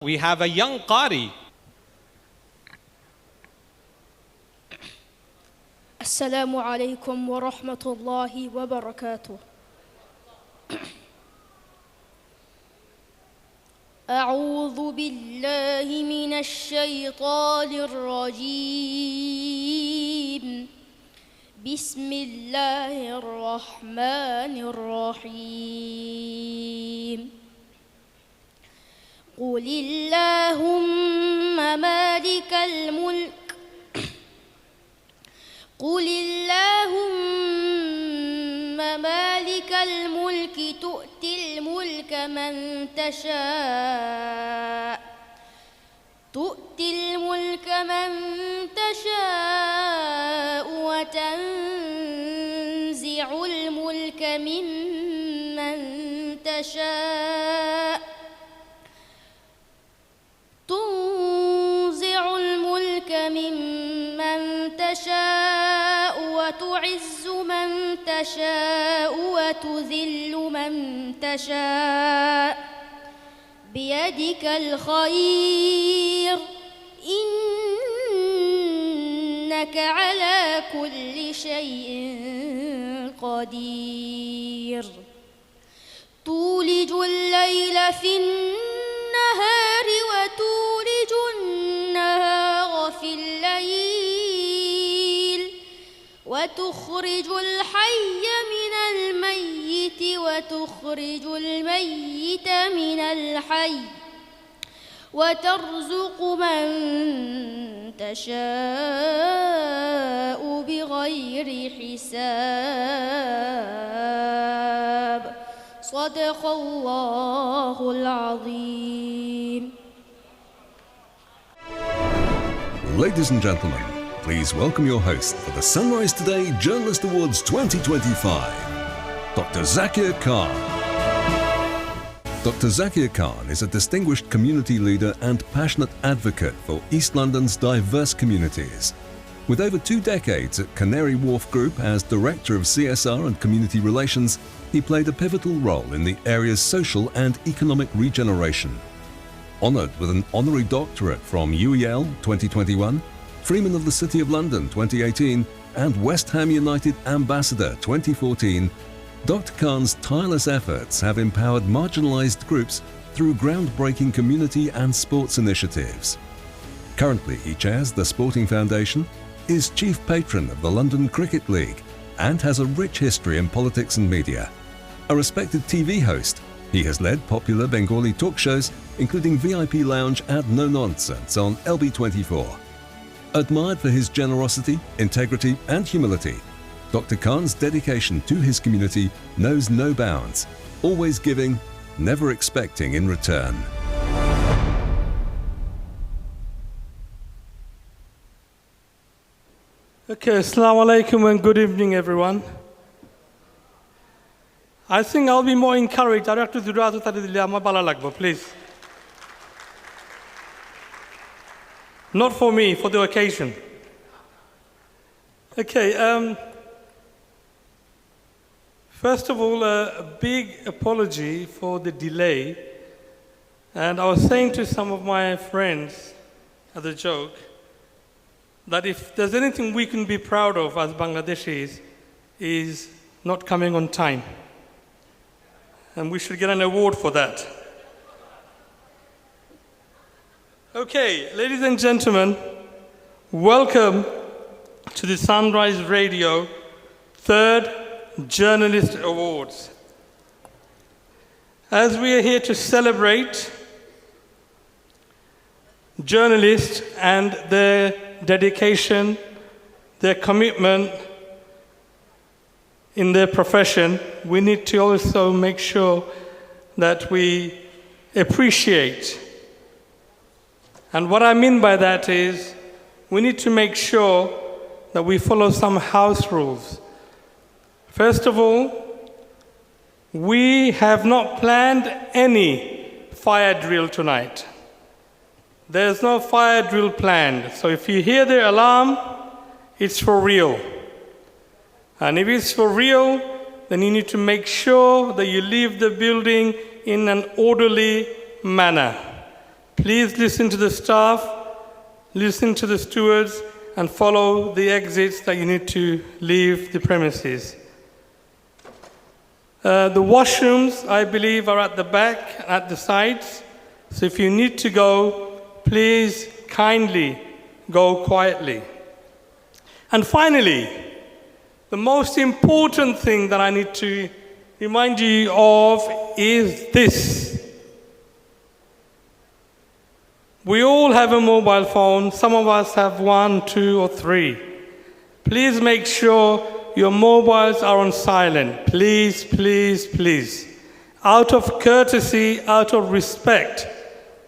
We have a young Qari. السلام عليكم ورحمة الله وبركاته. أعوذ بالله من الشيطان الرجيم. بسم الله الرحمن الرحيم. قل اللهم مالك الملك قل اللهم مالك الملك تؤتي الملك من تشاء وتنزع الملك ممن تشاء تنزع الملك ممن تشاء وتعز من تشاء وتذل من تشاء بيدك الخير إنك على كل شيء قدير. تولج الليل في النهار وتولج النهار في الليل وتخرج الحي من الميت وتخرج الميت من الحي وترزق من تشاء بغير حساب. صدق الله العظيم. Ladies and gentlemen, please welcome your host for the Sunrise Today Journalist Awards 2025, Dr. Zakir Khan. Dr. Zakir Khan is a distinguished community leader and passionate advocate for East London's diverse communities. With over 2 decades at Canary Wharf Group as Director of CSR and Community Relations, he played a pivotal role in the area's social and economic regeneration. Honoured with an honorary doctorate from UEL 2021, Freeman of the City of London 2018 and West Ham United Ambassador 2014, Dr. Khan's tireless efforts have empowered marginalised groups through groundbreaking community and sports initiatives. Currently, he chairs the Sporting Foundation, is chief patron of the London Cricket League, and has a rich history in politics and media. A respected TV host, he has led popular Bengali talk shows, including VIP Lounge and No Nonsense on LB24. Admired for his generosity, integrity, and humility, Dr. Khan's dedication to his community knows no bounds, always giving, never expecting in return. Okay, assalamu alaikum and good evening, everyone. I think I'll be more encouraged. I have to do that, please. Not for me, for the occasion. Okay, first of all, a big apology for the delay. And I was saying to some of my friends as a joke that if there's anything we can be proud of as Bangladeshis is not coming on time. And we should get an award for that. Okay, ladies and gentlemen, welcome to the Sunrise Radio 3rd Journalist Awards. As we are here to celebrate journalists and their dedication, their commitment in their profession, we need to also make sure that we appreciate. And what I mean by that is we need to make sure that we follow some house rules. First of all, we have not planned any fire drill tonight. There's no fire drill planned. So if you hear the alarm, it's for real. And if it's for real, then you need to make sure that you leave the building in an orderly manner. Please listen to the staff, listen to the stewards, and follow the exits that you need to leave the premises. The washrooms, I believe, are at the back, at the sides. So if you need to go, please kindly go quietly. And finally, the most important thing that I need to remind you of is this. We all have a mobile phone. Some of us have 1, 2, or 3. Please make sure your mobiles are on silent. Please, please, please. Out of courtesy, out of respect,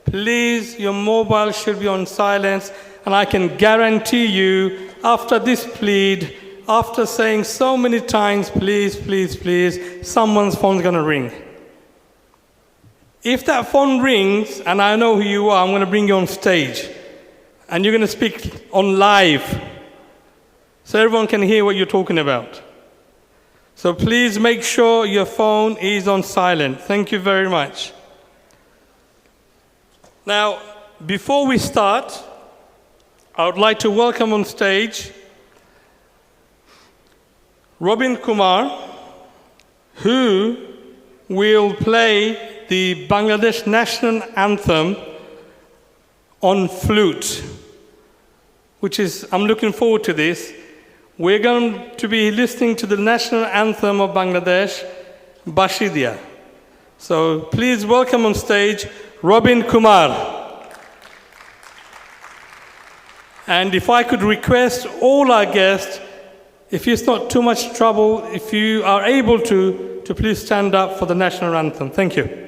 please, your mobile should be on silence. And I can guarantee you, after this plead, after saying so many times, please, please, please, someone's phone's going to ring. If that phone rings, and I know who you are, I'm going to bring you on stage. And you're going to speak on live, so everyone can hear what you're talking about. So please make sure your phone is on silent. Thank you very much. Now, before we start, I would like to welcome on stage Robin Kumar, who will play the Bangladesh national anthem on flute, which is, I'm looking forward to this. We're going to be listening to the national anthem of Bangladesh, Bashidia. So please welcome on stage Robin Kumar. And if I could request all our guests, if it's not too much trouble, if you are able to please stand up for the national anthem. Thank you.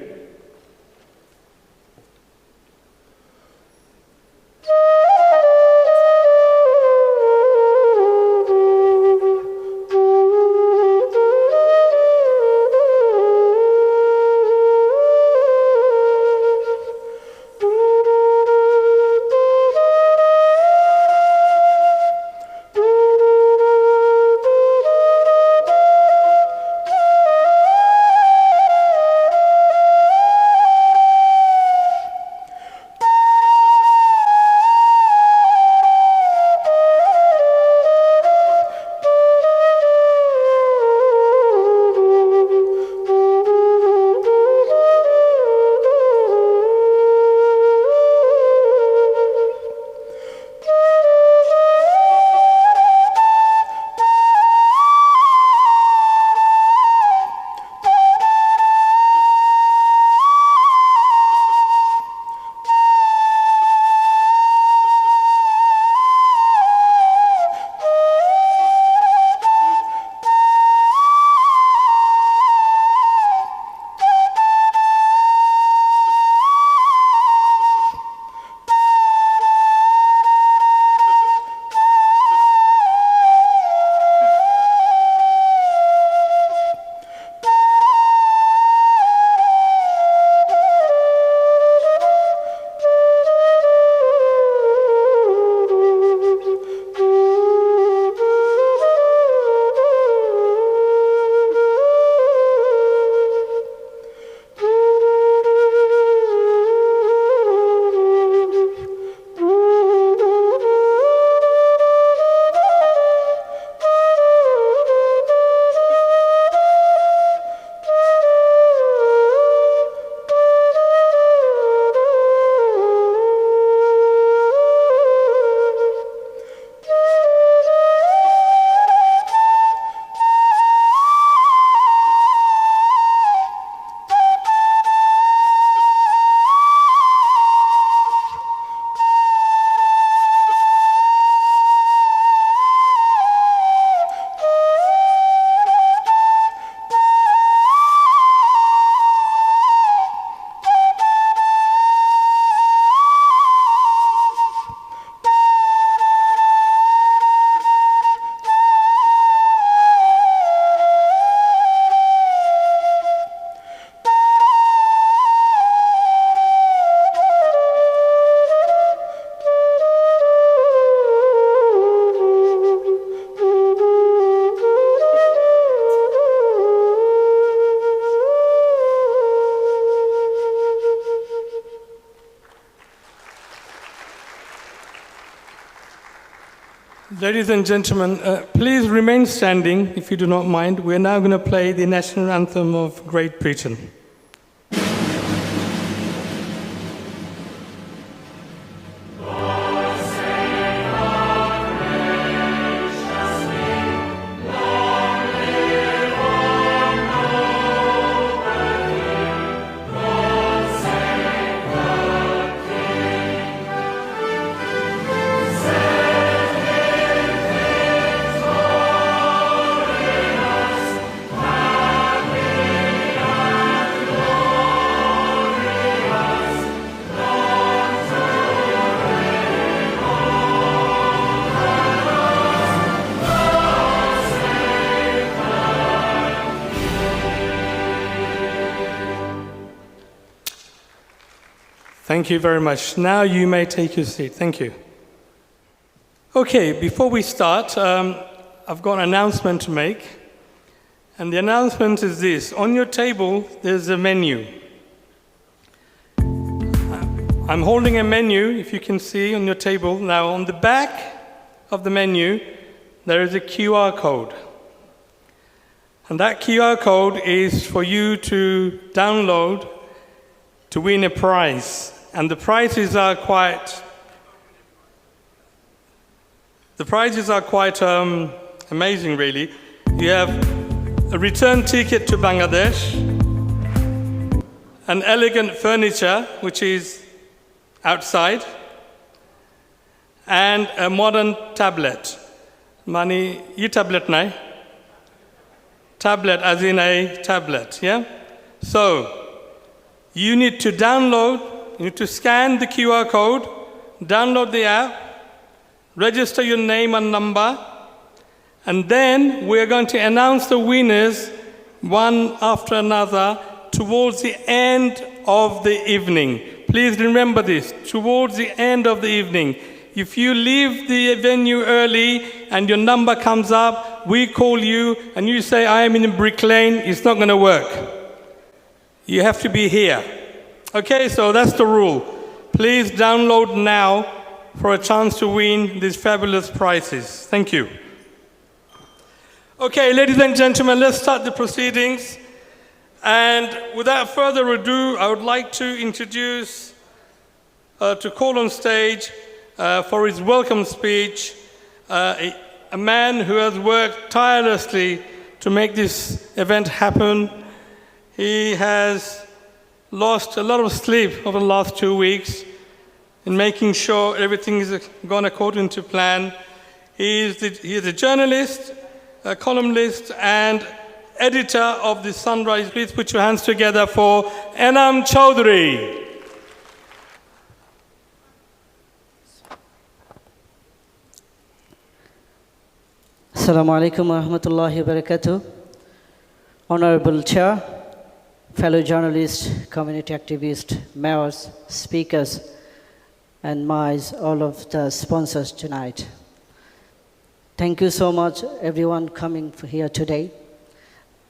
Ladies and gentlemen, please remain standing if you do not mind. We are now going to play the national anthem of Great Britain. Thank you very much. Now you may take your seat. Thank you. Okay, before we start, I've got an announcement to make. And the announcement is this. On your table, there's a menu. I'm holding a menu, if you can see, on your table. Now, on the back of the menu, there is a QR code. And that QR code is for you to download to win a prize. And the prizes are quite amazing, really. You have a return ticket to Bangladesh, an elegant furniture, which is outside, and a modern tablet. Mani, ye tablet nai? Tablet as in a tablet, yeah? So, you need to you need to scan the QR code, download the app, register your name and number, and then we're going to announce the winners one after another towards the end of the evening. Please remember this, towards the end of the evening. If you leave the venue early and your number comes up, we call you and you say, I am in Brick Lane, it's not going to work. You have to be here. Okay, so that's the rule. Please download now for a chance to win these fabulous prizes. Thank you. Okay, ladies and gentlemen, let's start the proceedings. And without further ado, I would like to introduce, to call on stage for his welcome speech, a man who has worked tirelessly to make this event happen. He has lost a lot of sleep over the last 2 weeks in making sure everything is gone according to plan. He is a journalist, a columnist, and editor of the Sunrise. Please put your hands together for Enam Chowdhury. Assalamu alaikum wa rahmatullahi wa barakatuh. Honorable Chair, fellow journalists, community activists, mayors, speakers, and all of the sponsors tonight. Thank you so much, everyone coming here today.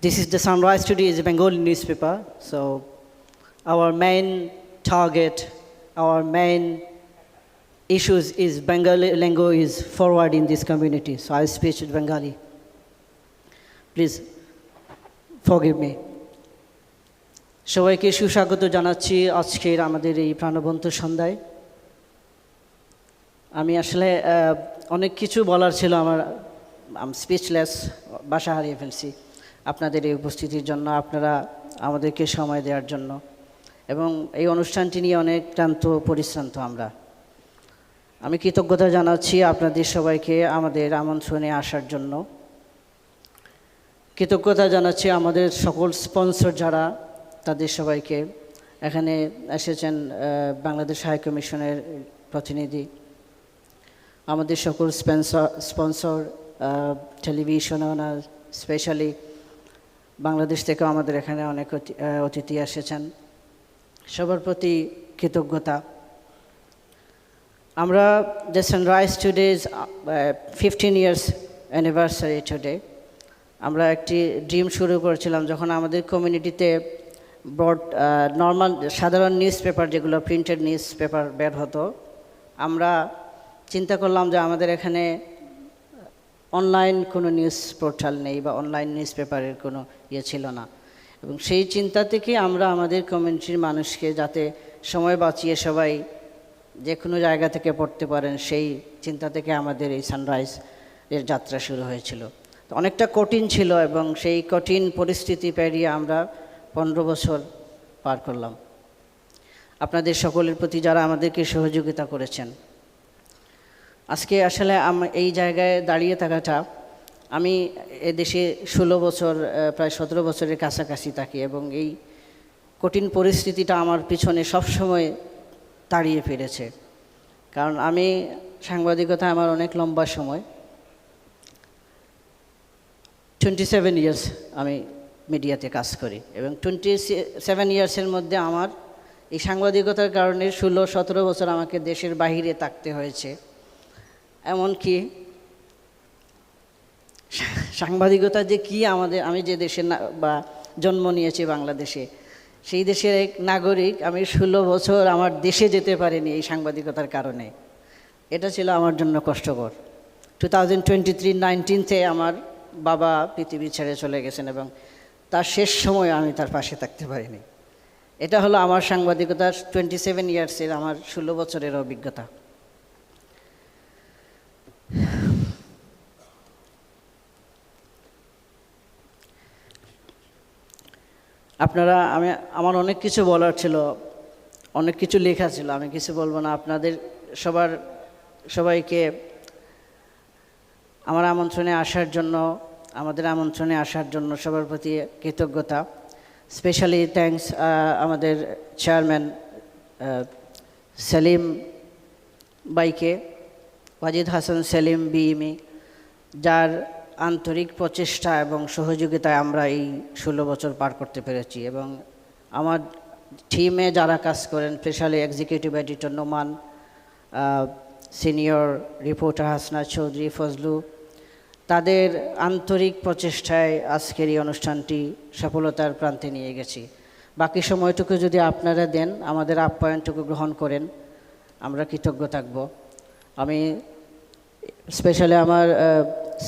This is the Sunrise Today, is a Bengali newspaper. So our main target, our main issues is Bengali language is forward in this community. So I speak in Bengali. Please forgive me. সবাইকে সুস্বাগত জানাচ্ছি আজকের আমাদের এই প্রাণবন্ত সন্ধ্যায়। আমি আসলে অনেক কিছু বলার ছিল, আমার স্পিচলেস, ভাষা হারিয়ে ফেলছি আপনাদের এই উপস্থিতির জন্য, আপনারা আমাদেরকে সময় দেওয়ার জন্য, এবং এই অনুষ্ঠানটি নিয়ে অনেক ক্লান্ত পরিশ্রান্ত আমরা। আমি কৃতজ্ঞতা জানাচ্ছি আপনাদের সবাইকে আমাদের আমন্ত্রণে আসার জন্য। কৃতজ্ঞতা জানাচ্ছি আমাদের সকল স্পন্সর যারা, তাদের সবাইকে। এখানে এসেছেন বাংলাদেশ হাই কমিশনের প্রতিনিধি, আমাদের সকল স্পন্সর, টেলিভিশন ওনার, স্পেশালি বাংলাদেশ থেকেও আমাদের এখানে অনেক অতিথি এসেছেন, সবার প্রতি কৃতজ্ঞতা। আমরা the sunrise today's 15 years anniversary today, আমরা একটি ড্রিম শুরু করেছিলাম যখন আমাদের কমিউনিটিতে নর্মাল সাধারণ নিউজ পেপার, যেগুলো প্রিন্টেড নিউজ পেপার বের হতো। আমরা চিন্তা করলাম যে আমাদের এখানে অনলাইন কোনো নিউজ পোর্টাল নেই বা অনলাইন নিউজ পেপারের কোনো ইয়ে ছিল না, এবং সেই চিন্তা থেকে আমরা আমাদের কমিউনিটির মানুষকে যাতে সময় বাঁচিয়ে সবাই যে কোনো জায়গা থেকে পড়তে পারেন সেই চিন্তা থেকে আমাদের এই সানরাইজ এর যাত্রা শুরু হয়েছিল। তো অনেকটা কঠিন ছিল এবং সেই কঠিন পরিস্থিতি পেরিয়ে আমরা 15 বছর পার করলাম। আপনাদের সকলের প্রতি যারা আমাদেরকে সহযোগিতা করেছেন, আজকে আসলে এই জায়গায় দাঁড়িয়ে থাকাটা, আমি এদেশে 16 বছর প্রায় 17 বছরের কাছাকাছি থাকি এবং এই কঠিন পরিস্থিতিটা আমার পিছনে সবসময় দাঁড়িয়ে ফিরেছে। কারণ আমি সাংবাদিকতা আমার অনেক লম্বা সময়, 27 ইয়ার্স আমি মিডিয়াতে কাজ করি এবং 27 ইয়ার্সের মধ্যে আমার এই সাংবাদিকতার কারণে 16-17 বছর আমাকে দেশের বাহিরে থাকতে হয়েছে। এমনকি সাংবাদিকতা যে কি আমি যে দেশে বা জন্ম নিয়েছি বাংলাদেশে, সেই দেশের এক নাগরিক, আমি 16 বছর আমার দেশে যেতে পারিনি এই সাংবাদিকতার কারণে। এটা ছিল আমার জন্য কষ্টকর। 2023-19-তে আমার বাবা পৃথিবী ছেড়ে চলে গেছেন এবং তার শেষ সময় আমি তার পাশে থাকতে পারিনি। এটা হলো আমার সাংবাদিকতার 27 ইয়ার্সের আমার 16 বছরের অভিজ্ঞতা। আপনারা আমার অনেক কিছু বলার ছিল, অনেক কিছু লেখা ছিল, আমি কিছু বলবো না। আপনাদের সবাইকে আমাদের আমন্ত্রণে আসার জন্য সবার প্রতি কৃতজ্ঞতা। স্পেশালি থ্যাঙ্কস আমাদের চেয়ারম্যান সেলিম ভাইকে, ওয়াজিদ হাসান সেলিম বিইমি, যার আন্তরিক প্রচেষ্টা এবং সহযোগিতায় আমরা এই 16 বছর পার করতে পেরেছি। এবং আমার টিমে যারা কাজ করেন, specially executive editor Noman, senior reporter Hasna Chowdhury, Fazlu, তাদের আন্তরিক প্রচেষ্টায় আজকের এই অনুষ্ঠানটি সফলতার প্রান্তে নিয়ে গেছি। বাকি সময়টুকু যদি আপনারা দেন, আমাদের আপ্যায়নটুকু গ্রহণ করেন, আমরা কৃতজ্ঞ থাকব। আমি স্পেশালি আমার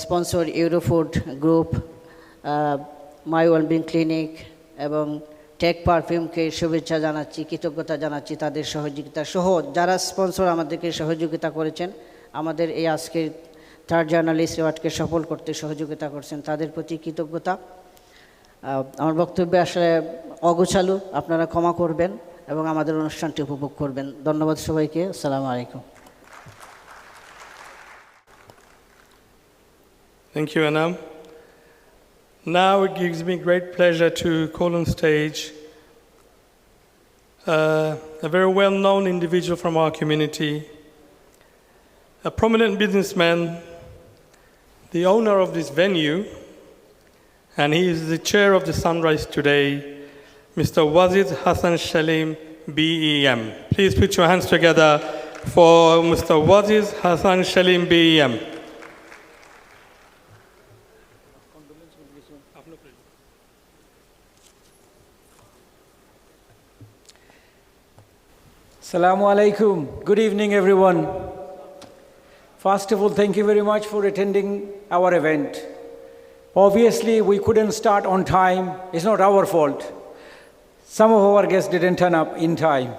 স্পন্সর ইউরোফুড গ্রুপ, মাই ওয়েলবিং ক্লিনিক এবং টেক পারফিউমকে শুভেচ্ছা জানাচ্ছি, কৃতজ্ঞতা জানাচ্ছি তাদের সহযোগিতা সহ যারা স্পন্সর আমাদেরকে সহযোগিতা করেছেন, আমাদের এই আজকের থার্ড জার্নালিস্ট অ্যাওয়ার্ডকে সফল করতে সহযোগিতা করছেন, তাদের প্রতি কৃতজ্ঞতা। আমার বক্তব্যে আসলে অগোছালো, আপনারা ক্ষমা করবেন এবং আমাদের অনুষ্ঠানটি উপভোগ করবেন। ধন্যবাদ সবাইকে। আসসালামু আলাইকুম। Thank you, Anam. Now it gives me great pleasure to call on stage a very well-known individual from our community, a prominent businessman, the owner of this venue, and he is the chair of the Sunrise today, Mr. Wazid Hassan Shalim, BEM. Please put your hands together for Mr. Wazid Hassan Shalim, BEM. Assalamu alaikum. Good evening, everyone. First of all, thank you very much for attending our event. Obviously, we couldn't start on time. It's not our fault. Some of our guests didn't turn up in time.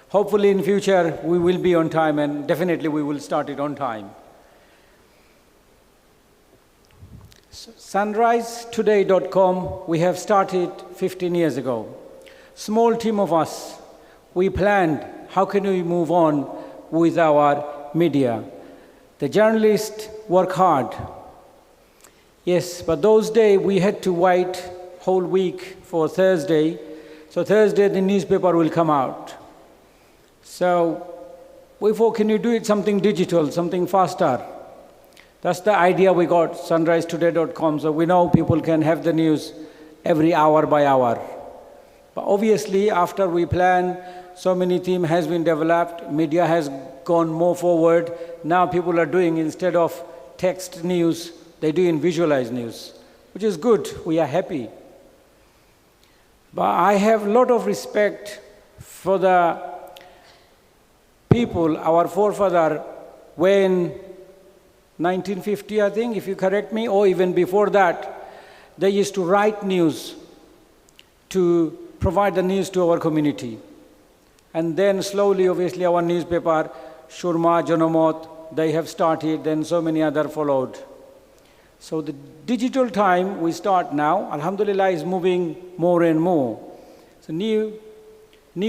Hopefully, in future, we will be on time, and definitely we will start it on time. SunriseToday.com, we have started 15 years ago. Small team of us. We planned how can we move on with our media. The journalists work hard. Yes, but those days we had to wait whole week for Thursday. So Thursday the newspaper will come out. So we thought, can you do it something digital, something faster? That's the idea we got, SunriseToday.com, so we know people can have the news every hour by hour. But obviously, after we plan, so many team has been developed, media has gone more forward. Now people are doing, instead of text news, they do in visualized news, which is good. We are happy. But I have a lot of respect for the people, our forefather, when 1950, I think, if you correct me, or even before that, they used to write news to provide the news to our community. And then slowly, obviously, our newspaper, Shurma, Janamot, they have started, then so many other followed. So the digital time we start now, Alhamdulillah, is moving more and more. So new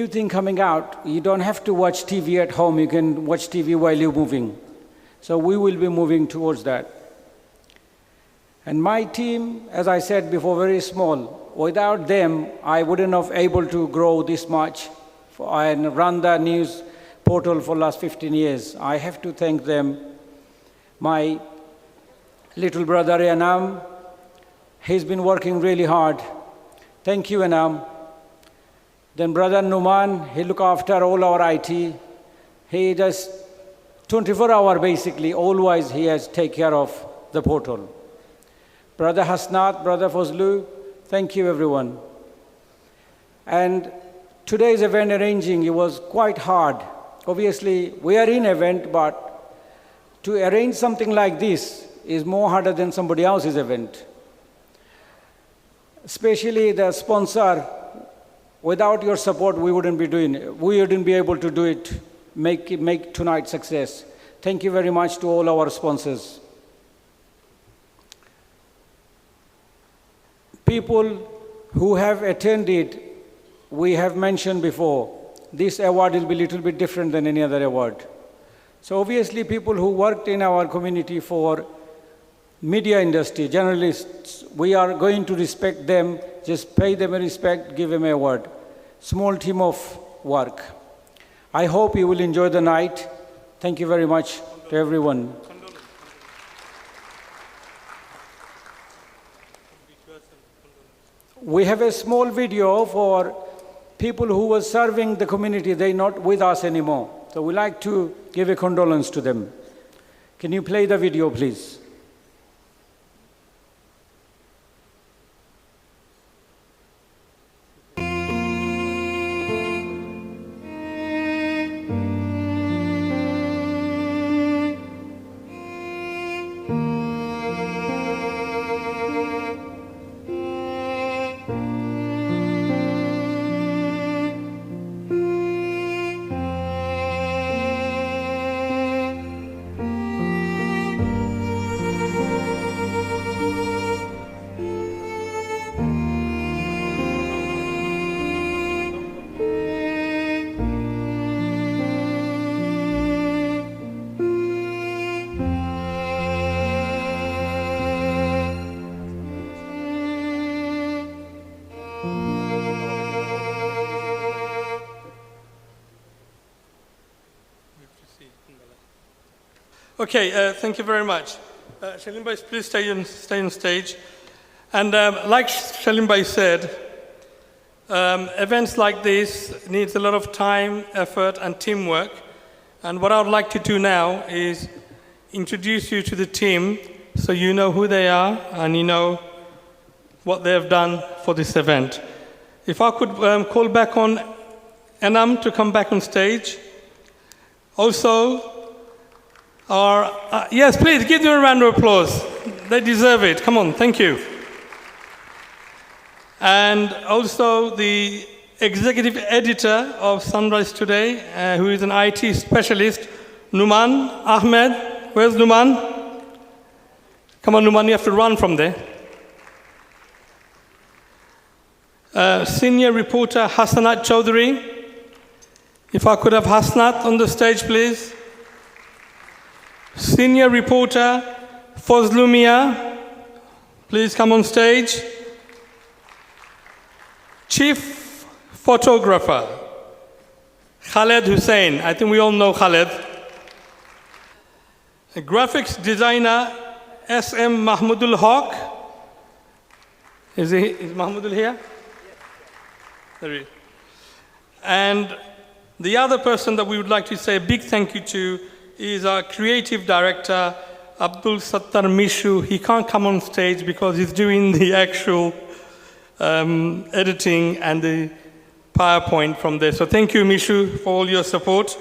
thing coming out, you don't have to watch TV at home, you can watch TV while you're moving. So we will be moving towards that. And my team, as I said before, very small. Without them, I wouldn't have able to grow this much and run the news portal for last 15 years. I have to thank them. My little brother Anam, he's been working really hard. Thank you, Anam. Then brother Numan, he look after all our IT. He just 24-hour basically, always he has take care of the portal. Brother Hasnat, brother Fazlu, thank you everyone. And today's event arranging, it was quite hard. Obviously, we are in event, but to arrange something like this is more harder than somebody else's event. Especially the sponsor, without your support, we wouldn't be able to do it, make tonight success. Thank you very much to all our sponsors. People who have attended, we have mentioned before, this award will be a little bit different than any other award. So obviously people who worked in our community for media industry, journalists, we are going to respect them, just pay them a respect, give them an award. Small team of work. I hope you will enjoy the night. Thank you very much to everyone. We have a small video for people who were serving the community. They're not with us anymore. So we like to give a condolence to them. Can you play the video, please? Okay, thank you very much. Shalim Bhai, please stay on stage. And like Shalim Bhai said, events like this needs a lot of time, effort, and teamwork. And what I would like to do now is introduce you to the team so you know who they are and you know what they have done for this event. If I could call back on Anam to come back on stage. Also, yes, please give them a round of applause. They deserve it. Come on, thank you. And also the executive editor of Sunrise Today, who is an IT specialist, Numan Ahmed. Where's Numan? Come on, Numan, you have to run from there. Senior reporter Hassanat Chowdhury. If I could have Hassanat on the stage, please. Senior reporter Fazlu Mia, please come on stage. Chief photographer Khaled Hussain, I think we all know Khaled. A graphics designer SM Mahmudul Haq. Is Mahmudul here? There he is. And the other person that we would like to say a big thank you to is our creative director, Abdul Sattar Mishu. He can't come on stage because he's doing the actual editing and the PowerPoint from there. So thank you, Mishu, for all your support.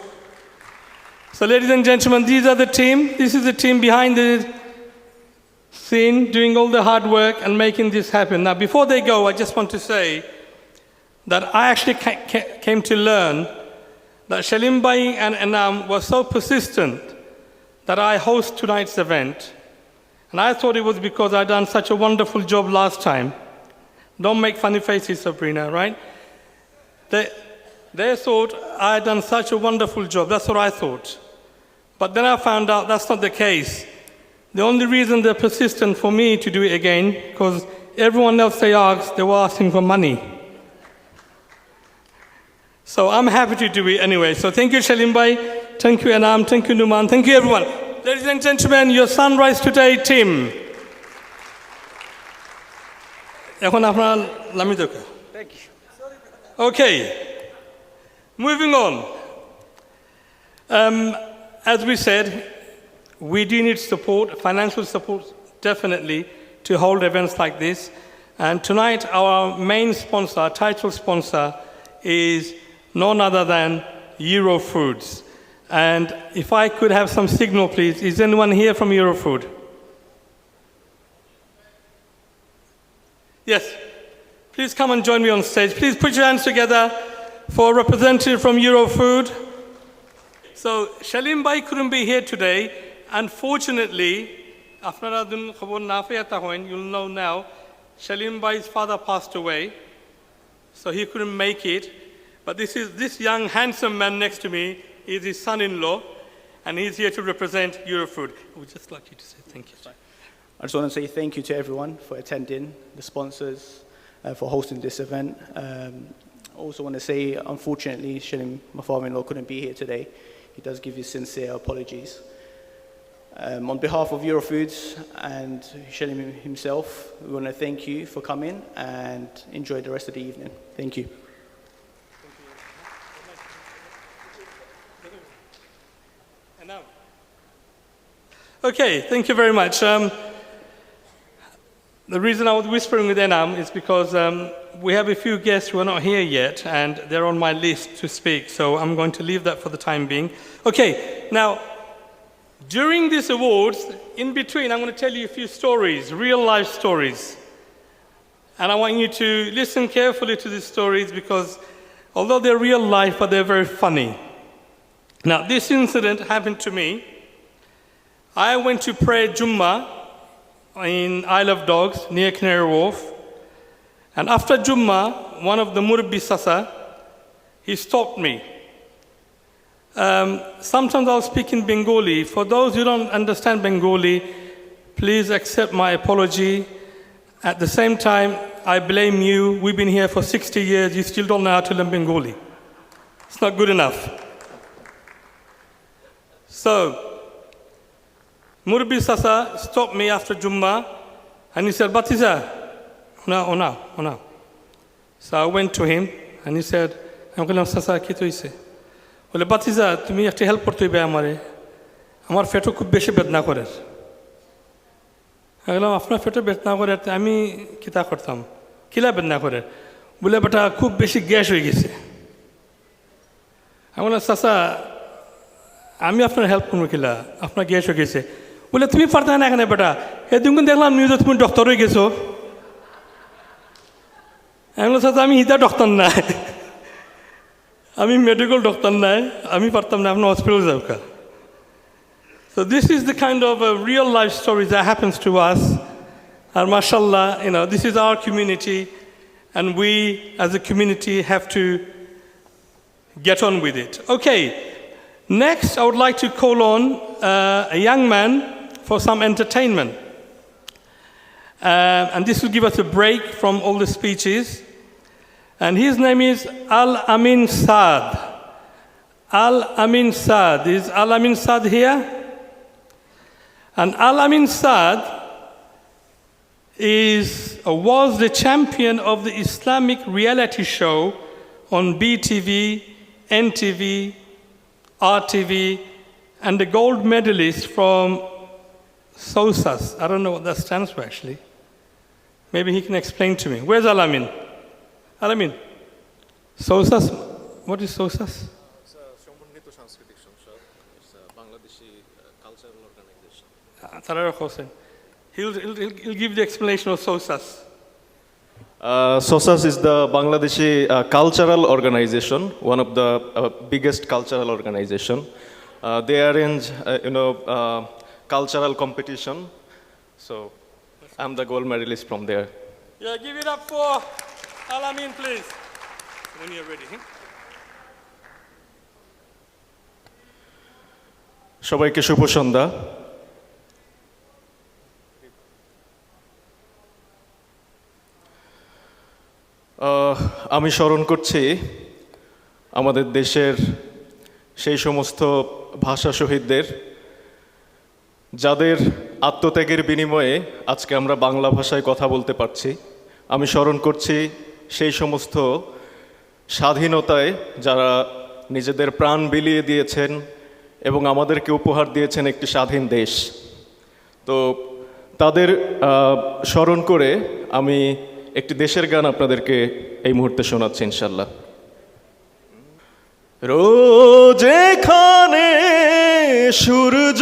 So ladies and gentlemen, these are the team. This is the team behind the scene, doing all the hard work and making this happen. Now, before they go, I just want to say that I actually came to learn that Shalim Bhai and Anam was so persistent that I host tonight's event. And I thought it was because I'd done such a wonderful job last time. Don't make funny faces, Sabrina, right? They thought I had done such a wonderful job. That's what I thought. But then I found out that's not the case. The only reason they're persistent for me to do it again, because everyone else they asked, they were asking for money. So I'm happy to do it anyway. So thank you, Shalim Bhai. Thank you, Anam. Thank you, Numan. Thank you, everyone. Ladies and gentlemen, your Sunrise Today team. Thank Thank you. Okay. Moving on. As we said, we do need support, financial support, definitely, to hold events like this. And tonight, our main sponsor, our title sponsor, is none other than Eurofoods. And if I could have some signal, please. Is anyone here from Eurofood? Yes. Please come and join me on stage. Please put your hands together for a representative from Eurofood. So Shalim Bhai couldn't be here today. Unfortunately, you'll know now, Shalim Bhai's father passed away, so he couldn't make it. But this young, handsome man next to me is his son-in-law, and he's here to represent Eurofood. I would just like you to say thank you. I just want to say thank you to everyone for attending, the sponsors, for hosting this event. I also want to say, unfortunately, Shalim, my father-in-law, couldn't be here today. He does give his sincere apologies. On behalf of Eurofoods and Shalim himself, we want to thank you for coming and enjoy the rest of the evening. Thank you. Okay, thank you very much. The reason I was whispering with Enam is because we have a few guests who are not here yet, and they're on my list to speak, so I'm going to leave that for the time being. Okay, now, during these awards, in between, I'm going to tell you a few stories, real-life stories. And I want you to listen carefully to these stories because although they're real life, but they're very funny. Now, this incident happened to me. I went to pray Jummah in Isle of Dogs, near Canary Wharf. And after Jummah, one of the Murabbi Sasa, he stopped me. Sometimes I'll speak in Bengali. For those who don't understand Bengali, please accept my apology. At the same time, I blame you. We've been here for 60 years. You still don't know how to learn Bengali. It's not good enough. So, Murabbi Sasa stopped me after Jummah, and he said, Batiza, ona. So I went to him, and he said, I'm going to Sasa, ki to ise? Bole, Batiza, tumi ekta help korte hobe amare. Amar feto khub beshi bedna kore. আমি বললাম আপনার পেটে বেদনা করে আমি কিতা করতাম কিলা বেদনা করে বলে বেটা খুব বেশি গ্যাস হয়ে গেছে আমি বললাম চাচা আমি আপনার হেল্প করবো কিলা আপনার গ্যাস হয়ে গেছে বলে তুমি পারতে না এখানে বেটা এদিন দেখলাম নিউজে তুমি ডক্টর হয়ে গেছো আমি বললাম চাচা আমি হিতা ডক্টর না আমি মেডিকেল ডক্টর নাই আমি পারতাম না আপনার হসপিটাল যাও কা So this is the kind of real life story that happens to us. And mashallah, this is our community, and we as a community have to get on with it. Okay, next I would like to call on a young man for some entertainment. And this will give us a break from all the speeches. And his name is Al-Amin Saad. Al-Amin Saad. Is Al-Amin Saad here? And Al-Amin Saad was the champion of the Islamic reality show on BTV, NTV, RTV, and the gold medalist from SOSAS. I don't know what that stands for, actually. Maybe he can explain to me. Where's Al-Amin? Al-Amin? SOSAS? What is SOSAS? Bangladeshi cultural organization. Tarar Hossein. He'll give the explanation of SOSAS. SOSAS is the Bangladeshi cultural organization, one of the biggest cultural organization. They arrange, cultural competition. So, I'm the gold medalist from there. Yeah, give it up for Alamin, please. When you're ready. সবাইকে শুভ সন্ধ্যা। আমি স্মরণ করছি আমাদের দেশের সেই সমস্ত ভাষা শহীদদের যাদের আত্মত্যাগের বিনিময়ে আজকে আমরা বাংলা ভাষায় কথা বলতে পারছি। আমি স্মরণ করছি সেই সমস্ত স্বাধীনতায় যারা নিজেদের প্রাণ বিলিয়ে দিয়েছেন এবং আমাদেরকে উপহার দিয়েছেন একটি স্বাধীন দেশ। তো তাদের স্মরণ করে আমি একটি দেশের গান আপনাদেরকে এই মুহূর্তে শোনাচ্ছি ইনশাল্লাহ। রোজ এখানে সূর্য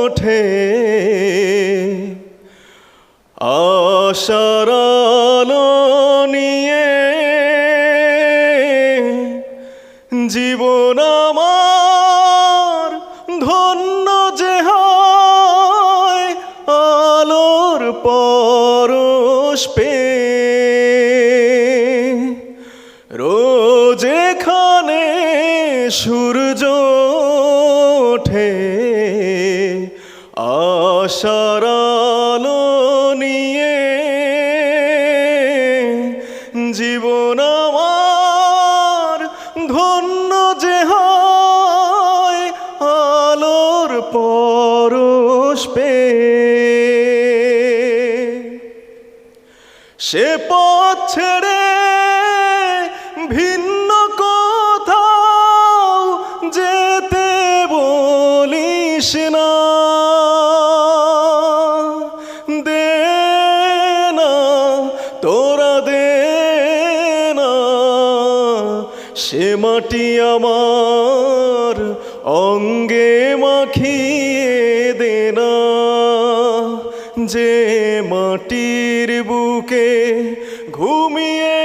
ওঠে আশার আলো নিয়ে, জীবন আমার ধন্য যে হয় আলোর পরশ পেয়ে। রোজ এখানে সূর্য ওঠে আশার আলো নিয়ে, জীবন আমার ধন্য যে হয় আলোর পরশ পেয়ে। সে পথ ছেড়ে ভিন্ন কোথাও যেতে বলিস না, দে না তোরা দে না সে মাটি আমার অঙ্গে মাখিয়ে দে না, যে মাটির বুকে ঘুমিয়ে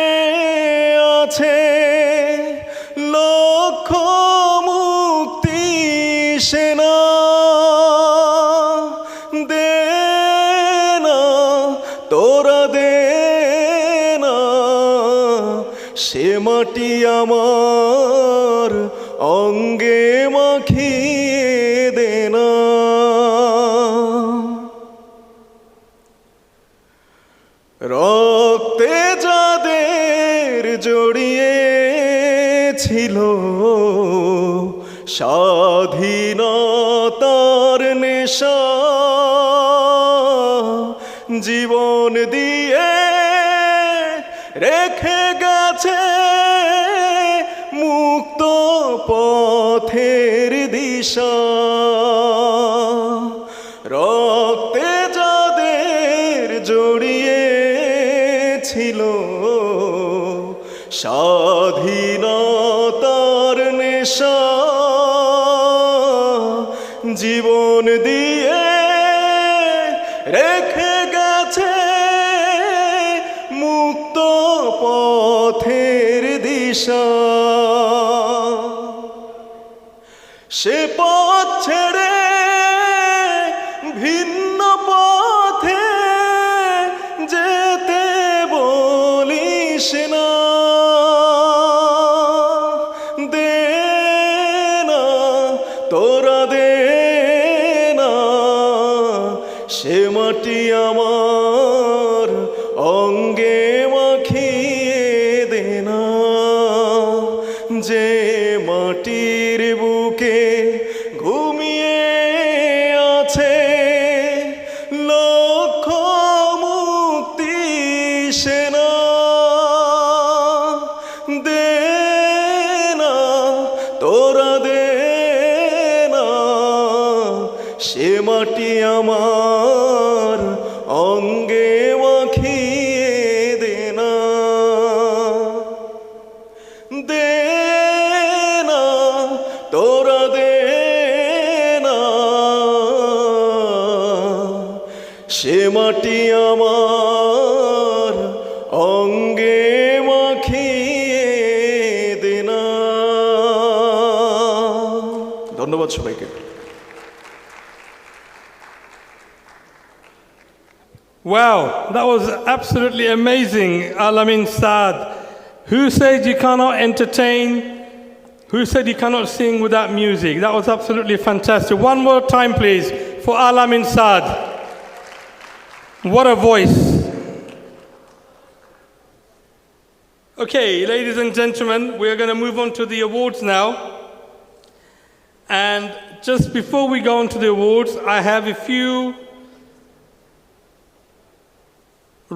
আছে লক্ষ মুক্তি সেনা। দে না তোরা দে না সে মাটি আমার অঙ্গে মাখিয়ে দে না। রক্তে যাদের জড়িয়ে ছিল স্বাধীনতার নেশা, জীবন দিয়ে রেখে গেছে মুক্ত পথের দিশা। রক্তে যাদের জড়িয়ে ছিল স্বাধীনতার নেশা, জীবন দিয়ে রেখে গেছে মুক্ত পথের দিশা। সে পথ ছেড়ে ভিন্ন পথে যেতে বলিস না, দে না তোরা দে না সে মাটি আমার অঙ্গে মাখিয়ে দে না, যে মাটির বুকে ঘুমিয়ে আছে লক্ষ মুক্তি সেনা। দে না তোরা দে না সে মাটি আমার অঙ্গে মাখিয়ে দে না, দে না তোরা দে সে মাটি আমার অঙ্গে মাখিয়ে দেনা। ধন্যবাদ সবাইকে। Wow, that was absolutely amazing, Alamin Saad. Who said you cannot entertain? Who said you cannot sing without music? That was absolutely fantastic. One more time, please, for Alamin Saad. What a voice. Okay, ladies and gentlemen, we're going to move on to the awards now. And just before we go on to the awards, I have a few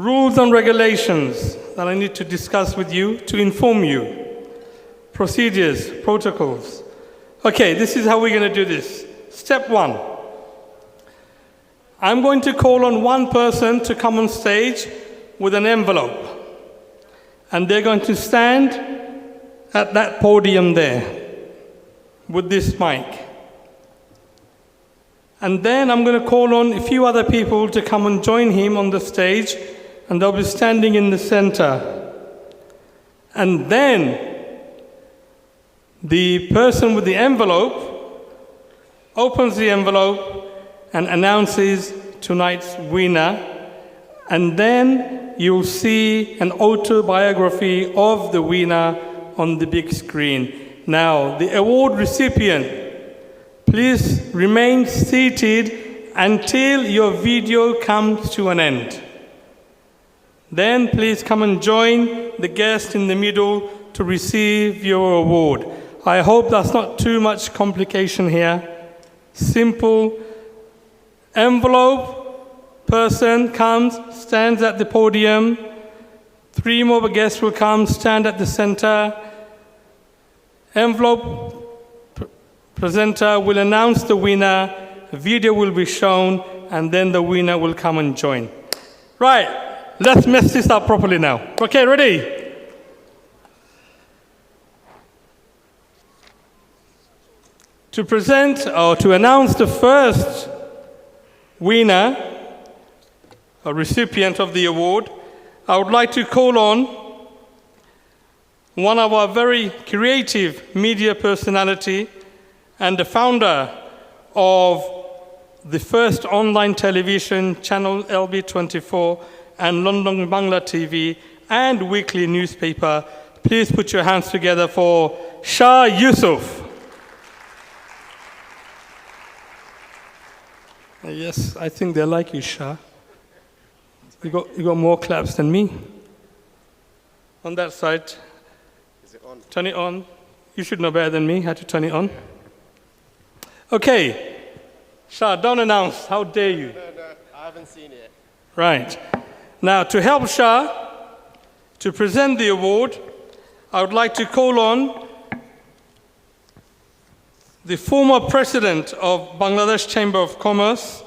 rules and regulations that I need to discuss with you to inform you. Procedures, protocols. Okay, this is how we're going to do this. Step 1. I'm going to call on one person to come on stage with an envelope. And they're going to stand at that podium there with this mic. And then I'm going to call on a few other people to come and join him on the stage, and they'll be standing in the center. And then the person with the envelope opens the envelope and announces tonight's winner. And then you'll see an autobiography of the winner on the big screen. Now, the award recipient, please remain seated until your video comes to an end. Then please come and join the guest in the middle to receive your award. I hope that's not too much complication here. Simple envelope, person comes, stands at the podium. 3 more guests will come, stand at the center. Envelope presenter will announce the winner, a video will be shown, and then the winner will come and join. Right, let's mess this up properly now. Okay, ready? To present or to announce the first winner, a recipient of the award, I would like to call on one of our very creative media personality and the founder of the first online television channel LB24 and London Bangla TV and weekly newspaper. Please put your hands together for Shah Yusuf. Yes, I think they like you, Shah. You got more claps than me. On that side. Is it on? Turn it on. You should know better than me how to turn it on. Okay. Shah, don't announce. How dare you? No, I haven't seen it. Right. Now, to help Shah to present the award, I would like to call on the former president of Bangladesh Chamber of Commerce,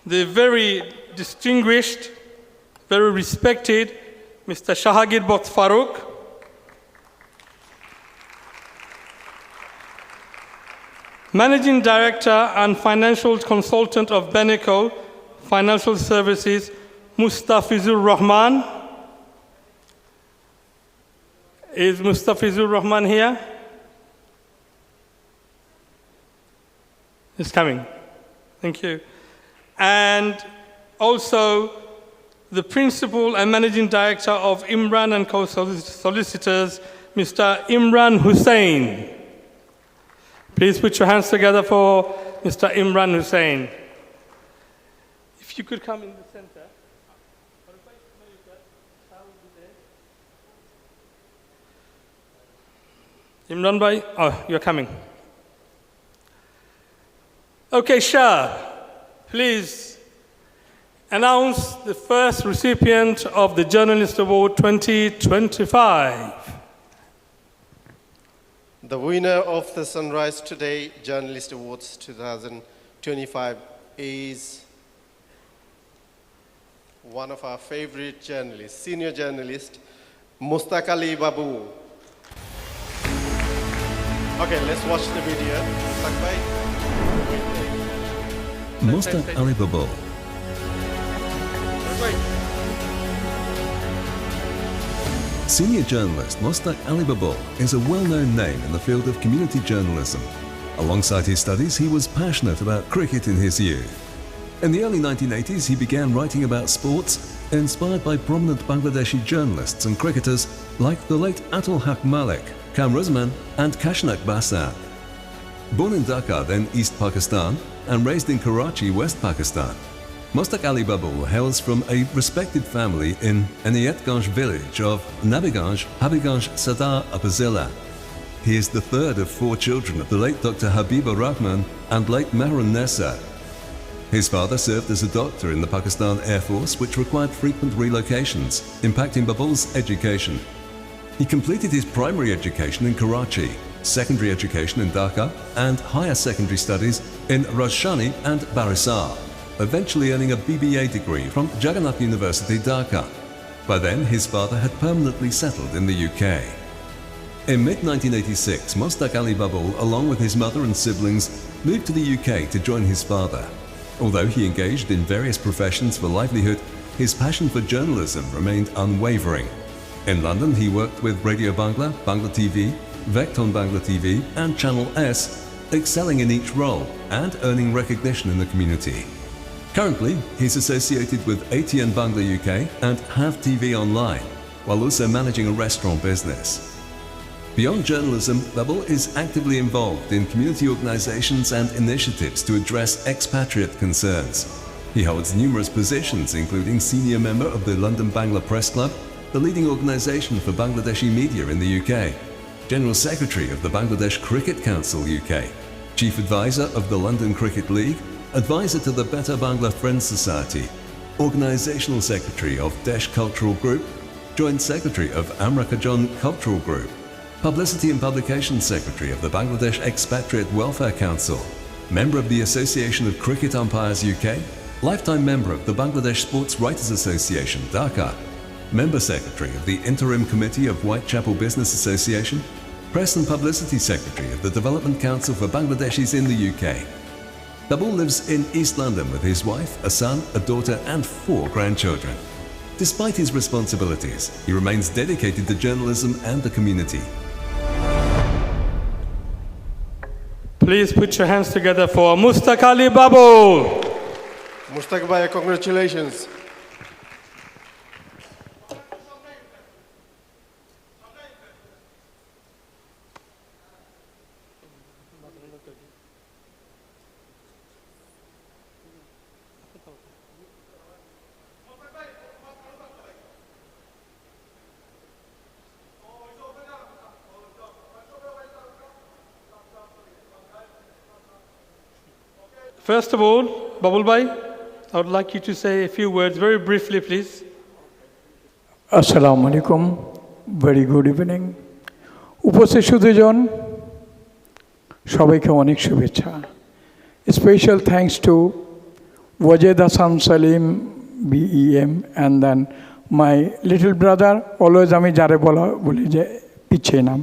the very distinguished, very respected Mr. Shahagir Bot Farooq, Managing Director and Financial Consultant of Beneco Financial Services, Mustafizur Rahman. Is Mustafizur Rahman here? He's coming. Thank you. And also the Principal and Managing Director of Imran & Co. Solicitors, Mr. Imran Hussain. Please put your hands together for Mr. Imran Hussain. If you could come in the center. Imran Bhai, oh, you're coming. Okay, Shah, please announce the first recipient of the Journalist Award 2025. The winner of the Sunrise Today Journalist Awards 2025 is one of our favorite journalists, senior journalist, Mustaq Ali Babu. Okay, let's watch the video. Mustaq bhai. Mustaq Ali Babu, Senior journalist Mostaq Ali Babul is a well-known name in the field of community journalism. Alongside his studies, he was passionate about cricket in his youth. In the early 1980s, he began writing about sports, inspired by prominent Bangladeshi journalists and cricketers like the late Atul Haq Malik, Kamruzman and Kashnak Basan. Born in Dhaka, then East Pakistan, and raised in Karachi, West Pakistan, Mostaq Ali Babul hails from a respected family in Aniyatganj village of Nabiganj, Habiganj, Sadar, Upper Zilla. He is the third of 4 children of the late Dr. Habibur Rahman and late Mehrun Nessa. His father served as a doctor in the Pakistan Air Force, which required frequent relocations, impacting Babul's education. He completed his primary education in Karachi, secondary education in Dhaka, and higher secondary studies in Rajshani and Barisar, eventually earning a BBA degree from Jagannath University, Dhaka. By then, his father had permanently settled in the UK. In mid-1986, Mostaq Ali Babul, along with his mother and siblings, moved to the UK to join his father. Although he engaged in various professions for livelihood, his passion for journalism remained unwavering. In London, he worked with Radio Bangla, Bangla TV, Vecton Bangla TV, and Channel S, excelling in each role and earning recognition in the community. Currently, he's associated with ATN Bangla UK and Have TV Online, while also managing a restaurant business. Beyond journalism, Babul is actively involved in community organizations and initiatives to address expatriate concerns. He holds numerous positions, including senior member of the London Bangla Press Club, the leading organization for Bangladeshi media in the UK, General Secretary of the Bangladesh Cricket Council UK, Chief Advisor of the London Cricket League, Advisor to the Better Bangla Friends Society, Organizational Secretary of Desh Cultural Group, Joint Secretary of Amrakajon Cultural Group, Publicity and Publications Secretary of the Bangladesh Expatriate Welfare Council, Member of the Association of Cricket Umpires UK, Lifetime Member of the Bangladesh Sports Writers Association, Dhaka, Member Secretary of the Interim Committee of Whitechapel Business Association, Press and Publicity Secretary of the Development Council for Bangladeshis in the UK. Babul lives in East London with his wife, a son, a daughter and 4 grandchildren. Despite his responsibilities, he remains dedicated to journalism and the community. Please put your hands together for Mostaq Ali Babul. Mostaq bhai, congratulations. First of all, Babul bhai, I would like you to say a few words very briefly, please. Assalamu alaikum. Very good evening. উপস্থিত সুধীজন সবাইকে অনেক শুভেচ্ছা। Special thanks to Wajed Hassan Salim BEM and then my little brother, always আমি যারে বলি যে পিছিয়ে নাম।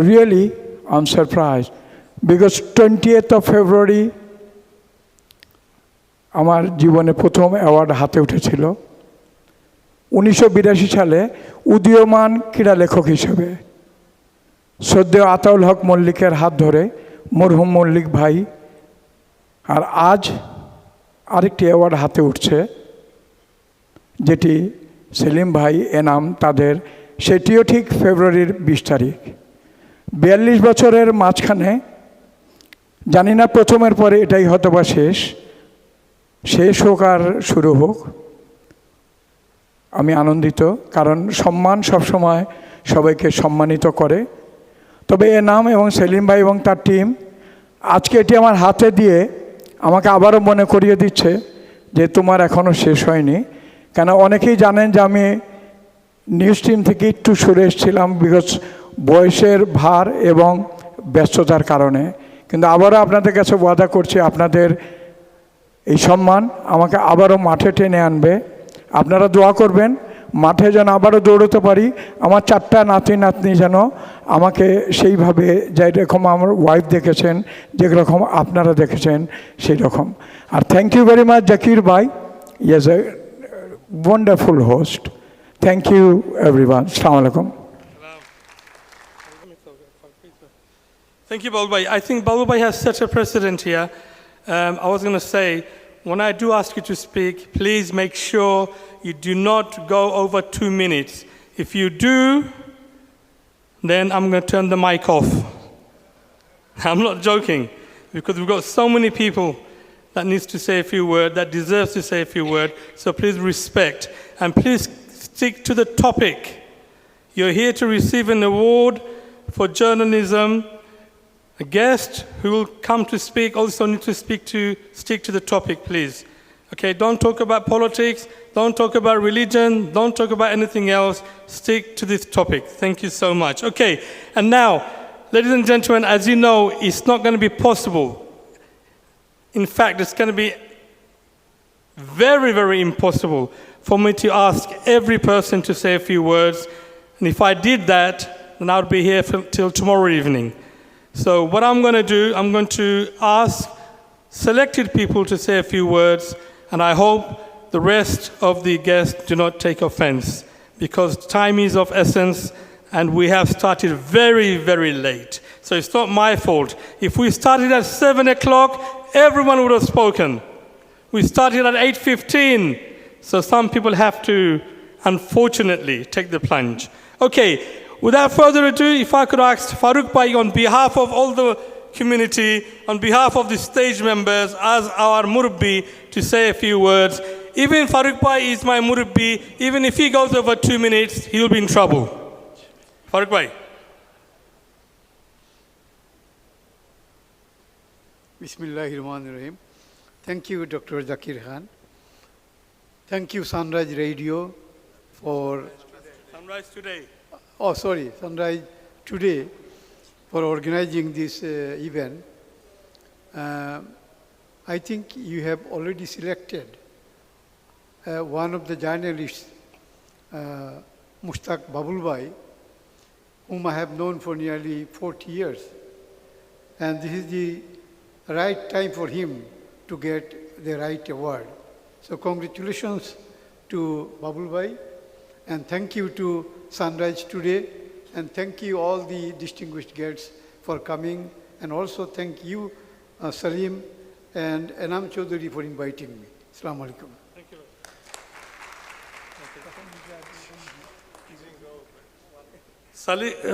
Really, I'm surprised because 20th of February আমার জীবনে প্রথম অ্যাওয়ার্ড হাতে উঠেছিল 1982 সালে উদীয়মান ক্রীড়া লেখক হিসেবে শ্রদ্ধেয় আতাউল হক মল্লিকের হাত ধরে মরহুম মল্লিক ভাই আর আজ আরেকটি অ্যাওয়ার্ড হাতে উঠছে যেটি সেলিম ভাই এনাম তাদের সেটিও ঠিক ফেব্রুয়ারির 20 তারিখ 42 বছরের মাঝখানে জানি না প্রথমের পরে এটাই হয়তোবা শেষ হোক আর শুরু হোক আমি আনন্দিত কারণ সম্মান সবসময় সবাইকে সম্মানিত করে তবে এনাম এবং সেলিম ভাই এবং তার টিম আজকে এটি আমার হাতে দিয়ে আমাকে আবারও মনে করিয়ে দিচ্ছে যে তোমার এখনও শেষ হয়নি কেন অনেকেই জানেন যে আমি নিউজ টিম থেকে একটু সরে এসেছিলাম বিকজ বয়সের ভার এবং ব্যস্ততার কারণে কিন্তু আবারও আপনাদের কাছে ওয়াদা করছি আপনাদের এই সম্মান আমাকে আবারও মাঠে টেনে আনবে আপনারা দোয়া করবেন মাঠে যেন আবারও দৌড়তে পারি আমার 4টা নাতি নাতনি যেন আমাকে সেইভাবে যেরকম আমার ওয়াইফ দেখেছেন যেরকম আপনারা দেখেছেন সেই রকম আর thank you very much Zakir ভাই he is a wonderful host Thank you, everyone. Assalamu alaikum. Thank you, Balbai. I think Balbai has set a precedent here. I was going to say, when I do ask you to speak, please make sure you do not go over 2 minutes. If you do, then I'm going to turn the mic off. I'm not joking, because we've got so many people that needs to say a few words, that deserves to say a few words. So please respect, and please stick to the topic. You're here to receive an award for journalism. A guest who will come to speak also needs to stick to the topic, please. Okay, don't talk about politics, don't talk about religion, don't talk about anything else. Stick to this topic. Thank you so much. Okay, and now, ladies and gentlemen, as you know, it's not going to be possible. In fact, it's going to be very, very impossible for me to ask every person to say a few words. And if I did that, then I would be here till tomorrow evening. So what I'm going to do, I'm going to ask selected people to say a few words, and I hope the rest of the guests do not take offense, because time is of essence, and we have started very, very late. So it's not my fault. If we started at 7 o'clock, everyone would have spoken. We started at 8:15, so some people have to, unfortunately, take the plunge. Okay. Without further ado, if I could ask Farooq Bhai on behalf of all the community, on behalf of the stage members, as our Murabbi, to say a few words. Even Farooq Bhai is my Murabbi. Even if he goes over 2 minutes, he will be in trouble. Farooq Bhai. Bismillahirrahmanirrahim. Thank you, Dr. Zakir Khan. Thank you, Sunrise Radio, for... Sunrise Today. Oh, sorry, Sunrise Today, for organizing this event. I think you have already selected one of the journalists, Mushtaq Babulbai, whom I have known for nearly 40 years. And this is the right time for him to get the right award. So congratulations to Babulbai, and thank you to Sunrise Today, and thank you all the distinguished guests for coming, and also thank you, Salim and Anam Chaudhary, for inviting me. Assalamu alaikum. Thank you.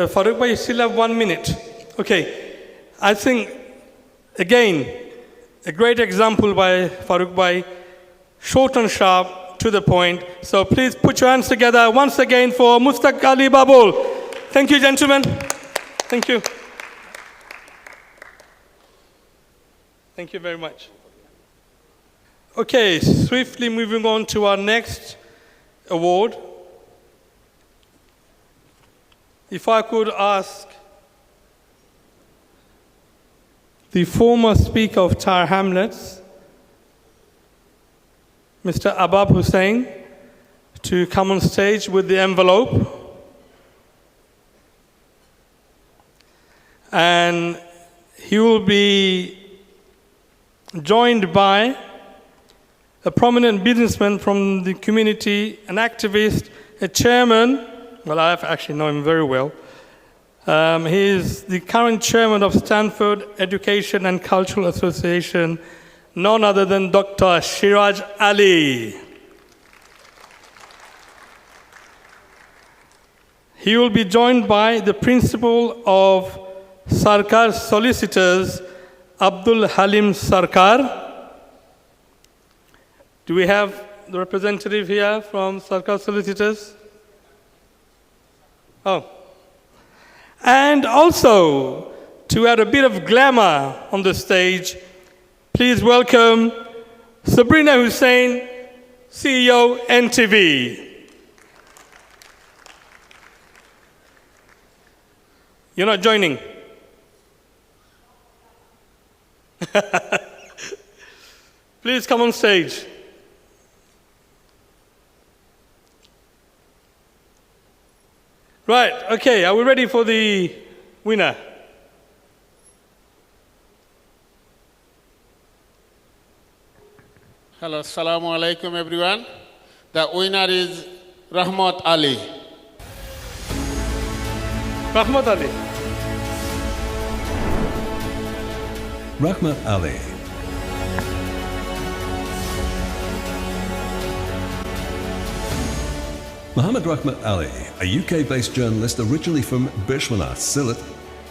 Farooq Bhai, you still have 1 minute. Okay, I think, again, a great example by Farooq Bhai, short and sharp, to the point. So please put your hands together once again for Mushtaq Ali Babul. Thank you, gentlemen. Thank you. Thank you very much. Okay, swiftly moving on to our next award. If I could ask the former Speaker of Tower Hamlets, Mr. Abab Hussain, to come on stage with the envelope. And he will be joined by a prominent businessman from the community, an activist, a chairman. Well, I actually know him very well. He is the current chairman of Stanford Education and Cultural Association, none other than Dr. Shiraj Ali. He will be joined by the principal of Sarkar Solicitors, Abdul Halim Sarkar. Do we have the representative here from Sarkar Solicitors? Oh. And also, to add a bit of glamour on the stage, please welcome Sabrina Hussain, CEO, NTV. You're not joining? Please come on stage. Right, okay, are we ready for the winner? Hello, assalamu alaikum everyone. The winner is Rahmat Ali. Rahmat Ali. Rahmat Ali. Muhammad Rahmat Ali, a UK-based journalist originally from Bishwanath, Sylhet,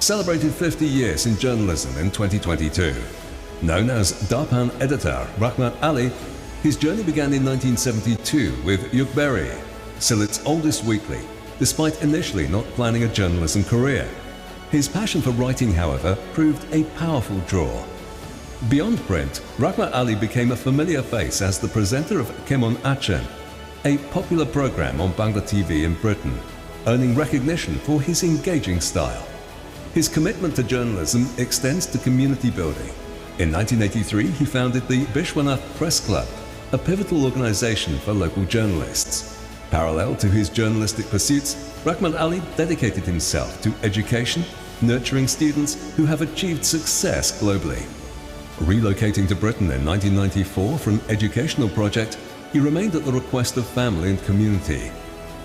celebrated 50 years in journalism in 2022. Known as Darpan editor Rahmat Ali, his journey began in 1972 with Yukberi, Sylhet's oldest weekly, despite initially not planning a journalism career. His passion for writing, however, proved a powerful draw. Beyond print, Rahmat Ali became a familiar face as the presenter of Kemon Achen, a popular program on Bangla TV in Britain, earning recognition for his engaging style. His commitment to journalism extends to community building. In 1983, he founded the Bishwanath Press Club, a pivotal organization for local journalists. Parallel to his journalistic pursuits, Rahmat Ali dedicated himself to education, nurturing students who have achieved success globally. Relocating to Britain in 1994 for an educational project, he remained at the request of family and community.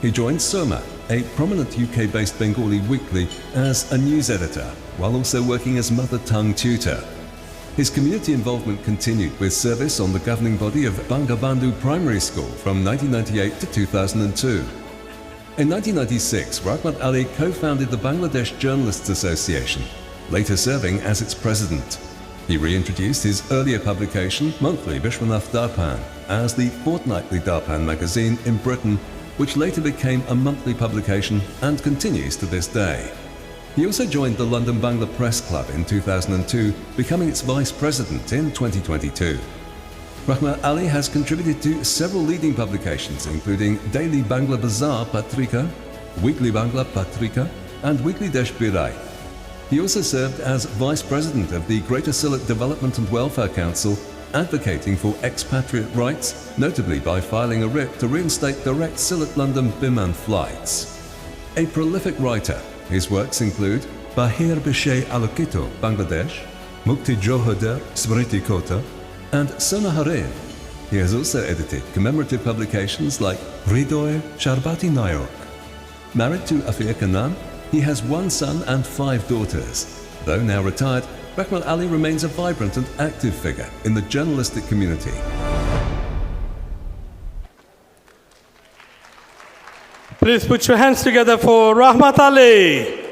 He joined Soma, a prominent UK-based Bengali weekly, as a news editor, while also working as mother tongue tutor. His community involvement continued with service on the governing body of Bangabandhu Primary School from 1998 to 2002. In 1996, Rahmat Ali co-founded the Bangladesh Journalists Association, later serving as its president. He reintroduced his earlier publication, monthly Bishwanath Darpan, as the fortnightly Darpan magazine in Britain, which later became a monthly publication and continues to this day. He also joined the London Bangla Press Club in 2002, becoming its vice president in 2022. Rahmat Ali has contributed to several leading publications, including Daily Bangla Bazaar Patrika, Weekly Bangla Patrika, and Weekly Desh Birai. He also served as vice president of the Greater Sylhet Development and Welfare Council, advocating for expatriate rights, notably by filing a writ to reinstate direct Sylhet-London Biman flights. A prolific writer, his works include Bahir Bishay Alokito, Bangladesh, Mukti Johoder, Smriti Kota, and Sona Harin. He has also edited commemorative publications like Hridoy Sharbati Nayok. Married to Afia Kanan, he has one son and 5 daughters. Though now retired, Rahmat Ali remains a vibrant and active figure in the journalistic community. Please put your hands together for Rahmat Ali.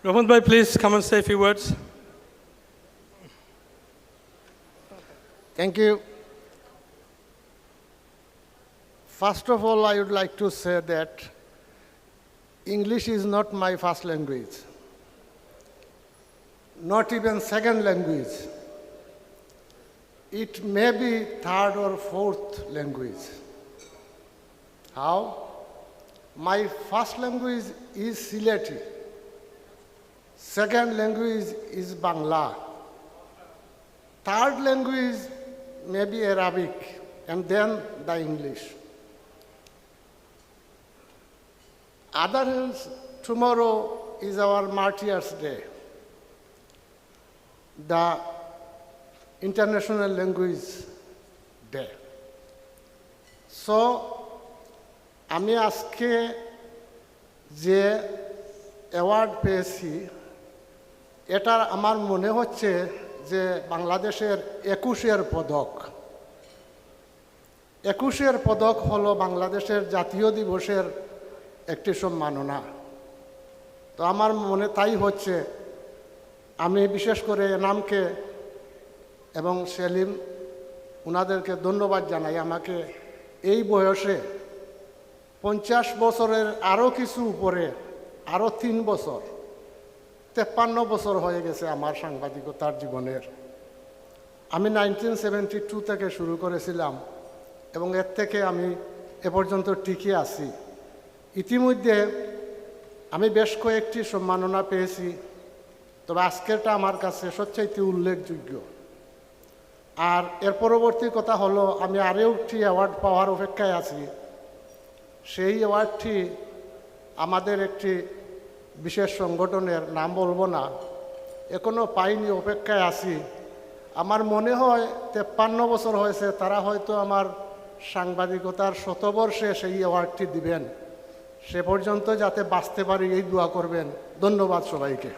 Rahmat Bhai, please come and say a few words. Thank you. First of all, I would like to say that English is not my first language, not even second language. It may be third or fourth language. How? My first language is Sylheti. Second language is Bangla. Third language may be Arabic, and then the English. Other else, tomorrow is our Martyrs' Day, the International Language Day. So, আমি আজকে যে award পেয়েছি এটা আমার মনে হচ্ছে যে বাংলাদেশের 21 পদক। 21 পদক হলো বাংলাদেশের জাতীয় দিবসের একটি সম্মাননা। তো আমার মনে তাই হচ্ছে আমি বিশেষ করে এনামকে এবং সেলিম ওনাদেরকে ধন্যবাদ জানাই আমাকে এই বয়সে 50 বছরের আরও কিছু উপরে আরও 3 বছর 53 বছর হয়ে গেছে আমার সাংবাদিকতার জীবনের। আমি 1972 থেকে শুরু করেছিলাম এবং এর থেকে আমি এ পর্যন্ত টিকে আছি। ইতিমধ্যে আমি বেশ কয়েকটি সম্মাননা পেয়েছি, তবে আজকেরটা আমার কাছে সবচাইতে উল্লেখযোগ্য। আর এর পরবর্তী কথা হলো আমি আরও একটি অ্যাওয়ার্ড পাওয়ার অপেক্ষায় আছি। সেই অ্যাওয়ার্ডটি আমাদের একটি বিশেষ সংগঠনের, নাম বলবো না, এখনও পাইনি, অপেক্ষায় আছি। আমার মনে হয় 53 বছর হয়েছে, তারা হয়তো আমার সাংবাদিকতার শতবর্ষে সেই অ্যাওয়ার্ডটি দিবেন। সে পর্যন্ত যাতে বাঁচতে পারি এই দোয়া করবেন। ধন্যবাদ সবাইকে।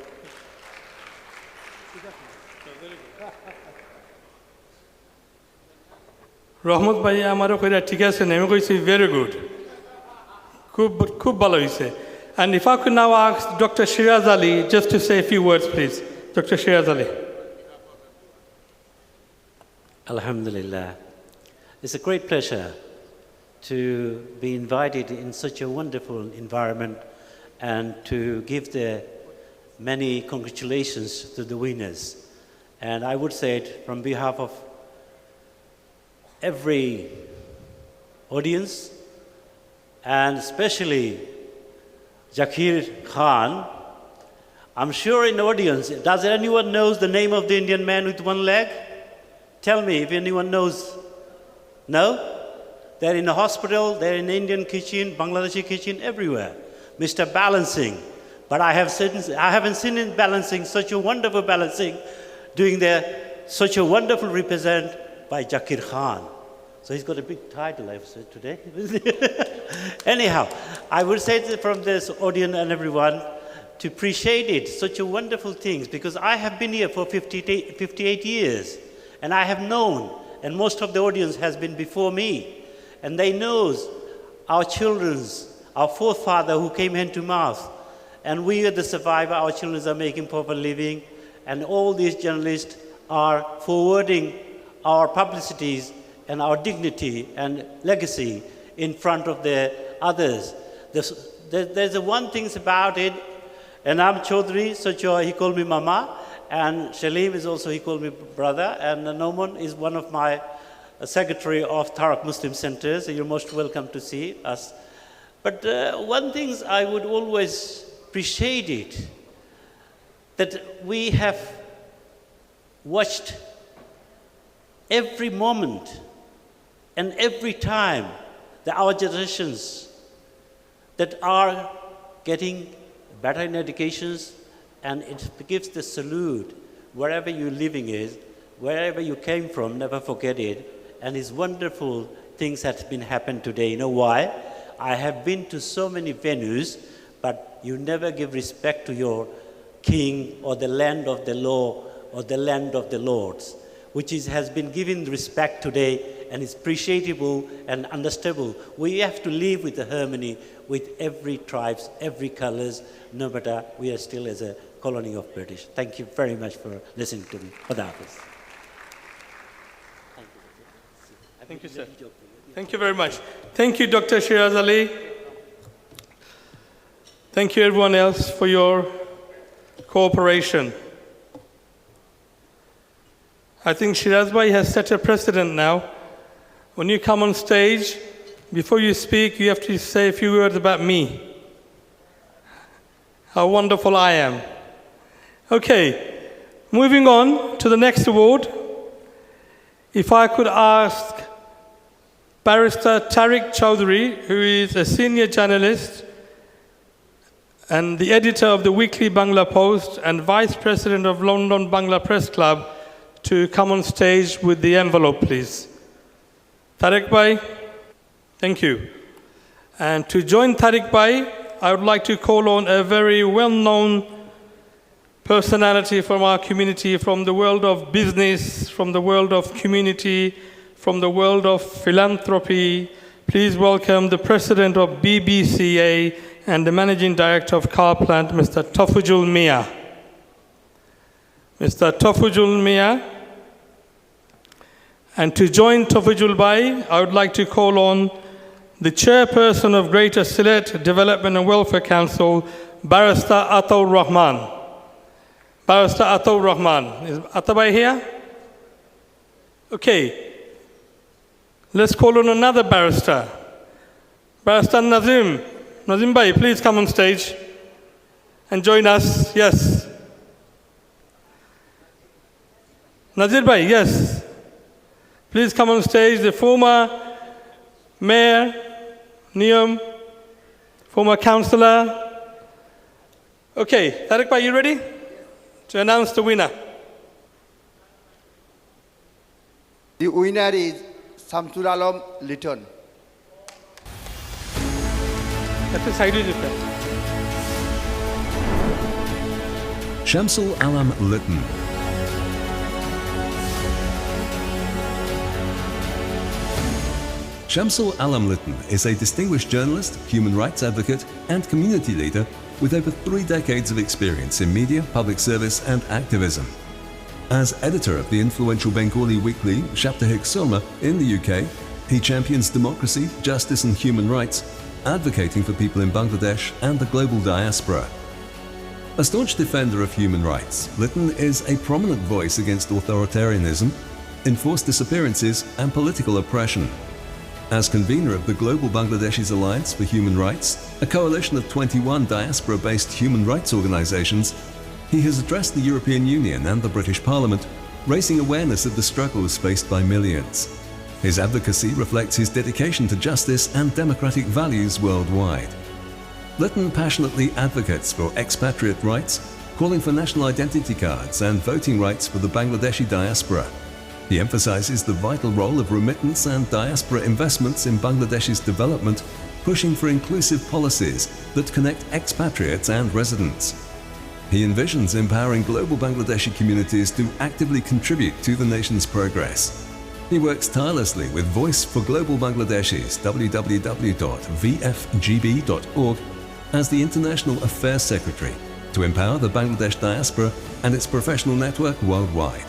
রহমত ভাই আমারও কইরা ঠিক আছে, আমি কইছি ভেরি গুড, খুব খুব ভালো হয়েছে। And if I could now ask Dr. Shiraz Ali just to say a few words, please. Dr. Shiraz Ali. Alhamdulillah. It's a great pleasure to be invited in such a wonderful environment and to give the many congratulations to the winners. And I would say it from behalf of every audience, and especially Zakir Khan. I'm sure in the audience, does anyone knows the name of the Indian man with one leg? Tell me if anyone knows. No? They're in the hospital, they're in the Indian kitchen, Bangladeshi kitchen, everywhere. Mr. Balancing. But I haven't seen him balancing, such a wonderful balancing, doing such a wonderful represent by Zakir Khan. So he's got a big title, I've said today. Anyhow, I would say from this audience and everyone to appreciate it, such a wonderful things, because I have been here for 58 years, and I have known, and most of the audience has been before me, and they knows our children's, our forefather who came hand to mouth, and we are the survivor, our children are making proper living, and all these journalists are forwarding our publicities and our dignity and legacy in front of the others. There's one thing about it, and I'm Chaudhry, so he called me Mama, and Shalim is also, he called me brother, and Noman is one of my secretary of Tarak Muslim Centers, so you're most welcome to see us. But one thing I would always appreciate it, that we have watched every moment and every time that our generations that are getting better in educations, and it gives the salute wherever you're living is, wherever you came from, never forget it. And it's wonderful things that have been happened today. You know why? I have been to so many venues, but you never give respect to your king or the land of the law or the land of the lords, which has been given respect today, and is appreciable and understandable. We have to live with the harmony with every tribes, every colors, no matter we are still as a colony of British. Thank you very much for listening to me. Khuda Hafiz. Thank you, sir. Thank you very much. Thank you, Dr. Shiraz Ali. Thank you, everyone else, for your cooperation. I think Shiraz Bhai has set a precedent now. When you come on stage, before you speak, you have to say a few words about me. How wonderful I am. Okay, moving on to the next award. If I could ask Barrister Tariq Chowdhury, who is a senior journalist and the editor of the Weekly Bangla Post and Vice President of London Bangla Press Club, to come on stage with the envelope, please. Tariq Bhai, thank you. And to join Tariq Bhai, I would like to call on a very well-known personality from our community, from the world of business, from the world of community, from the world of philanthropy. Please welcome the President of BBCA and the Managing Director of Car Plant, Mr. Tafujul Mia. Mr. Tofujul Mia. And to join Tofujul Bhai, I would like to call on the chairperson of Greater Sylhet Development and Welfare Council, Barrister Atul Rahman. Barrister Atul Rahman. Is Atul Bhai here? Okay. Let's call on another barrister. Barrister Nazim. Nazim Bhai, please come on stage and join us. Yes. Nazir Bhai, yes. Please come on stage. The former mayor, Niyam, former councillor. Okay, Tariq Bhai, you ready to announce the winner? The winner is Samsul Alam Litton. That's a side visit. Shamsul Alam Litton. Shamsul Alam Litton is a distinguished journalist, human rights advocate, and community leader with over 3 decades of experience in media, public service, and activism. As editor of the influential Bengali weekly Saptahik Surma in the UK, he champions democracy, justice, and human rights, advocating for people in Bangladesh and the global diaspora. A staunch defender of human rights, Litton is a prominent voice against authoritarianism, enforced disappearances, and political oppression. As convener of the Global Bangladeshis Alliance for Human Rights, a coalition of 21 diaspora-based human rights organizations, he has addressed the European Union and the British Parliament, raising awareness of the struggles faced by millions. His advocacy reflects his dedication to justice and democratic values worldwide. Litton passionately advocates for expatriate rights, calling for national identity cards and voting rights for the Bangladeshi diaspora. He emphasizes the vital role of remittance and diaspora investments in Bangladesh's development, pushing for inclusive policies that connect expatriates and residents. He envisions empowering global Bangladeshi communities to actively contribute to the nation's progress. He works tirelessly with Voice for Global Bangladeshis, www.vfgb.org, as the International Affairs Secretary to empower the Bangladesh diaspora and its professional network worldwide.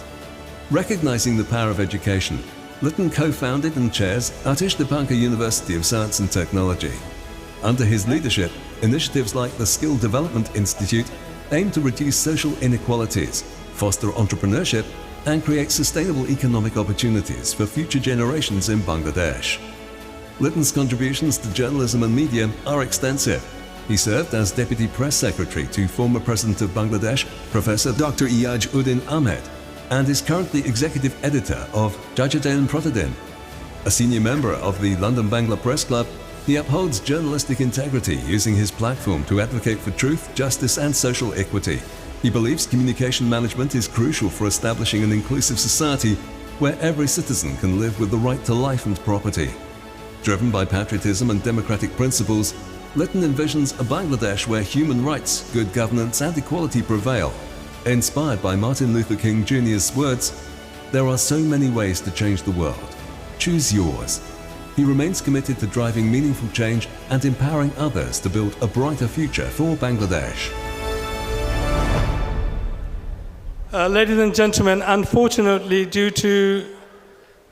Recognizing the power of education, Litton co-founded and chairs Atish Dipankar University of Science and Technology. Under his leadership, initiatives like the Skill Development Institute aim to reduce social inequalities, foster entrepreneurship, and create sustainable economic opportunities for future generations in Bangladesh. Litton's contributions to journalism and media are extensive. He served as Deputy Press Secretary to former President of Bangladesh, Professor Dr. Iyaj Uddin Ahmed, and is currently Executive Editor of Jajaden Protidin. A senior member of the London Bangla Press Club, he upholds journalistic integrity using his platform to advocate for truth, justice, and social equity. He believes communication management is crucial for establishing an inclusive society where every citizen can live with the right to life and property. Driven by patriotism and democratic principles, Litton envisions a Bangladesh where human rights, good governance, and equality prevail. Inspired by Martin Luther King Jr.'s words, "There are so many ways to change the world. Choose yours." He remains committed to driving meaningful change and empowering others to build a brighter future for Bangladesh. Ladies and gentlemen, unfortunately, due to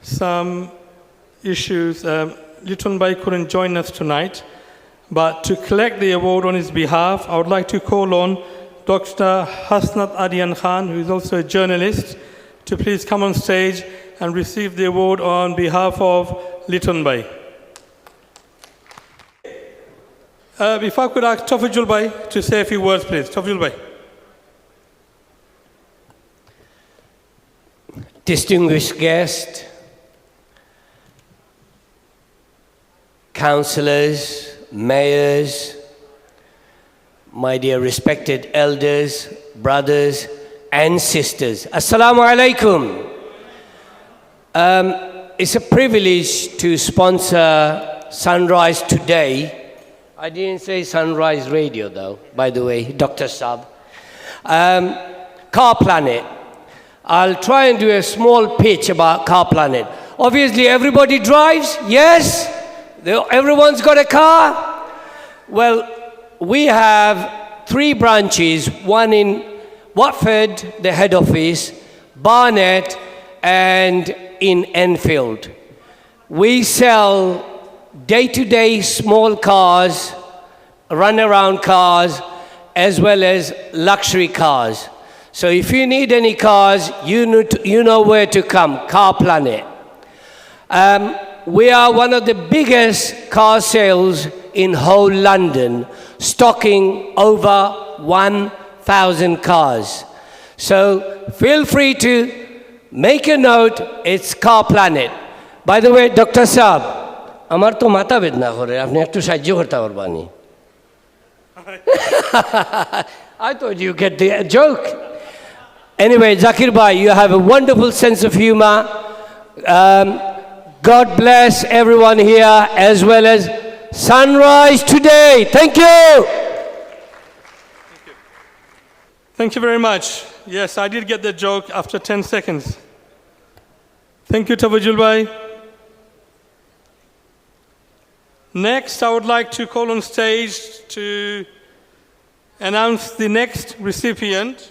some issues, Litton Bhai couldn't join us tonight. But to collect the award on his behalf, I would like to call on Dr. Hasnat Aryan Khan, who is also a journalist, to please come on stage and receive the award on behalf of Litton Bhai. If I could ask Tofujul Bhai to say a few words, please. Tofujul Bhai. Distinguished guest, councillors, mayors, my dear respected elders, brothers and sisters. Assalamu alaikum. It's a privilege to sponsor Sunrise today. I didn't say Sunrise Radio though, by the way, Dr. Saab. Car Planet. I'll try and do a small pitch about Car Planet. Obviously everybody drives, yes? Everyone's got a car? Well, we have 3 branches, one in Watford, the head office, Barnet, and in Enfield. We sell day-to-day small cars, run-around cars, as well as luxury cars. So if you need any cars, you know where to come, Car Planet. We are one of the biggest car sales in whole London, stocking over 1,000 cars. So feel free to make a note, it's Car Planet. By the way, Dr. Saab, আমার তো মাথা বেদনা করে, আপনি একটু সাহায্য করতে পারবানি? I thought you get the joke. Anyway, Zakir Bhai, you have a wonderful sense of humor. God bless everyone here as well as Sunrise today. Thank you. Thank you very much. Yes, I did get the joke after 10 seconds. Thank you, Tawajul Bhai. Next, I would like to call on stage to announce the next recipient,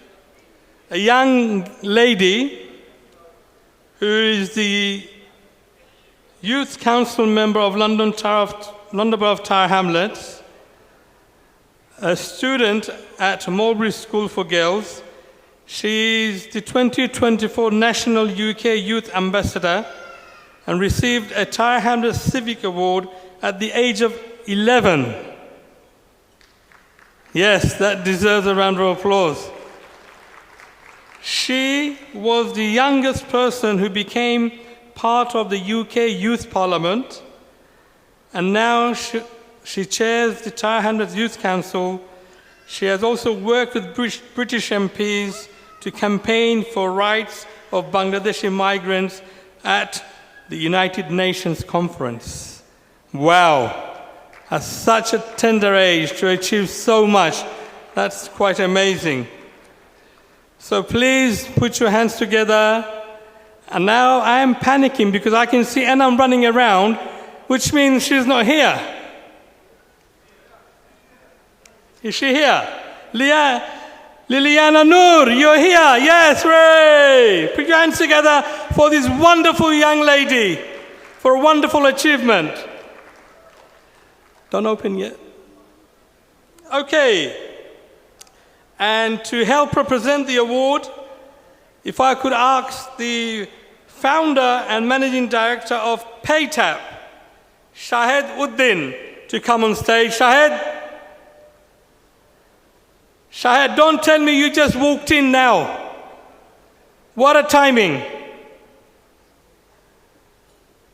a young lady who is the Youth Council member of London Borough of Tower Hamlets, a student at Mulberry School for Girls. She is the 2024 National UK Youth Ambassador and received a Tower Hamlets Civic Award at the age of 11. Yes, that deserves a round of applause. She was the youngest person who became part of the UK Youth Parliament, and now she chairs the Tower Hamlets Youth Council. She has also worked with British MPs to campaign for rights of Bangladeshi migrants at the United Nations Conference. Wow, at such a tender age to achieve so much, that's quite amazing. So please put your hands together. And now I am panicking because I can see Anam running around, which means she's not here. Is she here? Liliana Noor, you're here. Yes, hooray! Put your hands together for this wonderful young lady, for a wonderful achievement. Don't open yet. Okay. And to help represent the award, if I could ask the founder and managing director of PayTap, Shahed Uddin, to come on stage. Shahed, don't tell me you just walked in now. What a timing.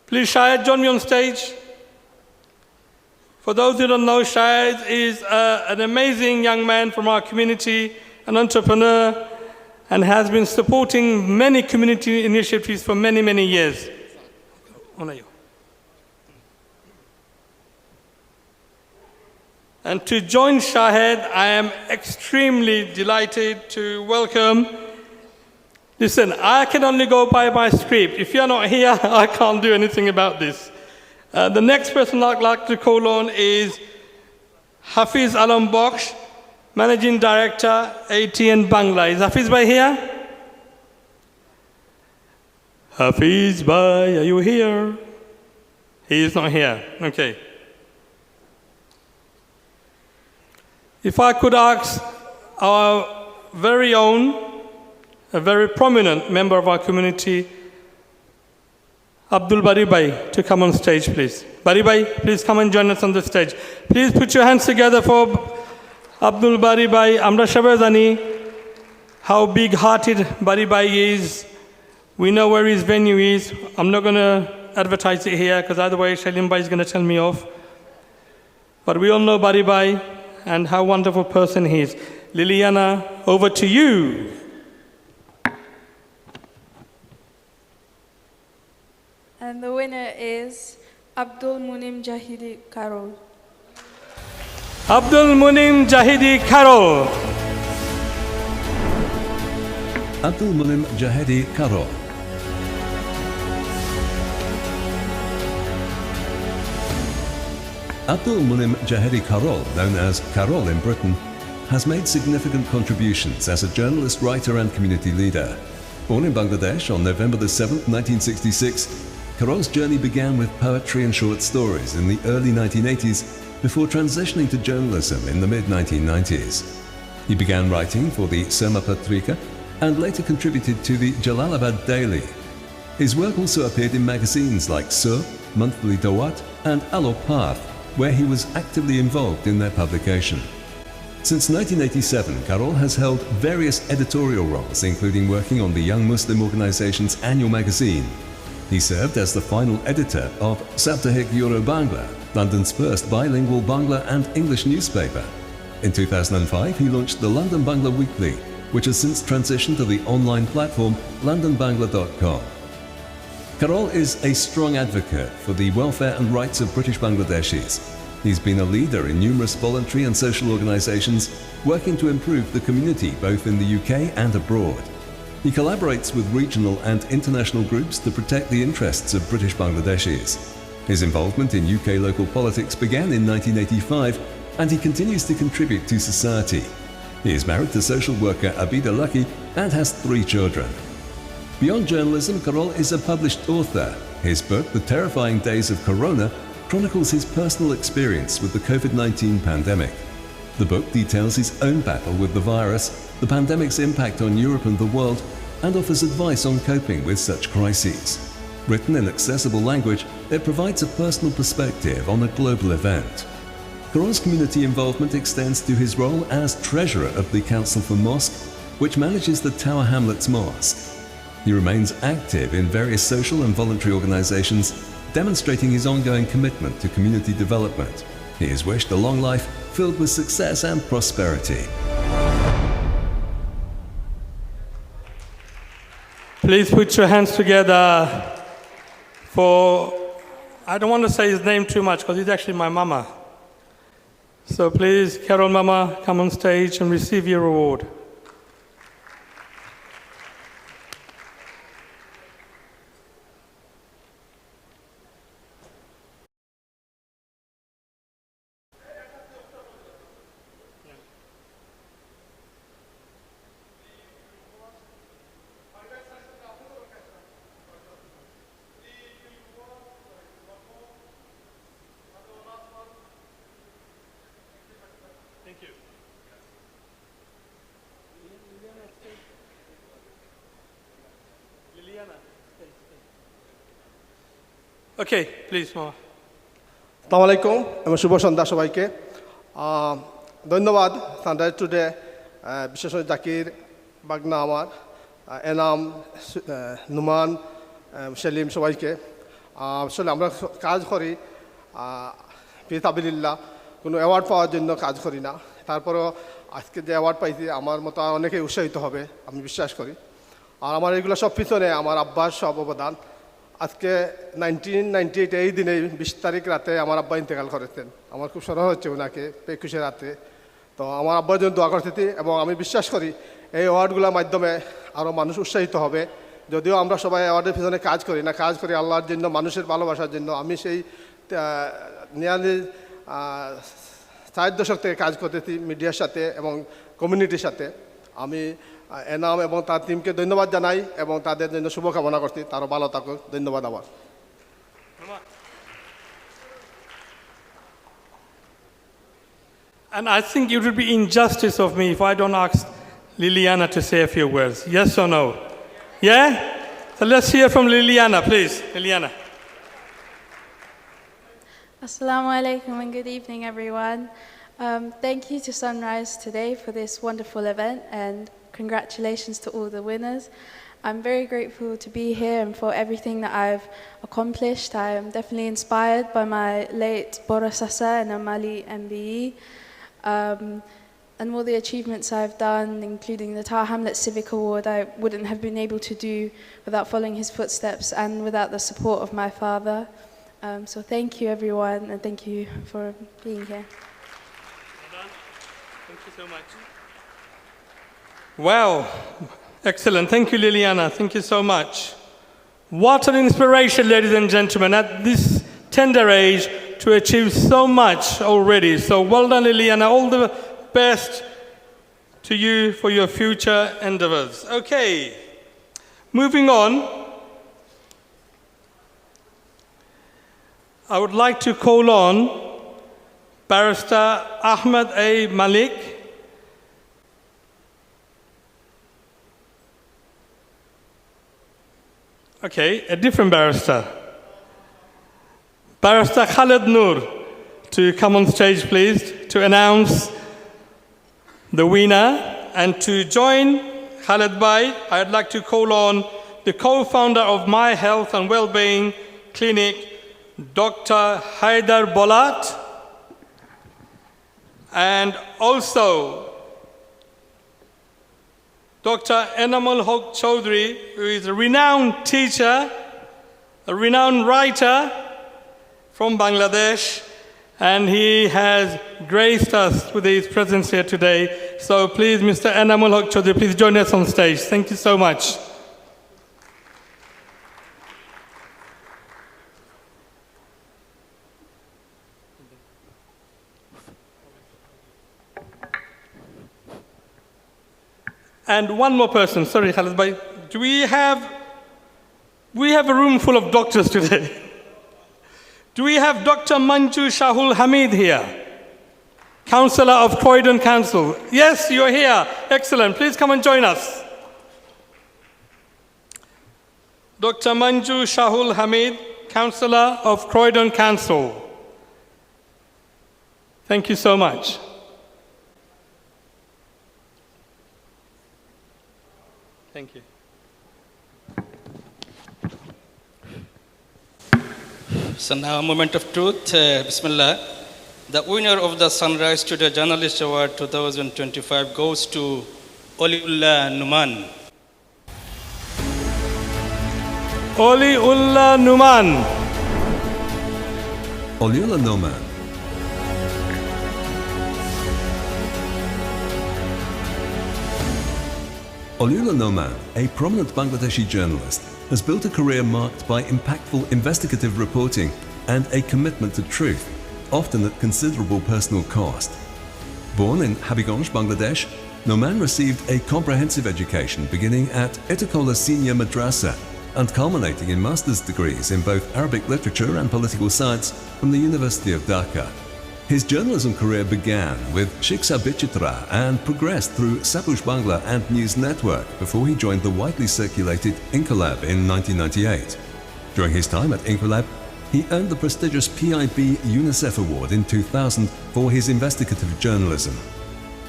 Please, Shahed, join me on stage. For those who don't know, Shahed is an amazing young man from our community, an entrepreneur, and has been supporting many community initiatives for many, many years. And to join Shahed, I am extremely delighted to welcome. Listen, I can only go by my script. If you're not here, I can't do anything about this. The next person I'd like to call on is Hafiz Alam Baksh, Managing Director, ATN Bangla. Is Hafiz Bhai here? Hafiz Bhai, are you here? He is not here. Okay. If I could ask our very own, a very prominent member of our community, Abdul Bari Bhai, to come on stage, please. Bari Bhai, please come and join us on the stage. Please put your hands together for Abdul Bari Bhai. Amra sabai jani how big-hearted Bari Bhai is. We know where his venue is. I'm not going to advertise it here because otherwise Shalim Bhai is going to tell me off. But we all know Bari Bhai and how wonderful person he is. Liliana, over to you. And the winner is Abdul Munim Jahidi Karol. Abdul Munim Jahidi Karol. Abdul Munim Jahedi Karol. Abdul Munim Jahedi Karol, known as Karol in Britain, has made significant contributions as a journalist, writer and community leader. Born in Bangladesh on November the 7th, 1966, Karol's journey began with poetry and short stories in the early 1980s before transitioning to journalism in the mid-1990s. He began writing for the Sema Patrika and later contributed to the Jalalabad Daily. His work also appeared in magazines like Sur, Monthly Dawat and Alo Path, where he was actively involved in their publication. Since 1987, Karol has held various editorial roles, including working on the Young Muslim Organization's annual magazine. He served as the final editor of Saptahik Euro Bangla, London's first bilingual Bangla and English newspaper. In 2005, he launched the London Bangla Weekly, which has since transitioned to the online platform londonbangla.com. Karol is a strong advocate for the welfare and rights of British Bangladeshis. He's been a leader in numerous voluntary and social organizations working to improve the community both in the UK and abroad. He collaborates with regional and international groups to protect the interests of British Bangladeshis. His involvement in UK local politics began in 1985, and he continues to contribute to society. He is married to social worker Abida Lucky and has 3 children. Beyond journalism, Karol is a published author. His book, The Terrifying Days of Corona, chronicles his personal experience with the COVID-19 pandemic. The book details his own battle with the virus, the pandemic's impact on Europe and the world, and offers advice on coping with such crises. Written in accessible language, it provides a personal perspective on a global event. Karol's community involvement extends to his role as treasurer of the Council for Mosque, which manages the Tower Hamlets Mosque. He remains active in various social and voluntary organizations, demonstrating his ongoing commitment to community development. He is wished a long life filled with success and prosperity. Please put your hands together for, I don't want to say his name too much because he's actually my mama. So please, Karol Mama, come on stage and receive your award. Okay, please, Mama. আসসালামু আলাইকুম এবং শুভ সন্ধ্যা সবাইকে ধন্যবাদ sunrise today বিশেষ করে জাকির বাগনা আমার এনাম নুমান সেলিম সবাইকে আসলে আমরা কাজ করি ফিতাবিল্লাহ কোনো অ্যাওয়ার্ড পাওয়ার জন্য কাজ করি না তারপরেও আজকে যে অ্যাওয়ার্ড পাইছি আমার মতো অনেকেই উৎসাহিত হবে আমি বিশ্বাস করি আর আমার এগুলো সব পিছনে আমার আব্বার সব অবদান আজকে 1998 এই দিনে 20 তারিখ রাতে আমার আব্বা ইন্তেকাল করেছেন আমার খুব স্মরণ হচ্ছে ওনাকে 21 রাতে তো আমার আব্বার জন্য দোয়া করতেছি এবং আমি বিশ্বাস করি এই অ্যাওয়ার্ডগুলোর মাধ্যমে আরও মানুষ উৎসাহিত হবে যদিও আমরা সবাই অ্যাওয়ার্ডের পিছনে কাজ করি না কাজ করি আল্লাহর জন্য মানুষের ভালোবাসার জন্য আমি সেই নিয়ালি 4 দশক থেকে কাজ করতেছি মিডিয়ার সাথে এবং কমিউনিটির সাথে আমি এনাম এবং তার টিমকে ধন্যবাদ জানাই এবং তাদের জন্য শুভকামনা করছি তারও ভালো থাকুক ধন্যবাদ আবার And I think it would be injustice of me if I don't ask Liliana to say a few words. Yes or no? Yeah? So let's hear from Liliana, please. Liliana. Assalamu alaikum and good evening, everyone. Thank you to Sunrise today for this wonderful event and congratulations to all the winners. I'm very grateful to be here and for everything that I've accomplished. I am definitely inspired by my late Bora Sasa and Amali MBE and all the achievements I've done, including the Tower Hamlets Civic Award, I wouldn't have been able to do without following his footsteps and without the support of my father. So thank you everyone and thank you for being here. Well done. Thank you so much. Wow, excellent. Thank you, Liliana. Thank you so much. What an inspiration, ladies and gentlemen, at this tender age to achieve so much already. So well done, Liliana. All the best to you for your future endeavors. Okay, moving on. I would like to call on Barrister Ahmed A. Malik. Okay, a different barrister. Barrister Khaled Noor to come on stage, please, to announce the winner. And to join Khaled Bhai, I'd like to call on the co-founder of My Health and Wellbeing Clinic, Dr. Haidar Bolat, and also Dr. Enamul Haq Chaudhry, who is a renowned teacher, a renowned writer from Bangladesh, and he has graced us with his presence here today. So please, Mr. Enamul Haq Chaudhry, please join us on stage. Thank you so much. And one more person, sorry Khalid Bhai, we have a room full of doctors today. Do we have Dr. Manju Shahul Hamid here? Councillor of Croydon Council. Yes, you're here. Excellent. Please come and join us. Dr. Manju Shahul Hamid, Councillor of Croydon Council. Thank you so much. Thank you. So now a moment of truth. Bismillah. The winner of the Sunrise Today Journalist Award 2025 goes to Oliullah Numan. Oliullah Numan. Oliullah Numan. Oliullah Numan, a prominent Bangladeshi journalist, has built a career marked by impactful investigative reporting and a commitment to truth, often at considerable personal cost. Born in Habiganj, Bangladesh, Numan received a comprehensive education beginning at Itakola Senior Madrasa and culminating in master's degrees in both Arabic literature and political science from the University of Dhaka. His journalism career began with Shiksha Bichitra and progressed through Sapush Bangla and News Network before he joined the widely circulated Inquilab in 1998. During his time at Inquilab, he earned the prestigious PIB UNICEF Award in 2000 for his investigative journalism.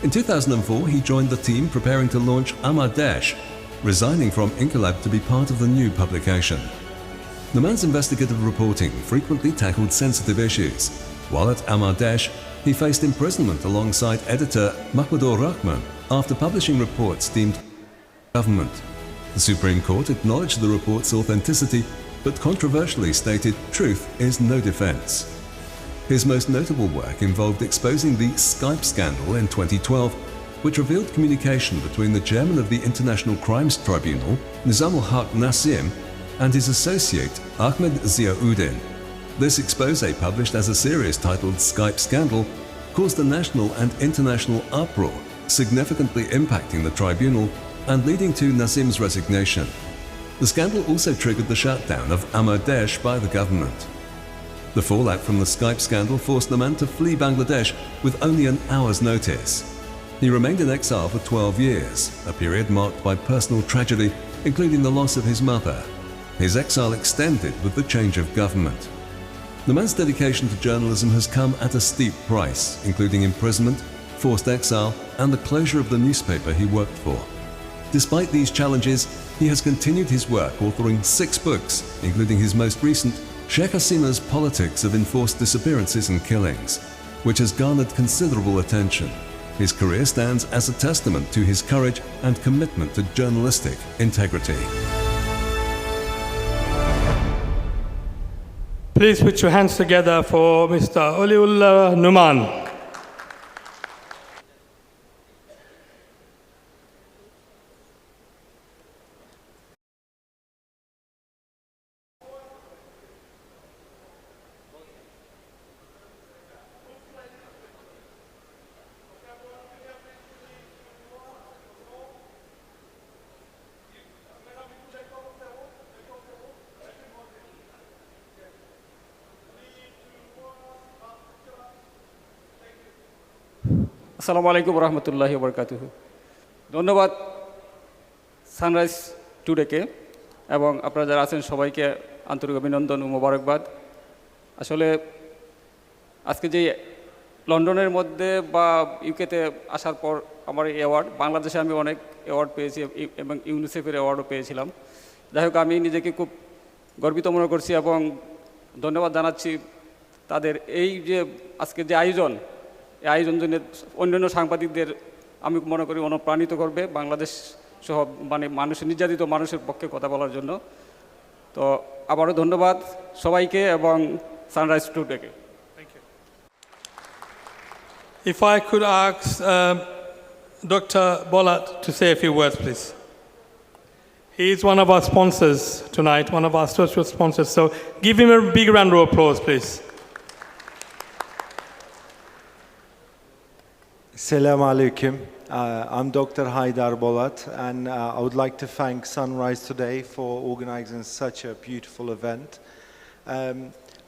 In 2004, he joined the team preparing to launch Amadesh, resigning from Inquilab to be part of the new publication. Numan's investigative reporting frequently tackled sensitive issues. While at Amadesh, he faced imprisonment alongside editor Mahmoud Rahman after publishing reports deemed government. The Supreme Court acknowledged the report's authenticity, but controversially stated truth is no defense. His most notable work involved exposing the Skype scandal in 2012, which revealed communication between the chairman of the International Crimes Tribunal, Nizamul Haq Nassim, and his associate, Ahmed Ziauddin. This expose, published as a series titled Skype Scandal, caused a national and international uproar, significantly impacting the tribunal and leading to Nassim's resignation. The scandal also triggered the shutdown of Amadesh by the government. The fallout from the Skype scandal forced Numan to flee Bangladesh with only an hour's notice. He remained in exile for 12 years, a period marked by personal tragedy, including the loss of his mother. His exile extended with the change of government. Numan's dedication to journalism has come at a steep price, including imprisonment, forced exile, and the closure of the newspaper he worked for. Despite these challenges, he has continued his work, authoring 6 books, including his most recent, Sheikh Hasina's Politics of Enforced Disappearances and Killings, which has garnered considerable attention. His career stands as a testament to his courage and commitment to journalistic integrity. Please put your hands together for Mr. Oliullah Numan. আসসালামু আলাইকুম রহমতুল্লাহি বরকাতুহু। ধন্যবাদ sunrise টুডেকে এবং আপনারা যারা আছেন সবাইকে আন্তরিক অভিনন্দন ও মোবারকবাদ। আসলে আজকে যে লন্ডনের মধ্যে বা ইউকেতে আসার পর আমার এই অ্যাওয়ার্ড, বাংলাদেশে আমি অনেক অ্যাওয়ার্ড পেয়েছি এবং ইউনিসেফের অ্যাওয়ার্ডও পেয়েছিলাম। যাই হোক, আমি নিজেকে খুব গর্বিত মনে করছি এবং ধন্যবাদ জানাচ্ছি তাদের। এই যে আজকে যে আয়োজন, এই আয়োজন জন্য অন্যান্য সাংবাদিকদের আমি মনে করি অনুপ্রাণিত করবে বাংলাদেশ সহ মানে মানুষের নির্যাতিত মানুষের পক্ষে কথা বলার জন্য। তো আবারও ধন্যবাদ সবাইকে এবং sunrise টুডেকে। If I could ask Dr. Bolat to say a few words, please. He is one of our sponsors tonight, one of our social sponsors. So give him a big round of applause, please. Assalamu alaikum. I'm Dr. Haydar Bolat, and I would like to thank Sunrise today for organizing such a beautiful event.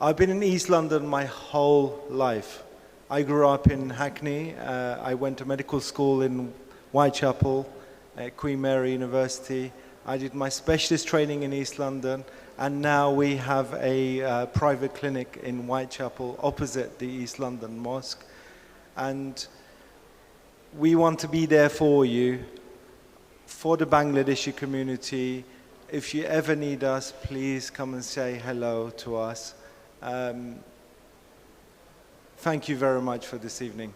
I've been in East London my whole life. I grew up in Hackney. I went to medical school in Whitechapel, Queen Mary University. I did my specialist training in East London, and now we have a private clinic in Whitechapel opposite the East London Mosque. And we want to be there for you, for the Bangladeshi community. If you ever need us, please come and say hello to us. Thank you very much for this evening.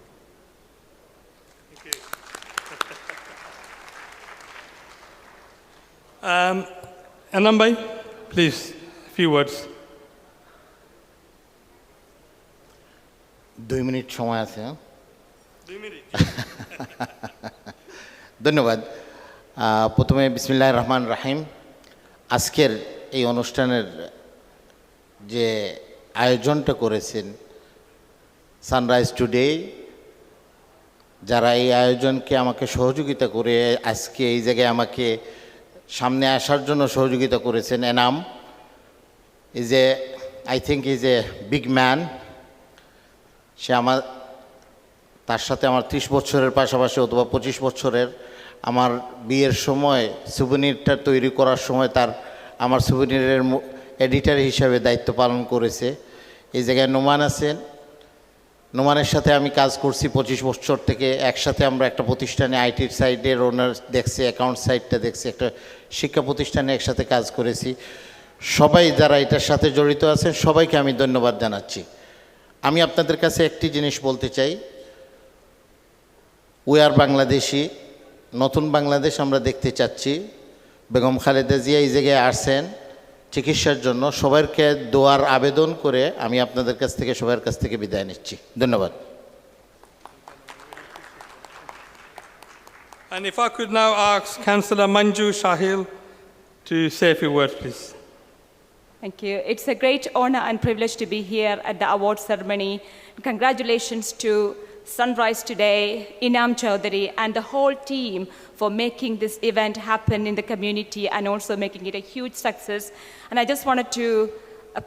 Thank you. Anambay, please, a few words. 2 minute সময় আছে। 2 minute. ধন্যবাদ। প্রথমে বিসমিল্লাহির রহমানির রহিম। আজকের এই অনুষ্ঠানের যে আয়োজনটা করেছেন সানরাইজ টুডে, যারা এই আয়োজনকে আমাকে সহযোগিতা করে আজকে এই জায়গায় আমাকে সামনে আসার জন্য সহযোগিতা করেছেন, Enam is a I think is a big man. সে আমার, তার সাথে আমার 30 বছরের পাশাপাশি অথবা 25 বছরের আমার বিয়ের সময় সুভেনিরটা তৈরি করার সময় তার আমার সুভেনিরের এডিটর হিসাবে দায়িত্ব পালন করেছে। এই জায়গায় নোমান আছেন, নোমানের সাথে আমি কাজ করছি 25 বছর থেকে। একসাথে আমরা একটা প্রতিষ্ঠানে আইটির সাইডের ওনার দেখছি, অ্যাকাউন্ট সাইডটা দেখছি, একটা শিক্ষা প্রতিষ্ঠানে একসাথে কাজ করেছি। সবাই যারা এটার সাথে জড়িত আছেন সবাইকে আমি ধন্যবাদ জানাচ্ছি। আমি আপনাদের কাছে একটি জিনিস বলতে চাই, উই আর বাংলাদেশি, নতুন বাংলাদেশ আমরা দেখতে চাচ্ছি। বেগম খালেদা জিয়া এই জায়গায় আসছেন চিকিৎসার জন্য। সবাইকে দোয়ার আবেদন করে আমি আপনাদের কাছ থেকে সবার কাছ থেকে বিদায় নিচ্ছি। ধন্যবাদ। And if I could now ask Councillor Manju Shahil to say a few words, please. Thank you. It's a great honor and privilege to be here at the award ceremony. Congratulations to Sunrise today, Inam Chaudhary, and the whole team for making this event happen in the community and also making it a huge success. And I just wanted to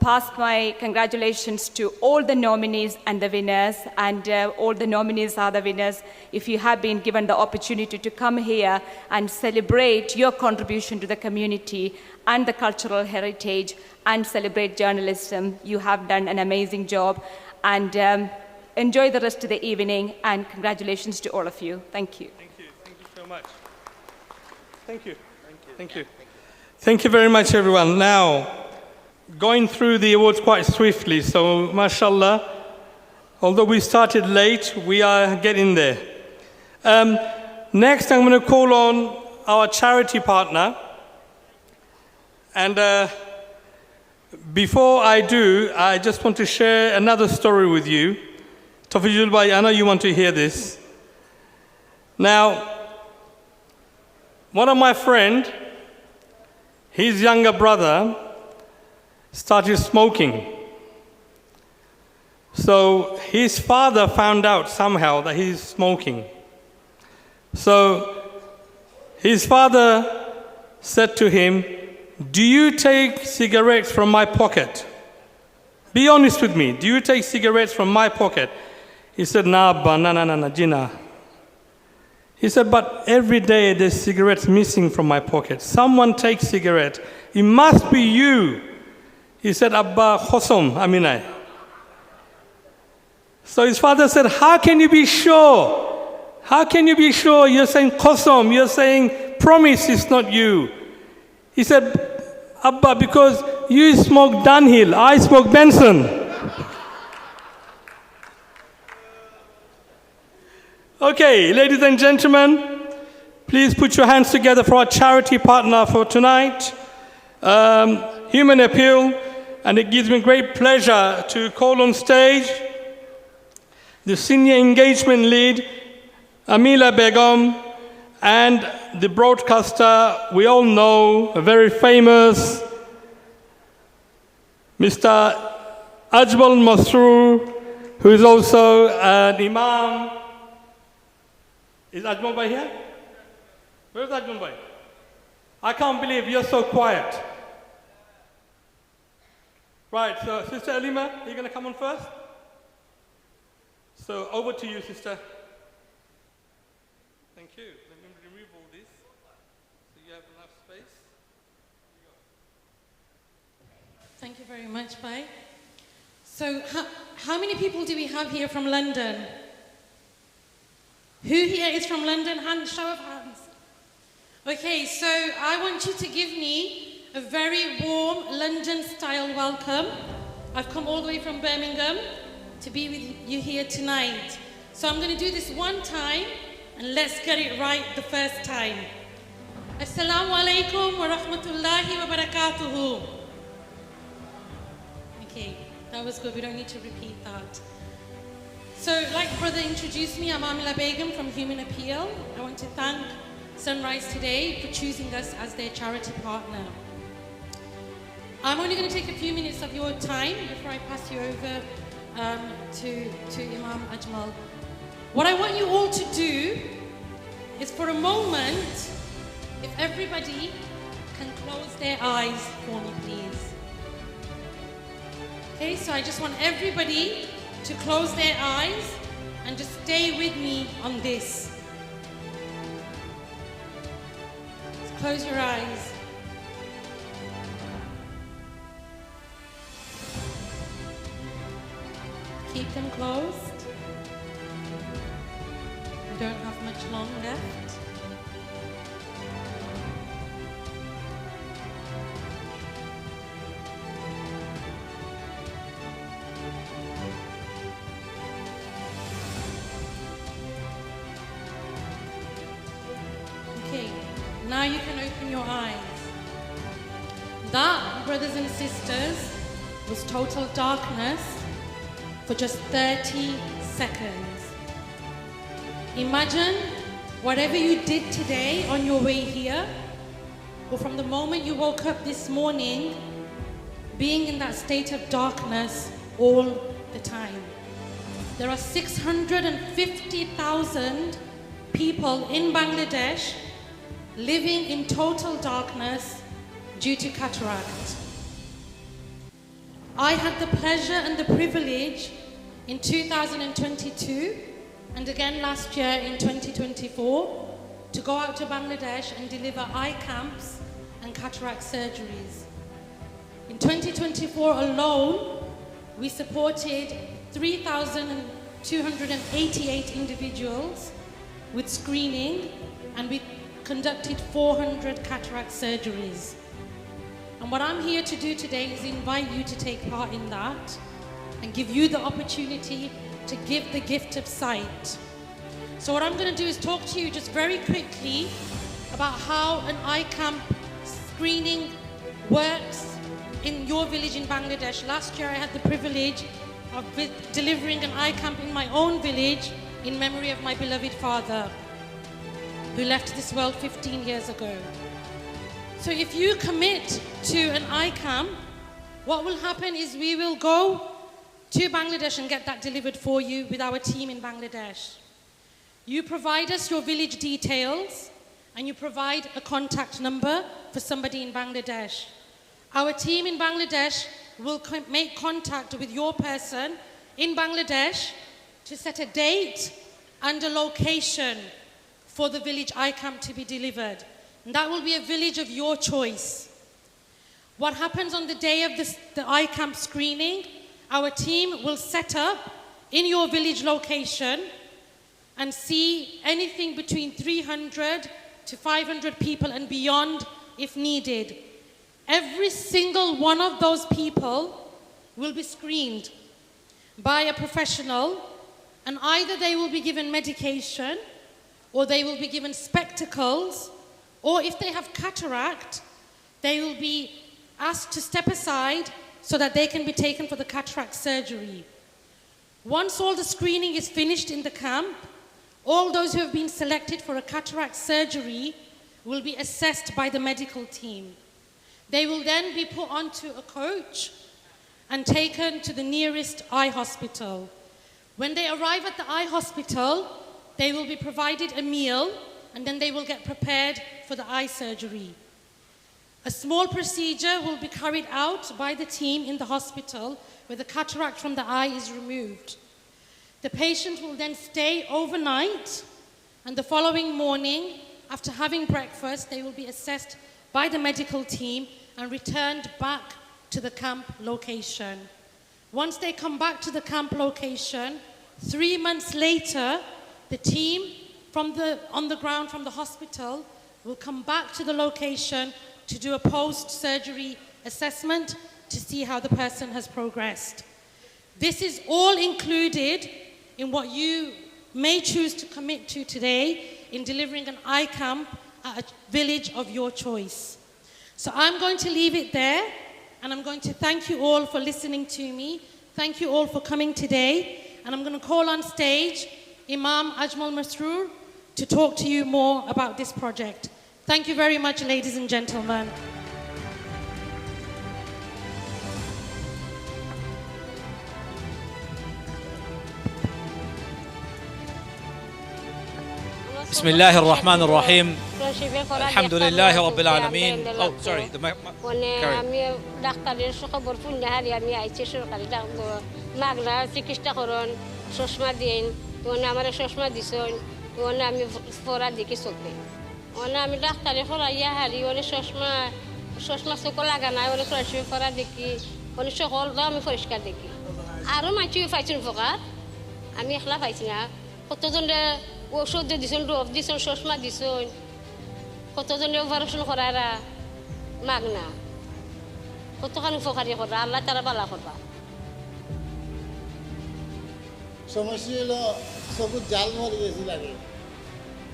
pass my congratulations to all the nominees and the winners, and all the nominees are the winners. If you have been given the opportunity to come here and celebrate your contribution to the community and the cultural heritage and celebrate journalism, you have done an amazing job. And enjoy the rest of the evening, and congratulations to all of you. Thank you. Thank you. Thank you so much. Thank you. Thank you. Thank you very much, everyone. Now, going through the awards quite swiftly, so mashallah, although we started late, we are getting there. Next, I'm going to call on our charity partner. And before I do, I just want to share another story with you. Tafizul Bhai, I know you want to hear this. Now, one of my friend, his younger brother, started smoking. So his father found out somehow that he's smoking. So his father said to him, "Do you take cigarettes from my pocket? Be honest with me. Do you take cigarettes from my pocket?" He said, "Nah, Abba, nah, Jina. He said, but every day there's cigarettes missing from my pocket. Someone takes cigarette. It must be you. He said, Abba Khosom Aminai. So his father said, how can you be sure? How can you be sure? You're saying Khosom, you're saying promise it's not you. He said, Abba, because you smoke Dunhill, I smoke Benson. Okay, ladies and gentlemen, please put your hands together for our charity partner for tonight, Human Appeal, and it gives me great pleasure to call on stage the Senior Engagement Lead, Amila Begum, and the broadcaster we all know, a very famous Mr. Ajmal Masroor, who is also an Imam. Is Ajmal Bhai here? Where's Ajmal Bhai? I can't believe you're so quiet. Right, so Sister Alima, are you going to come on first? So over to you, sister. Thank you. Let me remove all this so you have enough space. Thank you very much, Bhai. So how many people do we have here from London? Who here is from London? Show of hands. Okay, so I want you to give me a very warm London-style welcome. I've come all the way from Birmingham to be with you here tonight. So I'm going to do this one time, and let's get it right the first time. Assalamu alaikum wa rahmatullahi wa barakatuhu. Okay, that was good. We don't need to repeat that. So, like brother introduced me, I'm Amila Begum from Human Appeal. I want to thank Sunrise today for choosing us as their charity partner. I'm only going to take a few minutes of your time before I pass you over to Imam Ajmal. What I want you all to do is, for a moment, if everybody can close their eyes for me, please. Okay, so I just want everybody to close their eyes and just stay with me on this. Just close your eyes. Keep them closed. We don't have much long left. Okay, now you can open your eyes. That, brothers and sisters, was total darkness for just 30 seconds. Imagine whatever you did today on your way here, or from the moment you woke up this morning, being in that state of darkness all the time. There are 650,000 people in Bangladesh living in total darkness due to cataract. I had the pleasure and the privilege in 2022 and again last year in 2024 to go out to Bangladesh and deliver eye camps and cataract surgeries. In 2024 alone, we supported 3,288 individuals with screening, and we conducted 400 cataract surgeries. And what I'm here to do today is invite you to take part in that and give you the opportunity to give the gift of sight. So what I'm going to do is talk to you just very quickly about how an eye camp screening works in your village in Bangladesh. Last year I had the privilege of delivering an eye camp in my own village in memory of my beloved father, who left this world 15 years ago. So if you commit to an eye camp, what will happen is we will go to Bangladesh and get that delivered for you with our team in Bangladesh. You provide us your village details and you provide a contact number for somebody in Bangladesh. Our team in Bangladesh will make contact with your person in Bangladesh to set a date and a location for the village eye camp to be delivered. And that will be a village of your choice. What happens on the day of the eye camp screening, our team will set up in your village location and see anything between 300 to 500 people and beyond if needed. Every single one of those people will be screened by a professional, and either they will be given medication or they will be given spectacles, or if they have cataract, they will be asked to step aside so that they can be taken for the cataract surgery. Once all the screening is finished in the camp, all those who have been selected for a cataract surgery will be assessed by the medical team. They will then be put onto a coach and taken to the nearest eye hospital. When they arrive at the eye hospital, they will be provided a meal and then they will get prepared for the eye surgery. A small procedure will be carried out by the team in the hospital where the cataract from the eye is removed. The patient will then stay overnight, and the following morning, after having breakfast, they will be assessed by the medical team and returned back to the camp location. Once they come back to the camp location, 3 months later, the team on the ground from the hospital will come back to the location to do a post-surgery assessment to see how the person has progressed. This is all included in what you may choose to commit to today in delivering an eye camp at a village of your choice. So I'm going to leave it there, and I'm going to thank you all for listening to me. Thank you all for coming today, and I'm going to call on stage Imam Ajmal Masroor to talk to you more about this project. Thank you very much, ladies and gentlemen. بسم الله الرحمن الرحيم الحمد لله رب العالمين. Oh, sorry. আমি ডাক্তারের খবর শুনলে হারি আমি আইছি সরকারি মাগনা চিকিৎসা করুন চশমা দিন ওনে আমার চশমা দিছেন ওনে আমি পড়া দেখি চোখে ওনে আমি ডাক্তারে পড়াইয়া হারি ওনে চশমা চোখ লাগা নাই ওনে পড়া দেখি ওনে সকলটা আমি পরিষ্কার দেখি আরও মাছি পাইছেন উপকার আমি একলা পাইছি না কতজনে ওষুধ দিছেন ডোপ দিছেন চশমা দিছেন কতজনে অপারেশন করারা মাগনা কতখানি উপকারী করা আল্লাহ তারা বালা করবা সমস্যা হলো চকুর জাল মরে গেছিল আগে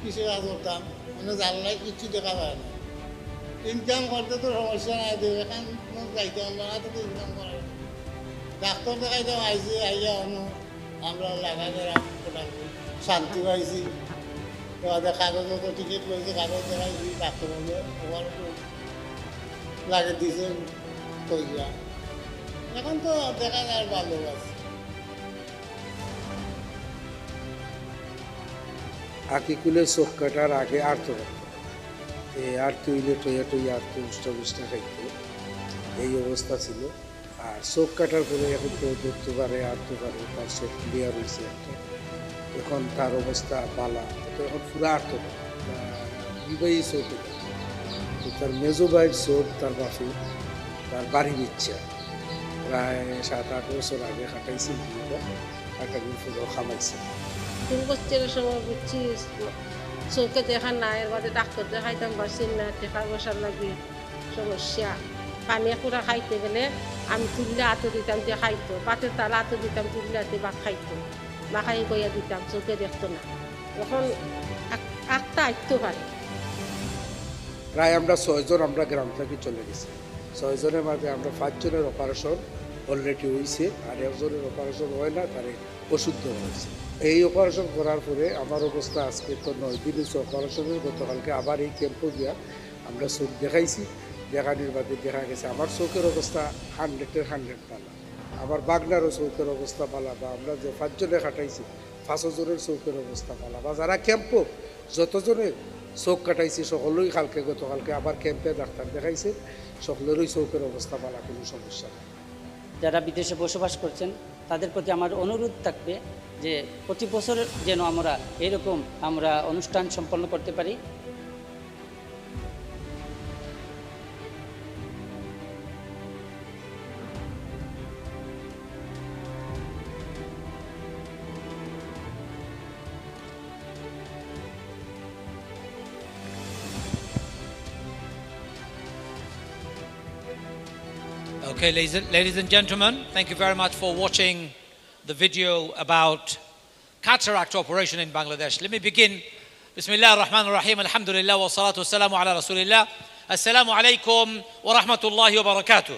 কিসে কাজ করতাম মানে জাল নাই কিচ্ছু দেখা যায় না ইনকাম করতে তো সমস্যা নাই এখন যাইতে পারবো না তো ইনকাম করে ডাক্তার দেখাইতাম আইসি আইয়া অন্য আমরা লাগা গেলাম শান্তি পাইছি তোমাদের কাগজ তো টিকিট লইছে কাগজ দেখাইছি ডাক্তার বলে ওখানে লাগে দিছে কইয়া এখন তো দেখা যায় ভালো আছে আকিকুলে চোখ কাটার আগে আর্ত এই আর্ত হইলে টইয়া আর্ত উষ্টা খাইতো এই অবস্থা ছিল আর চোখ কাটার পরে এখন তো ধরতে পারে আর্ত পারে তার চোখ ক্লিয়ার হয়েছে একটা এখন তার অবস্থা বালা তো এখন পুরো আর্ত বিবাহী চোখ তো তার মেজো ভাইয়ের চোখ তার বাপি তার বাড়ির ইচ্ছা প্রায় 7-8 বছর আগে কাটাইছে কাটানোর পরেও খামাইছে 3 বছরের সময় বুঝছি চোখে দেখা নাই এর বাদে ডাক্তার দেখাইতাম পারছি না দেখা বসার লাগে সমস্যা পানি পুরা খাইতে গেলে আমি তুললে হাতে দিতাম দিয়ে খাইতো পাতের তালা হাতে দিতাম তুললে হাতে বা খাইতো বা খাই গইয়া দিতাম চোখে দেখতো না এখন একটা আইতো পারে প্রায় আমরা 6 জন আমরা গ্রাম থেকে চলে গেছি 6 জনের মধ্যে আমরা 5 জনের অপারেশন অলরেডি হয়েছে আর একজনের অপারেশন হয় না তারে ওষুধ দেওয়া হয়েছে এই অপারেশন করার পরে আমার অবস্থা আজকে তো 9 দিন হয়েছে অপারেশনের গতকালকে আবার এই ক্যাম্পে গিয়া আমরা চোখ দেখাইছি দেখানোর বাদে দেখা গেছে আমার চোখের অবস্থা 100-এর 100 পালা আমার বাগনারও চোখের অবস্থা পালা বা আমরা যে 5 জনে কাটাইছি 5 জনের চোখের অবস্থা পালা বা যারা ক্যাম্পও যতজনে চোখ কাটাইছি সকলেই গতকালকে আবার ক্যাম্পে ডাক্তার দেখাইছে সকলেরই চোখের অবস্থা পালা কোনো সমস্যা নেই যারা বিদেশে বসবাস করছেন তাদের প্রতি আমার অনুরোধ থাকবে যে প্রতি বছর যেন আমরা এরকম আমরা অনুষ্ঠান সম্পন্ন করতে পারি। Okay, ladies and gentlemen, thank you very much for watching the video about cataract operation in Bangladesh. Let me begin. Bismillah ar-Rahman ar-Rahim, alhamdulillah, wa salatu wa salamu ala rasulillah. Assalamu alaikum wa rahmatullahi wa barakatuh.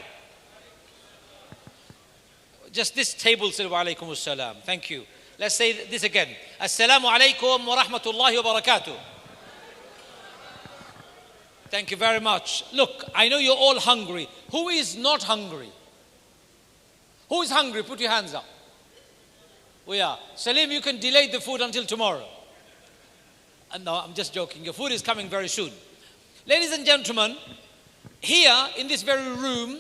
Just this table said wa alaikum assalam. Thank you. Let's say this again. Assalamu alaikum wa rahmatullahi wa barakatuh. Thank you very much. Look, I know you're all hungry. Who is not hungry? Who is hungry? Put your hands up. We are. Salim, you can delay the food until tomorrow. No, I'm just joking. Your food is coming very soon. Ladies and gentlemen, here in this very room,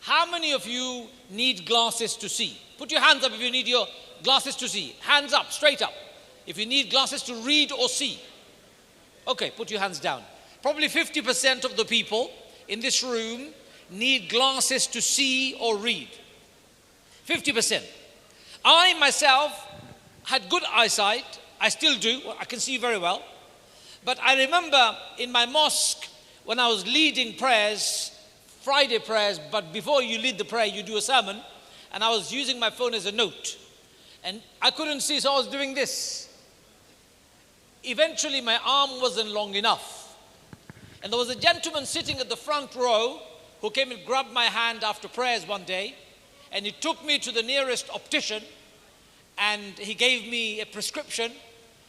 how many of you need glasses to see? Put your hands up if you need your glasses to see. Hands up, straight up. If you need glasses to read or see. Okay, put your hands down. Probably 50% of the people in this room need glasses to see or read. 50%. I myself had good eyesight. I still do. I can see very well. But I remember in my mosque when I was leading prayers, Friday prayers, but before you lead the prayer, you do a sermon, and I was using my phone as a note. And I couldn't see, so I was doing this. Eventually, my arm wasn't long enough. And there was a gentleman sitting at the front row who came and grabbed my hand after prayers one day, and he took me to the nearest optician, and he gave me a prescription,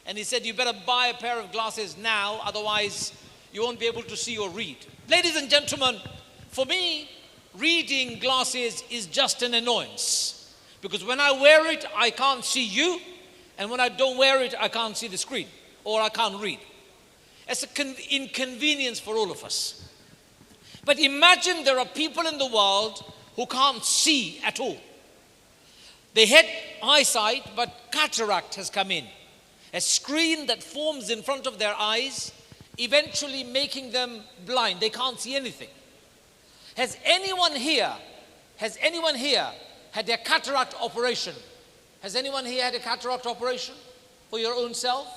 and he said, you better buy a pair of glasses now, otherwise you won't be able to see or read. Ladies and gentlemen, for me, reading glasses is just an annoyance, because when I wear it, I can't see you, and when I don't wear it, I can't see the screen, or I can't read. It's an inconvenience for all of us. But imagine there are people in the world who can't see at all. They had eyesight, but cataract has come in. A screen that forms in front of their eyes, eventually making them blind. They can't see anything. Has anyone here had a cataract operation? Has anyone here had a cataract operation for your own self?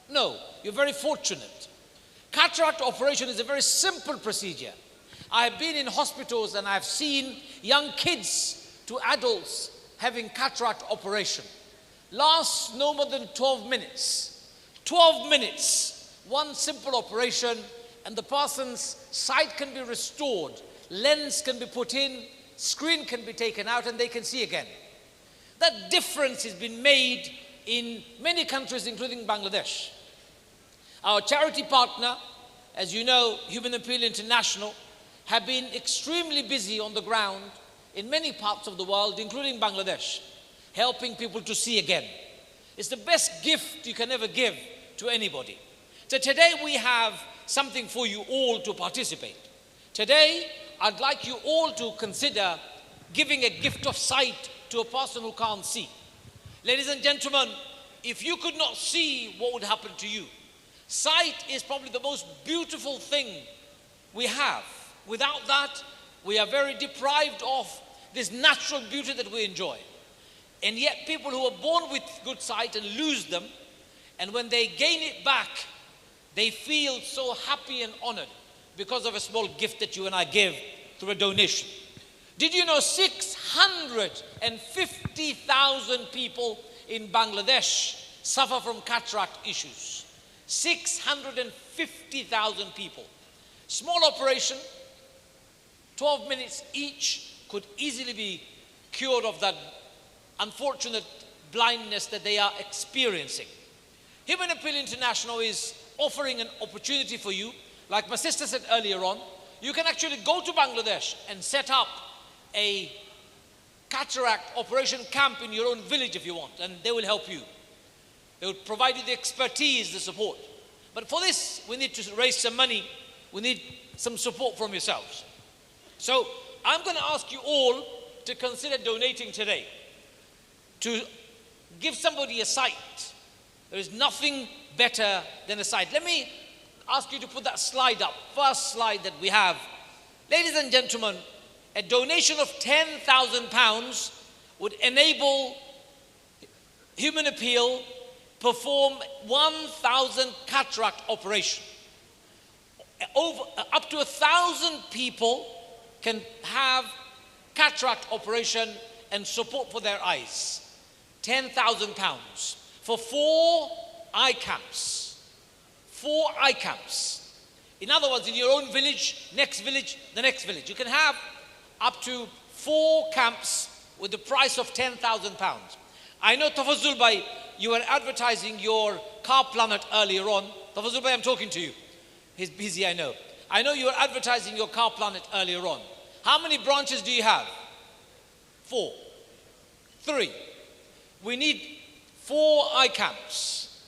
No, you're very fortunate. Cataract operation is a very simple procedure. I have been in hospitals and I've seen young kids to adults having cataract operation. Lasts no more than 12 minutes. 12 minutes, one simple operation, and the person's sight can be restored, lens can be put in, screen can be taken out, and they can see again. That difference has been made in many countries, including Bangladesh. Our charity partner, as you know, Human Appeal International, have been extremely busy on the ground in many parts of the world, including Bangladesh, helping people to see again. It's the best gift you can ever give to anybody. So today we have something for you all to participate. Today, I'd like you all to consider giving a gift of sight to a person who can't see. Ladies and gentlemen, if you could not see, what would happen to you? Sight is probably the most beautiful thing we have. Without that, we are very deprived of this natural beauty that we enjoy. And yet people who are born with good sight and lose them, and when they gain it back, they feel so happy and honored because of a small gift that you and I give through a donation. Did you know 650,000 people in Bangladesh suffer from cataract issues? 650,000 people. Small operation, 12 minutes each, could easily be cured of that unfortunate blindness that they are experiencing. Human Appeal International is offering an opportunity for you. Like my sister said earlier on, you can actually go to Bangladesh and set up a cataract operation camp in your own village if you want, and they will help you. They will provide you the expertise, the support. But for this, we need to raise some money. We need some support from yourselves. So I'm going to ask you all to consider donating today to give somebody a sight. There is nothing better than a sight. Let me ask you to put that slide up, first slide that we have. Ladies and gentlemen, a donation of £10,000 would enable Human Appeal perform 1,000 cataract operation. Up to 1,000 people can have cataract operation and support for their eyes. £10,000 for 4 eye camps. 4 eye camps. In other words, in your own village, next village, the next village. You can have up to 4 camps with the price of £10,000. I know, Tafazul Bhai, you were advertising your car planet earlier on. Tafazul Bhai, I'm talking to you. He's busy, I know. I know you were advertising your car planet earlier on. How many branches do you have? 4. 3. We need 4 eye camps.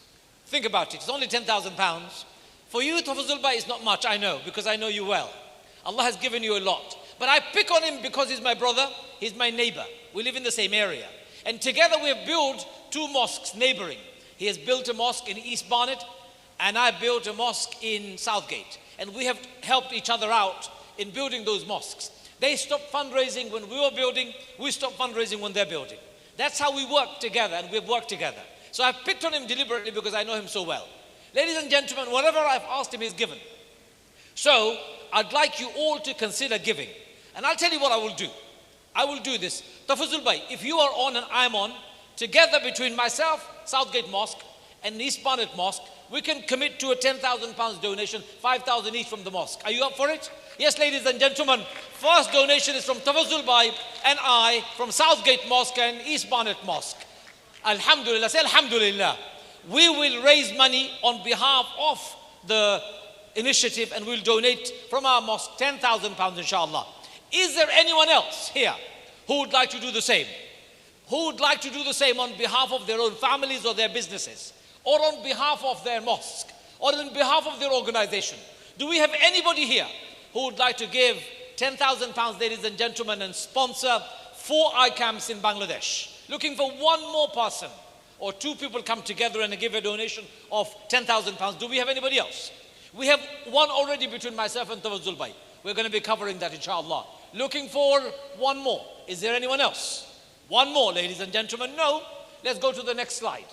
Think about it. It's only £10,000. For you, Tafazul Bhai, it's not much, I know, because I know you well. Allah has given you a lot. But I pick on him because he's my brother, he's my neighbor. We live in the same area. And together we have built 2 mosques neighboring. He has built a mosque in East Barnet, and I built a mosque in Southgate. And we have helped each other out in building those mosques. They stopped fundraising when we were building, we stopped fundraising when they're building. That's how we work together, and we've worked together. So I've picked on him deliberately because I know him so well. Ladies and gentlemen, whatever I've asked him, he's given. So I'd like you all to consider giving. And I'll tell you what I will do. I will do this. Tafazul Bhai, if you are on and I'm on, together between myself, Southgate Mosque, and East Barnet Mosque, we can commit to a £10,000 donation, 5,000 each from the mosque. Are you up for it? Yes, ladies and gentlemen, first donation is from Tafazul Bhai and I from Southgate Mosque and East Barnet Mosque. Alhamdulillah, say Alhamdulillah. We will raise money on behalf of the initiative and we'll donate from our mosque £10,000 inshallah. Is there anyone else here who would like to do the same? Who would like to do the same on behalf of their own families or their businesses? Or on behalf of their mosque? Or on behalf of their organization? Do we have anybody here who would like to give £10,000, ladies and gentlemen, and sponsor 4 eye camps in Bangladesh? Looking for one more person. Or 2 people come together and give a donation of £10,000. Do we have anybody else? We have one already between myself and Tafazul Bhai. We're going to be covering that inshallah. Looking for one more. Is there anyone else? One more, ladies and gentlemen. No. Let's go to the next slide.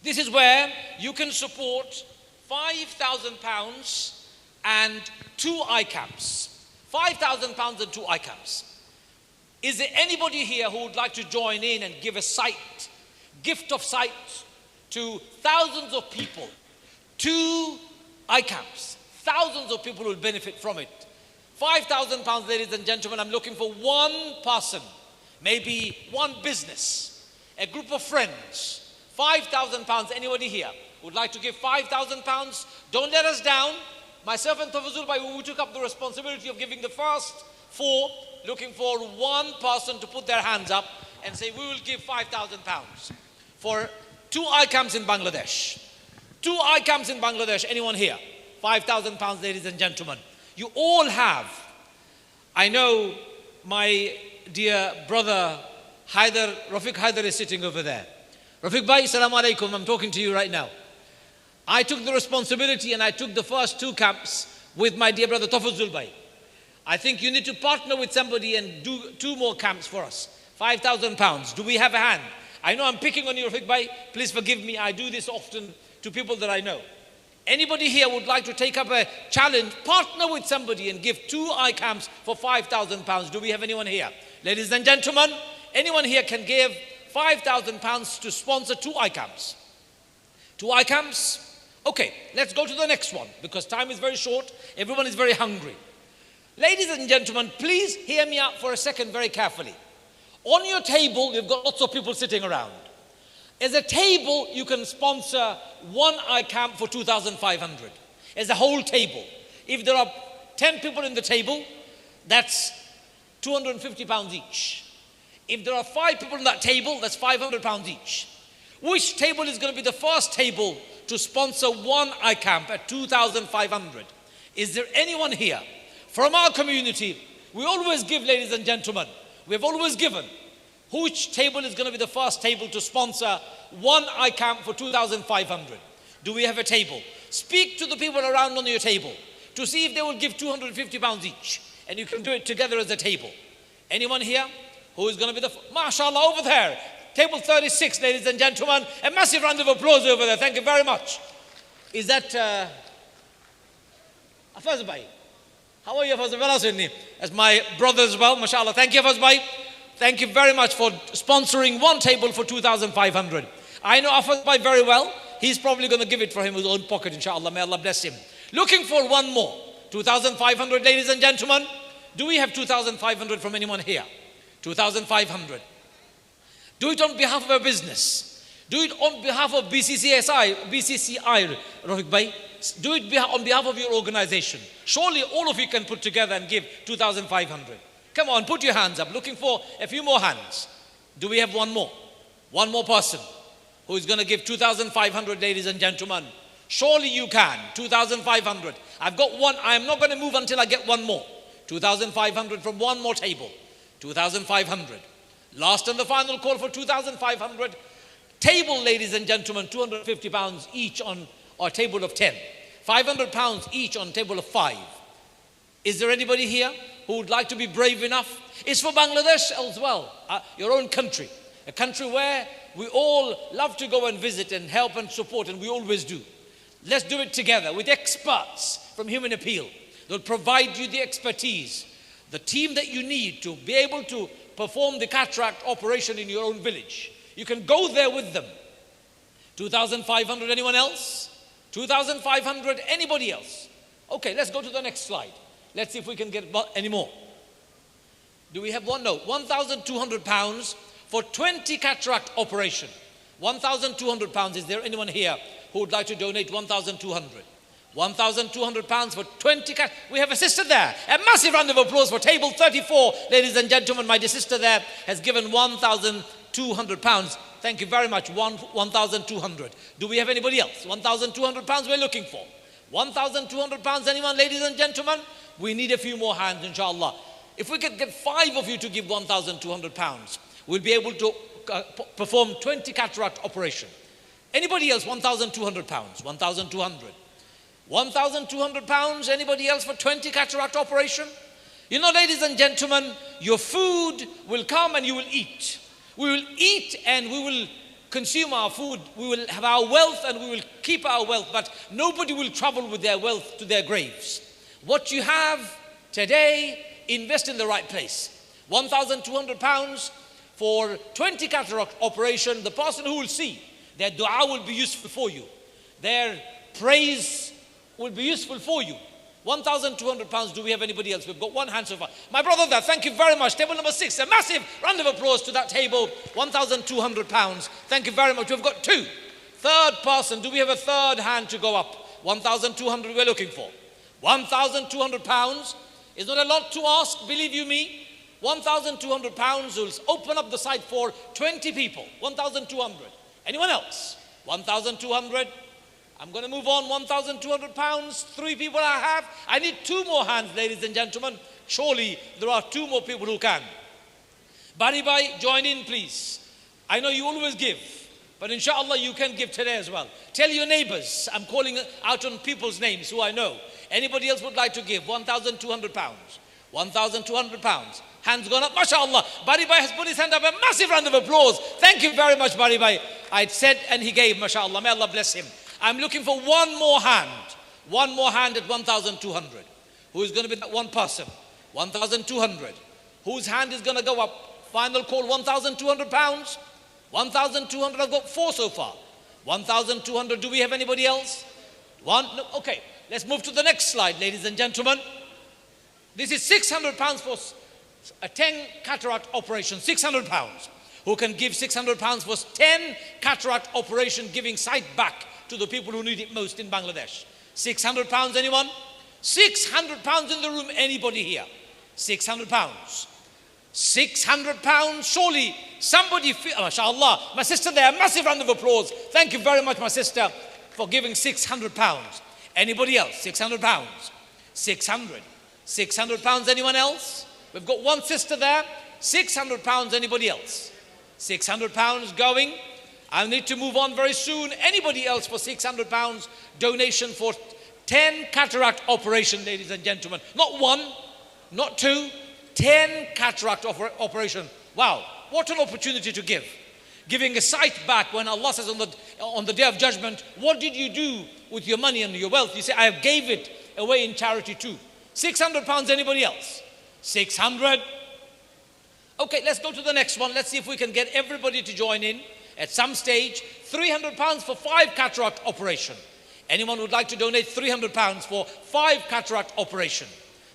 This is where you can support £5,000 and 2 eye camps. £5,000 and 2 eye camps. Is there anybody here who would like to join in and give a sight, gift of sight to thousands of people? 2 eye camps. Thousands of people will benefit from it. £5,000, ladies and gentlemen. I'm looking for one person, maybe one business, a group of friends. £5,000. Anybody here would like to give £5,000? Don't let us down. Myself and Tafazul Bhai, we took up the responsibility of giving the first 4, looking for one person to put their hands up and say, we will give £5,000 for 2 eye camps in Bangladesh. 2 eye camps in Bangladesh. Anyone here? £5,000, ladies and gentlemen. You all have. I know my dear brother Rafiq Haider is sitting over there. Rafiq Bhai, Assalamu alaikum, I'm talking to you right now. I took the responsibility and I took the first 2 camps with my dear brother Tafazul Bhai. I think you need to partner with somebody and do 2 more camps for us. £5,000. Do we have a hand? I know I'm picking on you, Rafiq Bhai. Please forgive me. I do this often to people that I know. Anybody here would like to take up a challenge, partner with somebody and give 2 eye camps for £5,000. Do we have anyone here? Ladies and gentlemen, anyone here can give £5,000 to sponsor 2 eye camps. 2 eye camps? Okay, let's go to the next one because time is very short. Everyone is very hungry. Ladies and gentlemen, please hear me out for a second very carefully. On your table, you've got lots of people sitting around. As a table, you can sponsor 1 eye camp for 2,500. As a whole table. If there are 10 people in the table, that's £250 each. If there are 5 people in that table, that's £500 each. Which table is going to be the first table to sponsor 1 eye camp at 2,500? Is there anyone here? From our community, we always give, ladies and gentlemen. We have always given. Which table is going to be the first table to sponsor one eye camp for 2,500? Do we have a table? Speak to the people around on your table to see if they will give 250 pounds each. And you can do it together as a table. Anyone here who is going to be the... MashaAllah, over there. Table 36, ladies and gentlemen. A massive round of applause over there. Thank you very much. Is that... Afaz Bhai? How are you, Afaz Bhai? As my brother as well, MashaAllah. Thank you, Afaz Bhai. Thank you very much for sponsoring one table for 2,500. I know Afaz Bhai very well. He's probably going to give it for him in his own pocket, inshallah. May Allah bless him. Looking for one more. 2,500, ladies and gentlemen. Do we have 2,500 from anyone here? 2,500. Do it on behalf of a business. Do it on behalf of BCCI, Rohit Bhai. Do it on behalf of your organization. Surely all of you can put together and give 2,500. Come on, put your hands up. Looking for a few more hands. Do we have one more? One more person who is going to give 2,500, ladies and gentlemen. Surely you can. 2,500. I've got one. I am not going to move until I get one more. 2,500 from one more table. 2,500. Last and the final call for 2,500. Table, ladies and gentlemen, 250 pounds each on a table of 10. 500 pounds each on a table of 5. Is there anybody here who would like to be brave enough? It's for Bangladesh as well, your own country. A country where we all love to go and visit and help and support, and we always do. Let's do it together with experts from Human Appeal. They'll provide you the expertise, the team that you need to be able to perform the cataract operation in your own village. You can go there with them. 2,500, anyone else? 2,500, anybody else? Okay, let's go to the next slide. Let's see if we can get any more. Do we have one? No. 1,200 pounds for 20 cataract operation. 1,200 pounds. Is there anyone here who would like to donate 1,200? 1,200 pounds for 20 We have a sister there. A massive round of applause for table 34. Ladies and gentlemen, my dear sister there has given 1,200 pounds. Thank you very much. 1,200. Do we have anybody else? 1,200 pounds we're looking for. 1,200 pounds. Anyone, ladies and gentlemen? We need a few more hands, inshallah. If we could get 5 of you to give 1,200 pounds, we'll be able to perform 20 cataract operation. Anybody else? 1,200 pounds. 1,200. 1,200 pounds. Anybody else for 20 cataract operation? You know, ladies and gentlemen, your food will come and you will eat. We will eat and we will consume our food. We will have our wealth and we will keep our wealth, but nobody will travel with their wealth to their graves. What you have today, invest in the right place. 1,200 pounds for 20 cataract operation. The person who will see, their dua will be useful for you. Their praise will be useful for you. 1,200 pounds. Do we have anybody else? We've got one hand so far. My brother there, thank you very much. Table number 6. A massive round of applause to that table. 1,200 pounds. Thank you very much. We've got 2. Third person. Do we have a third hand to go up? 1,200 we're looking for. 1,200 pounds is not a lot to ask, believe you me. 1,200 pounds will open up the site for 20 people. 1,200. Anyone else? 1,200. I'm going to move on. 1,200 pounds. 3 people I have. I need 2 more hands, ladies and gentlemen. Surely there are 2 more people who can. Bari Bhai, join in, please. I know you always give, but inshallah you can give today as well. Tell your neighbors. I'm calling out on people's names who I know. Anybody else would like to give? 1,200 pounds. 1,200 pounds. Hands gone up. MashaAllah. Bari Bhai has put his hand up. A massive round of applause. Thank you very much, Bari Bhai. I said and he gave. MashaAllah. May Allah bless him. I'm looking for one more hand. One more hand at 1,200. Who is going to be that one person? 1,200. Whose hand is going to go up? Final call, 1,200 pounds. 1,200. I've got 4 so far. 1,200. Do we have anybody else? One? No. Okay. Let's move to the next slide, ladies and gentlemen. This is 600 pounds for a 10 cataract operation. 600 pounds. Who can give 600 pounds for 10 cataract operation, giving sight back to the people who need it most in Bangladesh? 600 pounds, anyone? 600 pounds in the room, anybody here? 600 pounds. 600 pounds, surely somebody, mashallah, my sister there, a massive round of applause. Thank you very much, my sister, for giving 600 pounds. Anybody else? 600 pounds. 600. 600 pounds, anyone else? We've got one sister there. 600 pounds, anybody else? £600 going. I need to move on very soon. Anybody else for £600 donation for 10 cataract operation, ladies and gentlemen. Not one, not two, 10 cataract operation. Wow, what an opportunity to give. Giving a sight back when Allah says on the day of judgment, what did you do with your money and your wealth? You say, I gave it away in charity too. £600, anybody else? 600. Okay, let's go to the next one. Let's see if we can get everybody to join in at some stage. £300 for 5 cataract operation. Anyone would like to donate £300 for 5 cataract operation?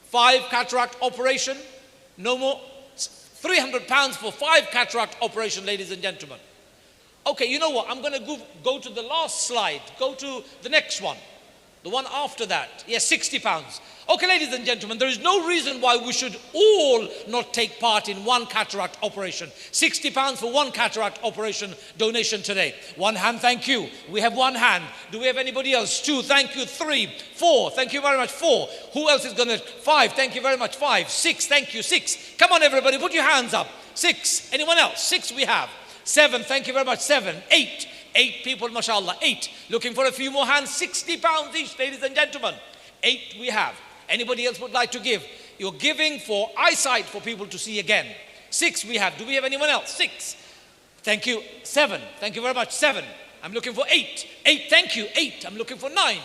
5 cataract operation? No more? £300 for 5 cataract operation, ladies and gentlemen. Okay, you know what? I'm going to go to the last slide. Go to the next one. The one after that. Yes, £60. Okay, ladies and gentlemen, there is no reason why we should all not take part in 1 cataract operation. £60 for 1 cataract operation donation today. 1 hand, thank you. We have 1 hand. Do we have anybody else? 2, thank you. 3, 4, thank you very much. 4. Who else is going to? 5, thank you very much. 5, 6, thank you. 6. Come on, everybody, put your hands up. 6. Anyone else? 6 we have. 7, thank you very much. 7, 8. 8 people, mashallah. 8. Looking for a few more hands. £60 each, ladies and gentlemen. 8 we have. Anybody else would like to give? You're giving for eyesight for people to see again. 6 we have. Do we have anyone else? 6. Thank you. 7. Thank you very much. 7. I'm looking for 8. 8. Thank you. 8. I'm looking for 9.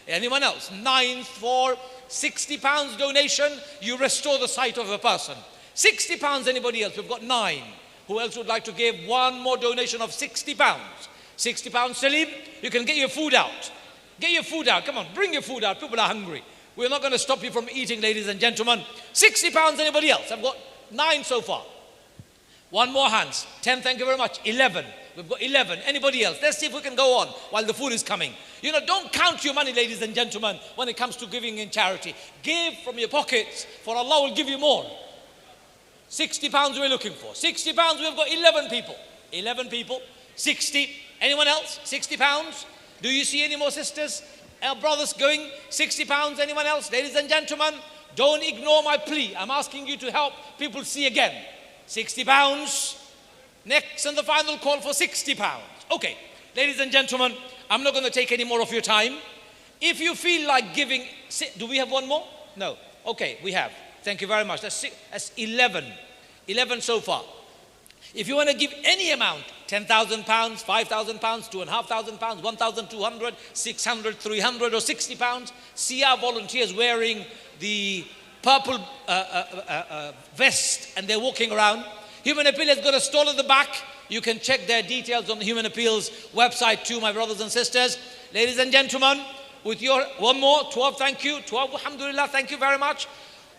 Anyone else? 9 for £60 donation. You restore the sight of a person. £60. Anybody else? We've got 9. Who else would like to give 1 more donation of £60? £60, Salim. You can get your food out. Get your food out. Come on, bring your food out. People are hungry. We're not going to stop you from eating, ladies and gentlemen. £60, anybody else? I've got 9 so far. 1 more hands. 10, thank you very much. 11. We've got 11. Anybody else? Let's see if we can go on while the food is coming. You know, don't count your money, ladies and gentlemen, when it comes to giving in charity. Give from your pockets, for Allah will give you more. £60 we're looking for. £60, we've got 11 people. 11 people. 60. Anyone else? £60. Do you see any more sisters? Our brothers going? £60. Anyone else? Ladies and gentlemen, don't ignore my plea. I'm asking you to help people see again. £60. Next and the final call for £60. Okay, ladies and gentlemen, I'm not going to take any more of your time. If you feel like giving, do we have 1 more? No. Okay, we have. Thank you very much. That's 11. 11 so far. If you want to give any amount, £10,000, £5,000, £2,500, 1,200, 600, 300 or £60, see our volunteers wearing the purple vest and they're walking around. Human Appeal has got a stall at the back. You can check their details on the Human Appeal's website too, my brothers and sisters. Ladies and gentlemen, with your 1 more, 12, thank you. 12, alhamdulillah, thank you very much.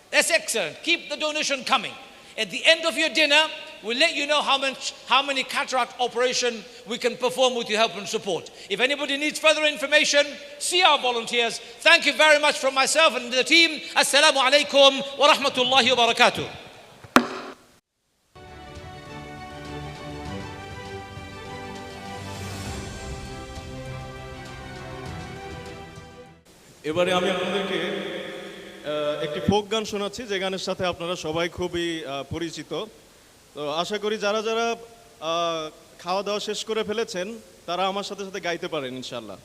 That's excellent. Keep the donation coming. At the end of your dinner, we'll let you know how many cataract operation we can perform with your help and support. If anybody needs further information, see our volunteers. Thank you very much from myself and the team. Assalamu alaikum wa rahmatullahi wa barakatuh. এবারে আমি আপনাদেরকে একটি folk গান শোনাচ্ছি যে গানের সাথে আপনারা সবাই খুবই পরিচিত। তো আশা করি যারা যারা খাওয়া দাওয়া শেষ করে ফেলেছেন তারা আমার সাথে সাথে গাইতে পারেন ইনশাআল্লাহ।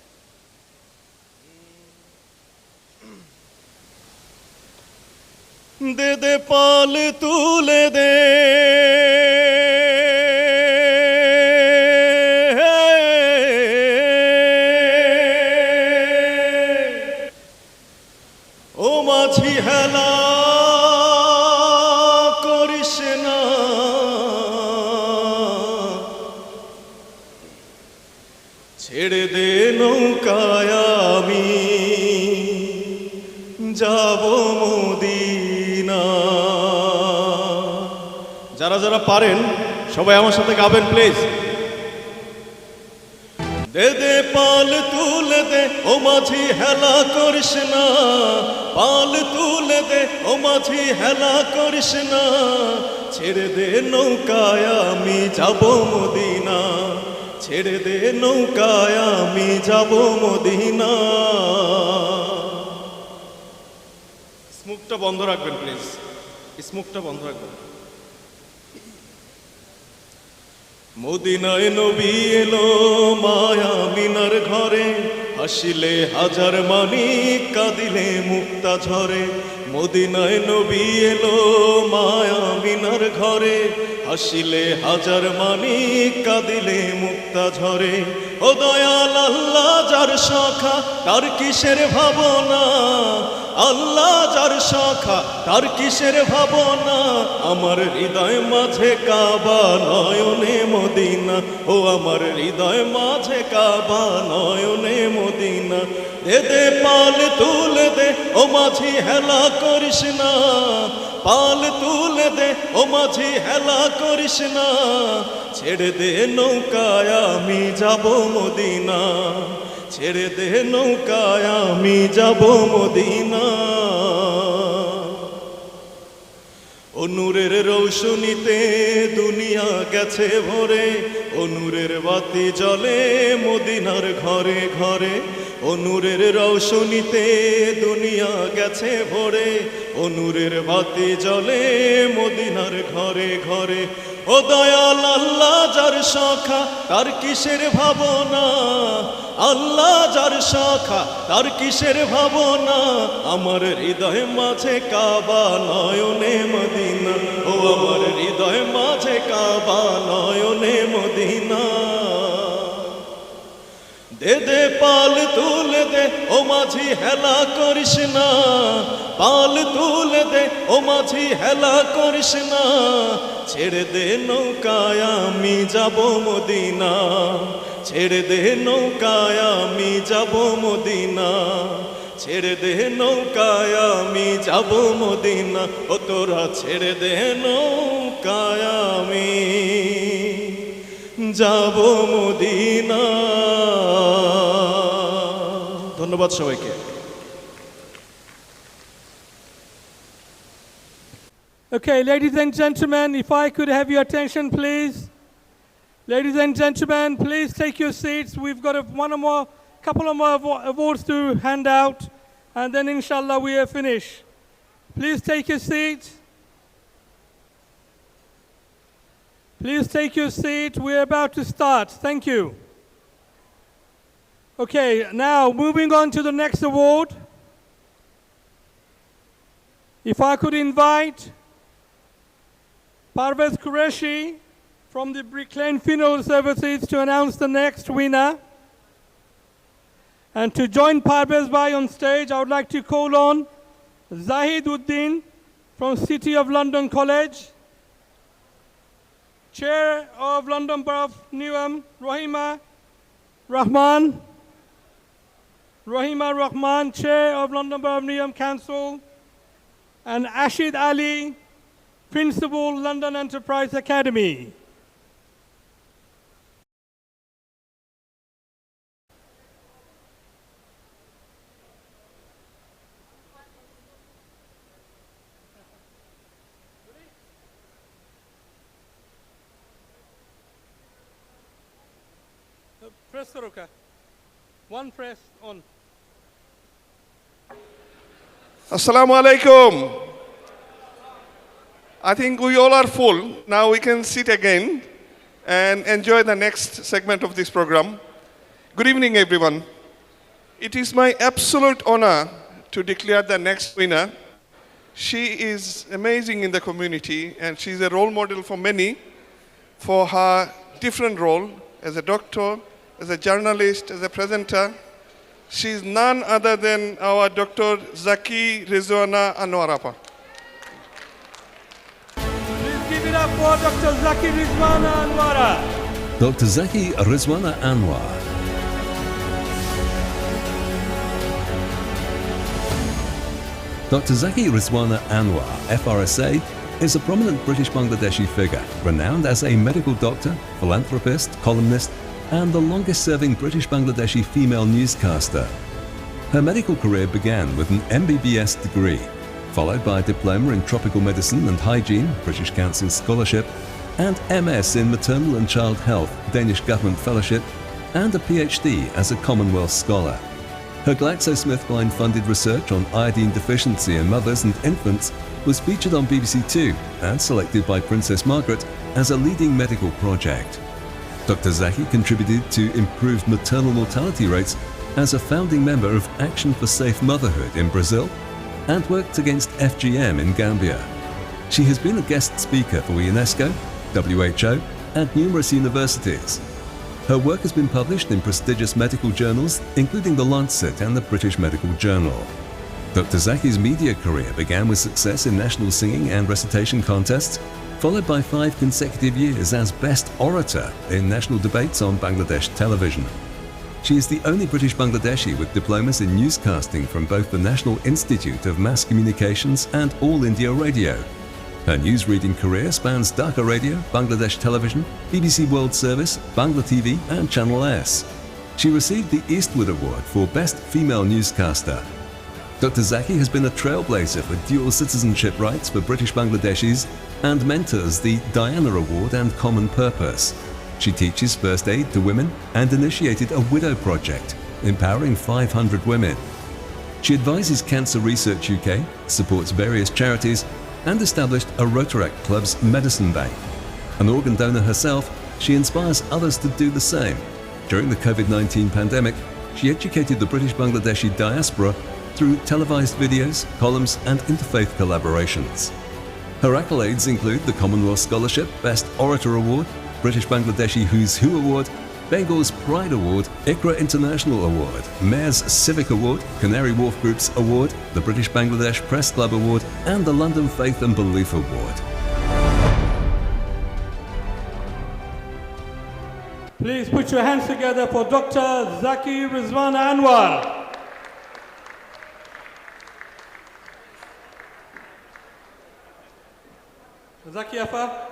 দে দে পাল তুলে দে ও মাঝি হেলা করিস না ছেড়ে দে নৌকায় আমি যাব মদিনা। যারা যারা পারেন সবাই আমার সাথে গাবেন প্লিজ। দে দে পাল তুলে দে ও মাঝি হেলা করিস না, পাল তুলে দে ও মাঝি হেলা করিস না, ছেড়ে দে নৌকায় আমি যাব মদিনা, ছেড়ে দে নৌকায় আমি যাব মদিনা। স্মোকটা বন্ধ রাখবেন প্লিজ, স্মোকটা বন্ধ রাখবেন। মদিনায় নবী এলো মায়া মিনার ঘরে, হাসিলে হাজার মানিক কাঁদিলে মুক্তা ঝরে। মদিনায় নবী এলো মায়া মিনার ঘরে, হাসিলে হাজার মানিক কাঁদিলে মুক্তা ঝরে। ও দয়াল আল্লাহ যার সখা তার কিসের ভাবনা, আল্লাহ যার সখা তার কিসের ভাবনা। আমার হৃদয় মাঝে কাবা নয়নে মদিনা, ও আমার হৃদয় মাঝে কাবা নয়নে মদিনা। দে দে পাল তুলে দে ও মাঝি হেলা করিস না, পাল তুলে দে ও মাঝি হেলা করিস না। ছেড়ে দে নৌকায় আমি যাব মদিনা, ছেড়ে দে নৌকায় আমি যাব মদিনা। ও নূরের রৌশনীতে দুনিয়া গেছে ভরে, ও নূরের বাতি জ্বলে মদিনার ঘরে ঘরে। ও নূরের রৌশনীতে দুনিয়া গেছে ভরে, ও নূরের বাতি জ্বলে মদিনার ঘরে ঘরে। ও দয়াল আল্লাহ যার সখা তার কিসের ভাবনা, আল্লাহ যার সখা তার কিসের ভাবনা। আমার হৃদয় মাঝে কাবা নয়নে মদিনা, ও আমার হৃদয় মাঝে কাবা নয়নে মদিনা। দে দে পাল তুলে দে ও মাঝি হেলা করিস না, পাল তুলে দে ও মাঝি হেলা করিস না। ছেড়ে দে নৌকায় আমি যাব মদিনা, ছেড়ে দে নৌকায় আমি যাব মদিনা, ছেড়ে দে নৌকায় আমি যাব মদিনা। ও তোরা ছেড়ে দে নৌকায় আমি যাব মদিনা। ধন্যবাদ সবাইকে। Okay, ladies and gentlemen, if I could have your attention, please. Ladies and gentlemen, please take your seats. We've got couple of more awards to hand out, and then inshallah we are finished. Please take your seats. Please take your seat. We're about to start. Thank you. Okay, now moving on to the next award. If I could invite Parvez Qureshi from the Brick Lane Funeral Services to announce the next winner. And to join Parvez Bhai on stage, I would like to call on Zahid Uddin from City of London College, Chair of London Borough of Newham, Rahima Rahman, Chair of London Borough of Newham Council, and Ashid Ali, Principal, London Enterprise Academy. Press Saroka. One press on. Assalamu alaikum. I think we all are full. Now we can sit again and enjoy the next segment of this program. Good evening, everyone. It is my absolute honor to declare the next winner. She is amazing in the community, and she is a role model for many for her different role as a doctor, as a journalist, as a presenter. She is none other than our Dr. Zaki Rizwana Anwarapa. Please give it up for Dr. Zaki Rizwana Anwara. Dr. Zaki Rizwana Anwar. Dr. Zaki Rizwana Anwar, FRSA, is a prominent British Bangladeshi figure, renowned as a medical doctor, philanthropist, columnist, and the longest-serving British Bangladeshi female newscaster. Her medical career began with an MBBS degree, followed by a diploma in tropical medicine and hygiene, British Council scholarship, and MS in maternal and child health, Danish government fellowship, and a PhD as a Commonwealth scholar. Her GlaxoSmithKline-funded research on iodine deficiency in mothers and infants was featured on BBC Two and selected by Princess Margaret as a leading medical project. Dr. Zaki contributed to improved maternal mortality rates as a founding member of Action for Safe Motherhood in Brazil and worked against FGM in Gambia. She has been a guest speaker for UNESCO, WHO, and numerous universities. Her work has been published in prestigious medical journals, including The Lancet and the British Medical Journal. Dr. Zaki's media career began with success in national singing and recitation contests, followed by 5 consecutive years as Best Orator in national debates on Bangladesh television. She is the only British Bangladeshi with diplomas in newscasting from both the National Institute of Mass Communications and All India Radio. Her newsreading career spans Dhaka Radio, Bangladesh Television, BBC World Service, Bangla TV and Channel S. She received the Eastwood Award for Best Female Newscaster. Dr. Zaki has been a trailblazer for dual citizenship rights for British Bangladeshis and mentors the Diana Award and Common Purpose. She teaches first aid to women and initiated a widow project, empowering 500 women. She advises Cancer Research UK, supports various charities, and established a Rotaract Club's Medicine Bank. An organ donor herself, she inspires others to do the same. During the COVID-19 pandemic, she educated the British Bangladeshi diaspora through televised videos, columns, and interfaith collaborations. Her accolades include the Commonwealth Scholarship, Best Orator Award, British Bangladeshi Who's Who Award, Bengal's Pride Award, ICRA International Award, Mayor's Civic Award, Canary Wharf Group's Award, the British Bangladesh Press Club Award, and the London Faith and Belief Award. Please put your hands together for Dr. Zaki Rizwan Anwar. Zaki Afa.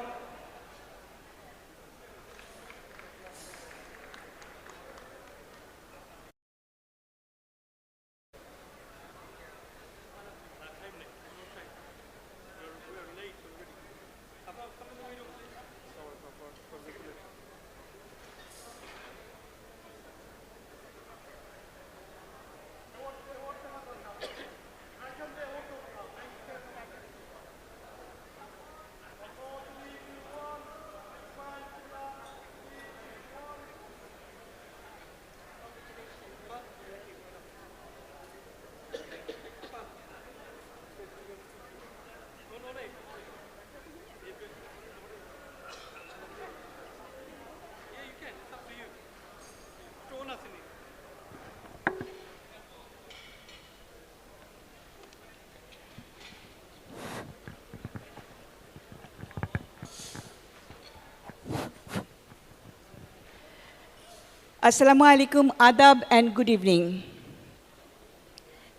Assalamu alaikum, adab, and good evening.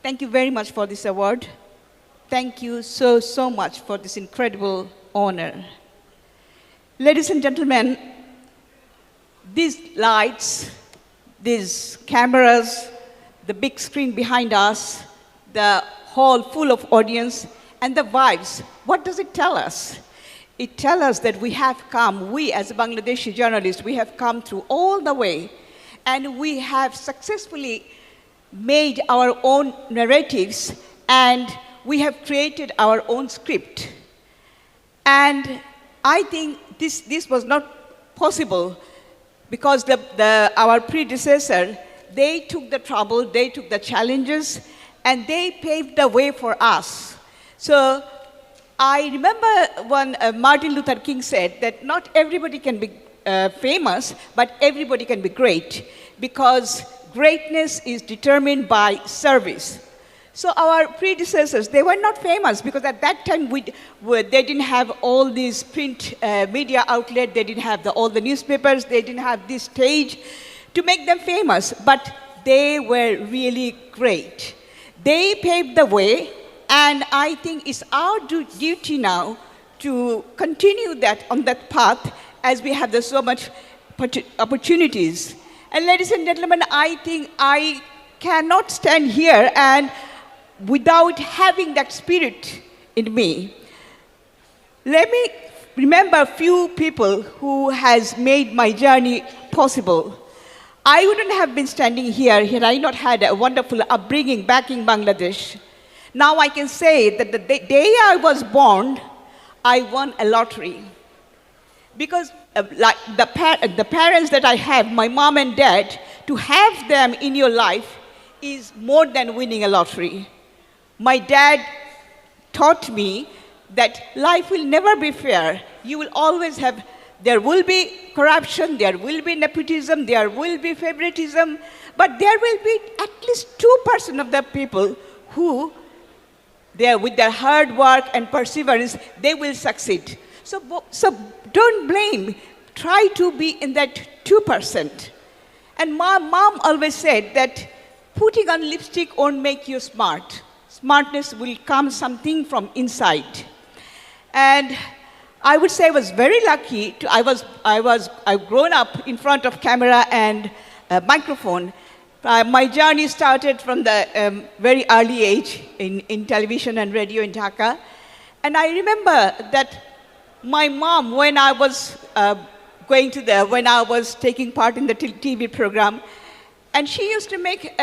Thank you very much for this award. Thank you so much for this incredible honor. Ladies and gentlemen, these lights, these cameras, the big screen behind us, the hall full of audience, and the vibes, what does it tell us? It tells us that we have come, we as Bangladeshi journalists, we have come through all the way, and we have successfully made our own narratives, and we have created our own script. And I think this was not possible because our predecessor, they took the trouble, they took the challenges, and they paved the way for us. So I remember when Martin Luther King said that not everybody can be famous, but everybody can be great, because greatness is determined by service. So our predecessors, they were not famous because at that time they didn't have all these print media outlets, they didn't have all the newspapers, they didn't have this stage to make them famous, but they were really great. They paved the way, and I think it's our duty now to continue that on that path as we have so much opportunities. And ladies and gentlemen, I think I cannot stand here and without having that spirit in me. Let me remember a few people who has made my journey possible. I wouldn't have been standing here had I not had a wonderful upbringing back in Bangladesh. Now I can say that the day I was born, I won a lottery. Because like the parents that I have, my mom and dad, to have them in your life is more than winning a lottery. My dad taught me that life will never be fair. You will always have, there will be corruption, there will be nepotism, there will be favoritism, but there will be at least 2% of the people who, with their hard work and perseverance, they will succeed. So don't blame. Try to be in that 2%. And my mom always said that putting on lipstick won't make you smart. Smartness will come something from inside. And I would say I was very lucky. I've grown up in front of camera and microphone. My journey started from the very early age in television and radio in Dhaka. And I remember that my mom, when I was when I was taking part in the TV program, and she used to make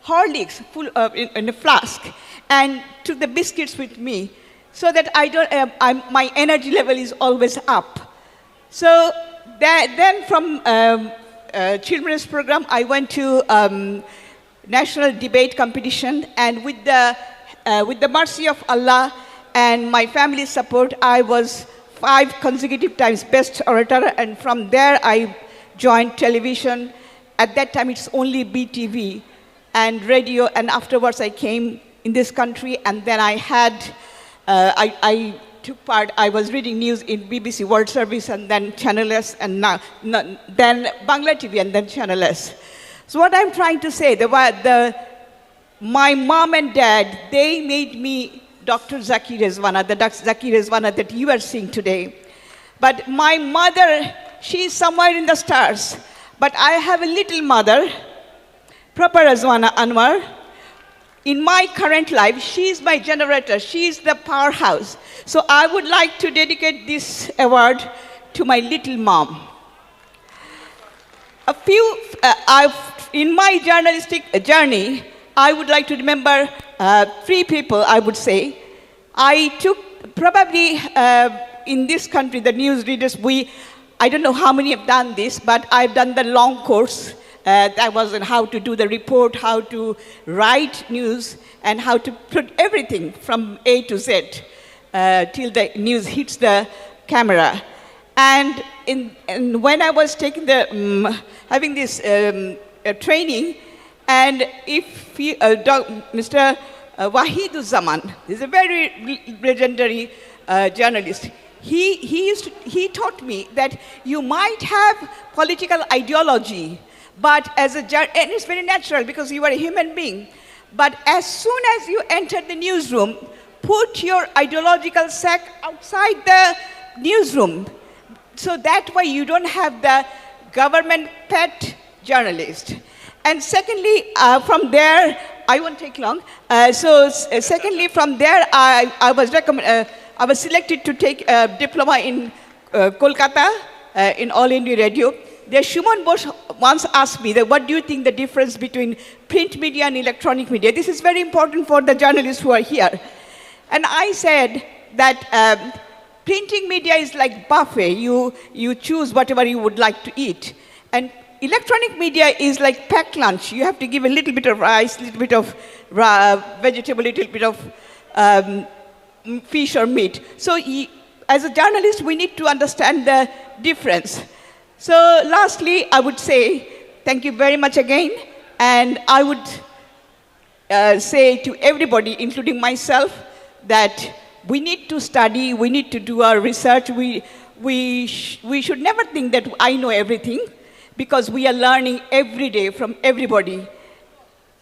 Horlicks full in a flask and took the biscuits with me, so that my energy level is always up. So then from children's program, I went to national debate competition, and with the mercy of Allah and my family's support, I was 5 consecutive times best orator, and from there I joined television. At that time it's only BTV and radio, and afterwards I came in this country, and then I took part, I was reading news in BBC World Service, and then Channel S, and then Bangla TV, and then Channel S. So what I'm trying to say, my mom and dad, they made me Dr. Zakir Rizwana, the Zakir Rizwana that you are seeing today. But my mother, she's somewhere in the stars. But I have a little mother, Proper Rizwana Anwar. In my current life, she's my generator. She's the powerhouse. So I would like to dedicate this award to my little mom. In my journalistic journey, I would like to remember 3 people, I would say. I took probably in this country, the news readers, I don't know how many have done this, but I've done the long course. That was on how to do the report, how to write news, and how to put everything from A to Z till the news hits the camera. And when I was taking having this training, and if Mr. Wahiduzzaman is a very legendary journalist. He taught me that you might have political ideology, but and it's very natural because you are a human being. But as soon as you enter the newsroom, put your ideological sack outside the newsroom. So that way you don't have the government pet journalist. And secondly, from there, I won't take long. Secondly, from there, I was selected to take a diploma in Kolkata in All India Radio. There, Shuman Bosch once asked me that, what do you think the difference between print media and electronic media? This is very important for the journalists who are here. And I said that printing media is like buffet. You choose whatever you would like to eat. And electronic media is like packed lunch. You have to give a little bit of rice, a little bit of vegetable, a little bit of fish or meat. So as a journalist, we need to understand the difference. So lastly, I would say thank you very much again. And I would say to everybody, including myself, that we need to study, we need to do our research. We should never think that I know everything, because we are learning every day from everybody.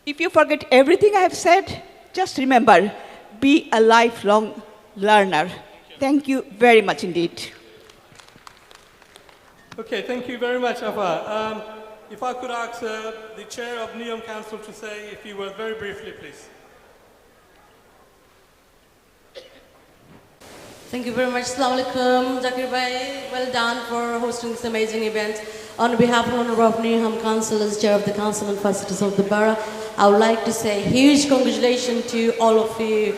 If you forget everything I have said, just remember, be a lifelong learner. Thank you very much indeed. Okay, thank you very much, Afa. If I could ask the Chair of Niyam Council to say a few words very briefly, please. Thank you very much. Assalamu alaikum, Zakir Bhai. Well done for hosting this amazing event. On behalf of Honorable Niyam Council, as Chair of the Council and Facilities of the Borough, I would like to say huge congratulations to all of you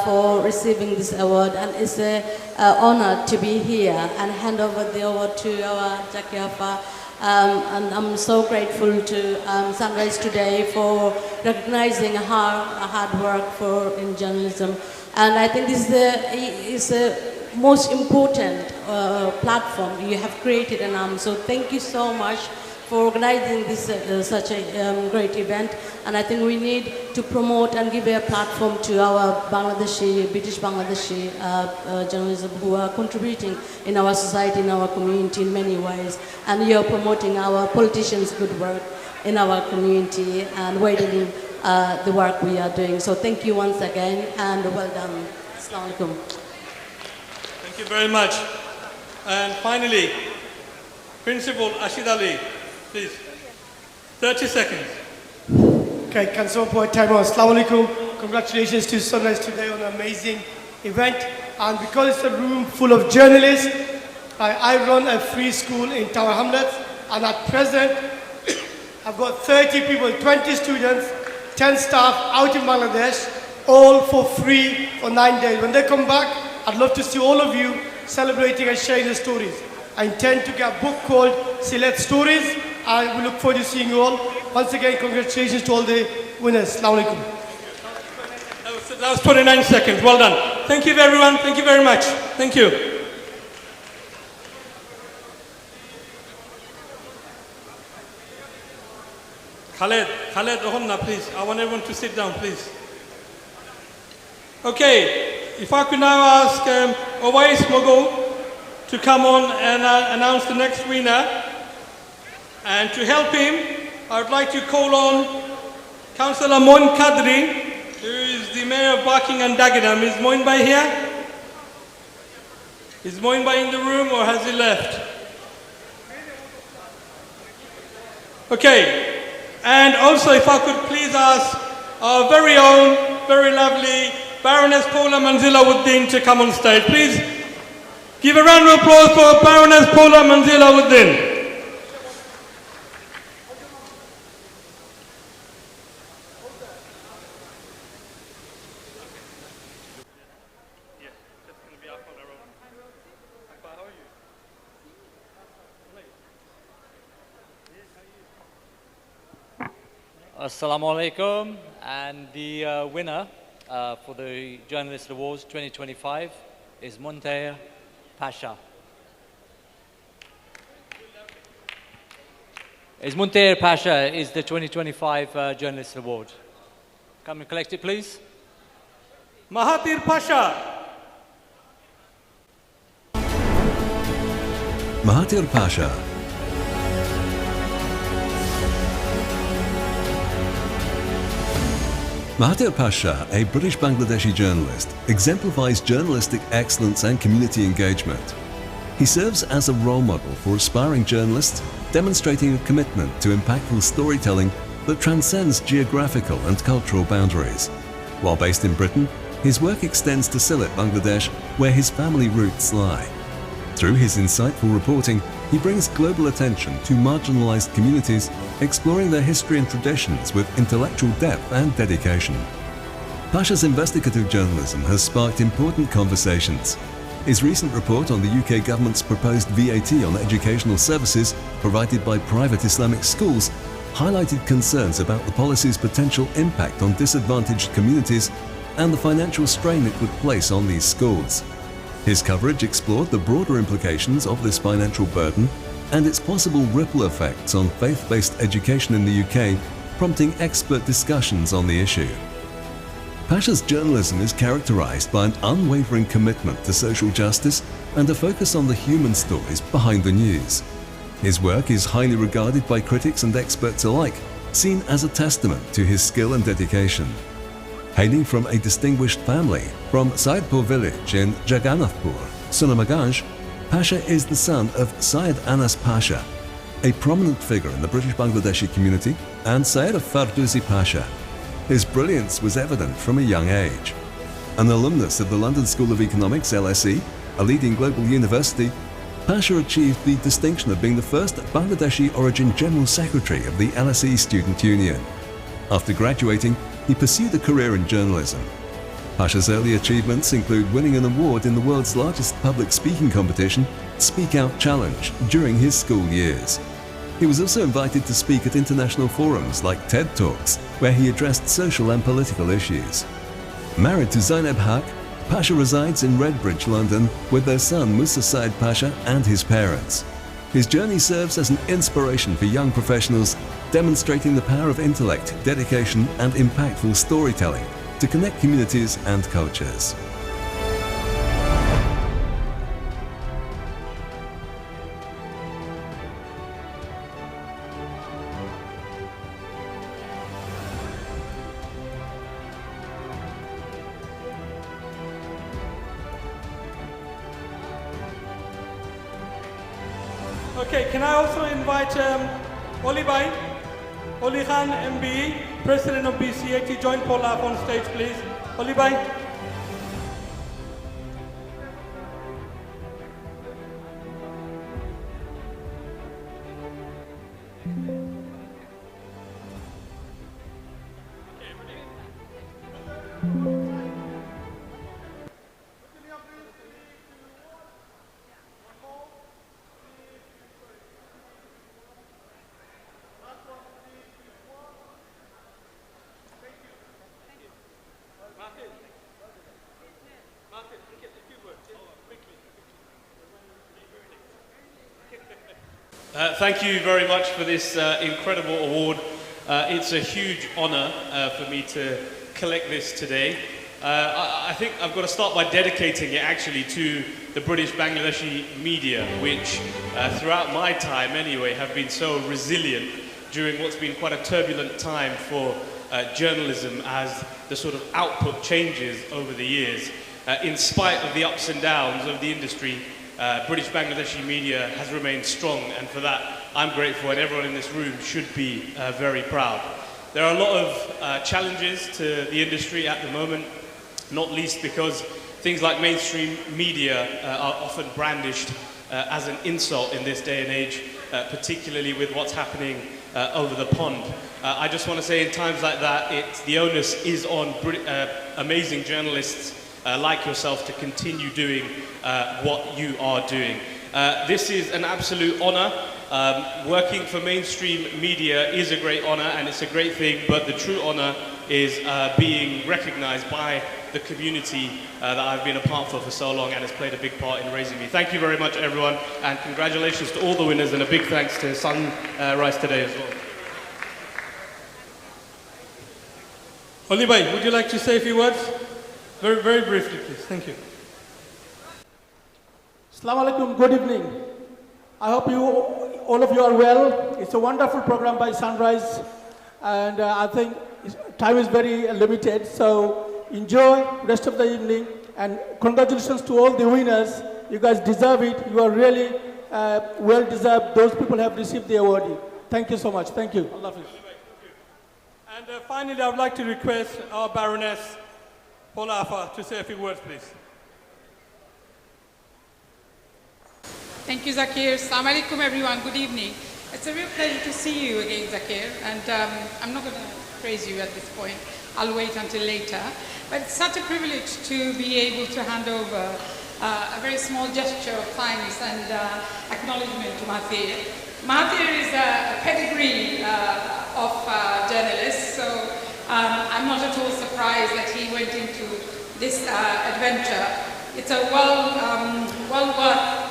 for receiving this award, and it's an honor to be here and hand over the award to our Jakiafa. And I'm so grateful to Sunrise Today for recognizing her hard work in journalism. And I think this is the most important platform you have created, and so thank you so much for organizing this such a great event. And I think we need to promote and give a platform to our British Bangladeshi journalism who are contributing in our society, in our community in many ways. And you're promoting our politicians' good work in our community and widening the work we are doing. So thank you once again, and well done. Assalamu alaikum. Thank you very much. And finally, Principal Ashid Ali, please. 30 seconds. Okay, can someone put a timer on? Assalamu alaikum. Congratulations to Sunrise Today on an amazing event. And because it's a room full of journalists, I run a free school in Tower Hamlets, and at present, I've got 30 people, 20 students, 10 staff out in Bangladesh, all for free for 9 days. When they come back, I'd love to see all of you celebrating and sharing the stories. I intend to get a book called Select Stories, and we look forward to seeing you all. Once again, congratulations to all the winners. Assalamu alaikum. That was 29 seconds. Well done. Thank you, everyone. Thank you very much. Thank you. Khaled, Rohonna, please. I want everyone to sit down, please. Okay, if I could now ask Owais Mogul to come on and announce the next winner. And to help him, I would like to call on Councillor Moin Kadri, who is the Mayor of Barking and Dagenham. Is Moin Bhai here? Is Moin Bhai in the room, or has he left? Okay, and also if I could please ask our very own, very lovely Baroness Paula Manzila Uddin to come on stage. Please give a round of applause for Baroness Paula Manzila Uddin. Assalamu alaikum, and the winner for the Journalist Awards 2025 is Muntair Pasha. Muntair Pasha is the 2025 Journalist Award. Come and collect it, please. Mahathir Pasha. Mahathir Pasha. Mahathir Pasha, a British Bangladeshi journalist, exemplifies journalistic excellence and community engagement. He serves as a role model for aspiring journalists, demonstrating a commitment to impactful storytelling that transcends geographical and cultural boundaries. While based in Britain, his work extends to Sylhet, Bangladesh, where his family roots lie. Through his insightful reporting, he brings global attention to marginalized communities, exploring their history and traditions with intellectual depth and dedication. Pasha's investigative journalism has sparked important conversations. His recent report on the UK government's proposed VAT on educational services provided by private Islamic schools highlighted concerns about the policy's potential impact on disadvantaged communities and the financial strain it would place on these schools. His coverage explored the broader implications of this financial burden and its possible ripple effects on faith-based education in the UK, prompting expert discussions on the issue. Pasha's journalism is characterized by an unwavering commitment to social justice and a focus on the human stories behind the news. His work is highly regarded by critics and experts alike, seen as a testament to his skill and dedication. Hailing from a distinguished family from Saidpur village in Jagannathpur, Sunamaganj, Pasha is the son of Syed Anas Pasha, a prominent figure in the British Bangladeshi community, and Syed Fardusi Pasha. His brilliance was evident from a young age. An alumnus of the London School of Economics LSE, a leading global university, Pasha achieved the distinction of being the first Bangladeshi origin General Secretary of the LSE Student Union. After graduating, he pursued a career in journalism. Pasha's early achievements include winning an award in the world's largest public speaking competition, Speak Out Challenge, during his school years. He was also invited to speak at international forums like TED Talks, where he addressed social and political issues. Married to Zainab Haq, Pasha resides in Redbridge, London, with their son Musa Said Pasha and his parents. His journey serves as an inspiration for young professionals, demonstrating the power of intellect, dedication, and impactful storytelling to connect communities and cultures. Okay, can I also invite Oli Bhai, Oli Khan MBE, President of BCA, to join Paul up on stage, please. Oli Bhai. Thank you very much for this incredible award. It's a huge honor for me to collect this today. I think I've got to start by dedicating it actually to the British Bangladeshi media, which throughout my time anyway have been so resilient during what's been quite a turbulent time for journalism as the sort of output changes over the years. In spite of the ups and downs of the industry, British Bangladeshi media has remained strong, and for that I'm grateful, and everyone in this room should be very proud. There are a lot of challenges to the industry at the moment, not least because things like mainstream media are often brandished as an insult in this day and age, particularly with what's happening over the pond. I just want to say in times like that, the onus is on amazing journalists like yourself to continue doing what you are doing. This is an absolute honor. Working for mainstream media is a great honor and it's a great thing, but the true honor is being recognized by the community that I've been a part of for so long and has played a big part in raising me. Thank you very much, everyone, and congratulations to all the winners, and a big thanks to Sunrise today as well. Oli Bhai, would you like to say a few words? Very, very briefly, please. Thank you. Assalamu alaikum, good evening. I hope all of you are well. It's a wonderful program by Sunrise, and I think time is very limited, so enjoy rest of the evening, and congratulations to all the winners. You guys deserve it. You are really well deserved. Those people have received the award. Thank you so much. Thank you. Allah Hafiz. And finally, I would like to request our Baroness, Paula Afa, to say a few words, please. Thank you, Zakir. Assalamu alaikum, everyone. Good evening. It's a real pleasure to see you again, Zakir. And I'm not going to praise you at this point. I'll wait until later. But it's such a privilege to be able to hand over a very small gesture of thanks and acknowledgement to Mahathir. Mahathir is a pedigree of journalists, so I'm not at all surprised that he went into this adventure. It's a well worth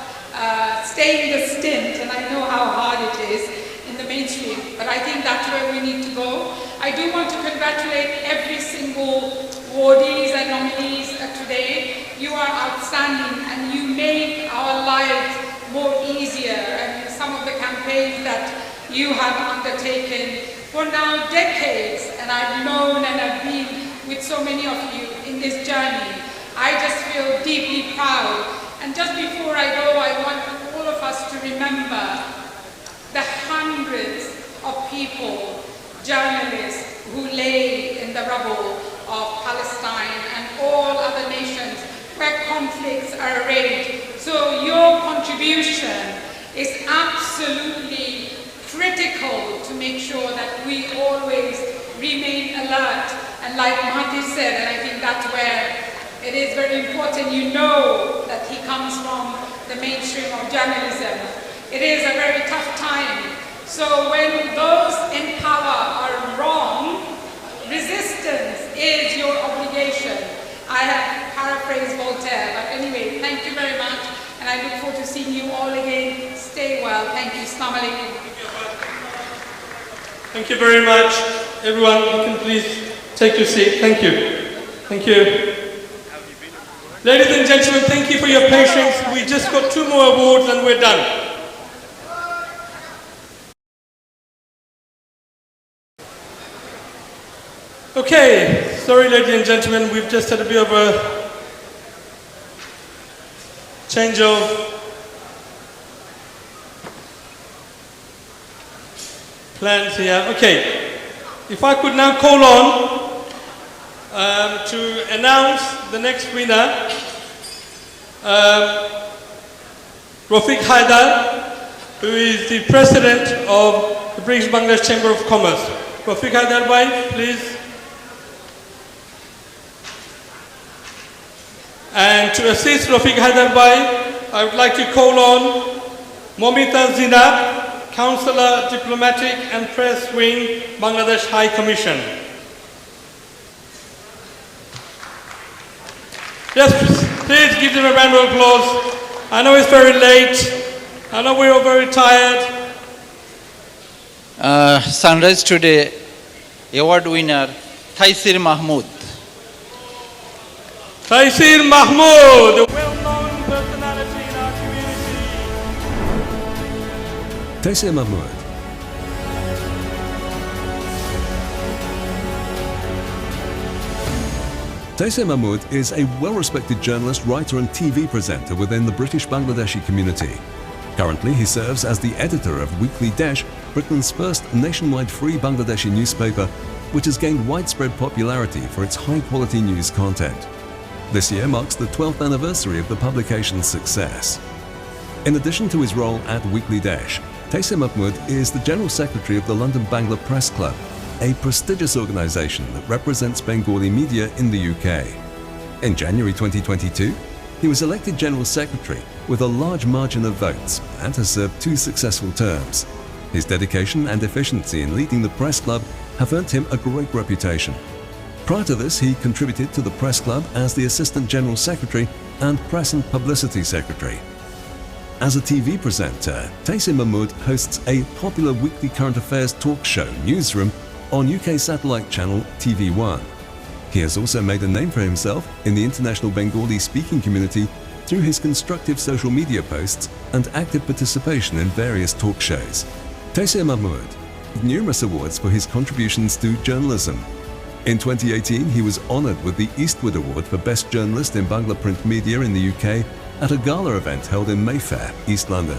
staying the stint, and I know how hard it is in the mainstream, but I think that's where we need to go. I do want to congratulate every single awardees and nominees today. You are outstanding, and you make our lives more easier, and some of the campaigns that you have undertaken for now decades, and I've known and I've been with so many of you in this journey. I just feel deeply proud. And just before I go, I want all of us to remember the hundreds of people, journalists, who lay in the rubble of Palestine and all other nations where conflicts are raged. So your contribution is absolutely critical to make sure that we always remain alert and And like Mahdi said, and I think that's where it is very important, you know that he comes from the mainstream of journalism. It is a very tough time. So when those in power are wrong, resistance is your obligation. I have paraphrased Voltaire, but anyway, thank you very much, and I look forward to seeing you all again. Stay well. Thank you. Assalamu alaikum. Thank you very much. Everyone, you can please take your seat. Thank you. Thank you. Ladies and gentlemen, thank you for your patience. We just got 2 more awards and we're done. Okay, sorry ladies and gentlemen, we've just had a bit of a change of plans here. Okay, if I could now call on to announce the next winner, Rafiq Haidar, who is the president of the British Bangladesh Chamber of Commerce. Rafiq Haidar bhai, please. And to assist Rafiq Haidar bhai, I would like to call on Momita Zina, Councillor, Diplomatic and Press Wing, Bangladesh High Commission. Yes, please give them a round of applause. I know it's very late. I know we're all very tired. Sunrise Today award winner, Taisir Mahmood. Taisir Mahmood, a well-known personality in our community. Taisir Mahmood. Taisir Mahmood is a well-respected journalist, writer and TV presenter within the British Bangladeshi community. Currently, he serves as the editor of Weekly Dash, Britain's first nationwide free Bangladeshi newspaper, which has gained widespread popularity for its high-quality news content. This year marks the 12th anniversary of the publication's success. In addition to his role at Weekly Dash, Taisir Mahmood is the General Secretary of the London Bangla Press Club, a prestigious organisation that represents Bengali media in the UK. In January 2022, he was elected General Secretary with a large margin of votes and has served 2 successful terms. His dedication and efficiency in leading the press club have earned him a great reputation. Prior to this, he contributed to the press club as the Assistant General Secretary and Press and Publicity Secretary. As a TV presenter, Taisir Mahmood hosts a popular weekly current affairs talk show, Newsroom, on UK satellite channel TV1. He has also made a name for himself in the international Bengali speaking community through his constructive social media posts and active participation in various talk shows. Taisir Mahmood received numerous awards for his contributions to journalism. In 2018, he was honoured with the Eastwood Award for Best Journalist in Bangla Print Media in the UK at a gala event held in Mayfair, East London.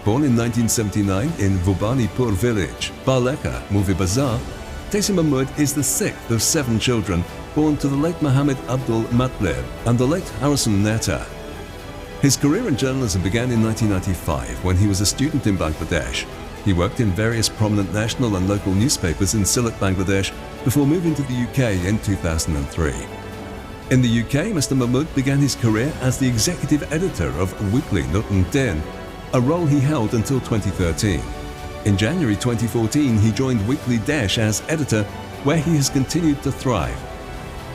Born in 1979 in Bhubanipur village, Baleka, Movie Bazaar, Taisir Mahmood is the 6th of 7 children born to the late Mohammed Abdul Matleb and the late Harrison Netta. His career in journalism began in 1995 when he was a student in Bangladesh. He worked in various prominent national and local newspapers in Sylhet, Bangladesh, before moving to the UK in 2003. In the UK, Mr. Mahmood began his career as the executive editor of Weekly Nutun Din, a role he held until 2013. In January 2014, he joined Weekly Dash as editor, where he has continued to thrive.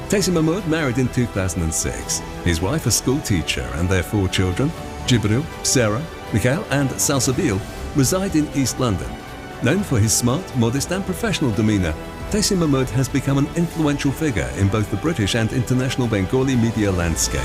Taisir Mahmood married in 2006. His wife, a school teacher, and their 4 children, Jibril, Sarah, Mikhail and Salsabil, reside in East London. Known for his smart, modest and professional demeanour, Taisir Mahmood has become an influential figure in both the British and international Bengali media landscape.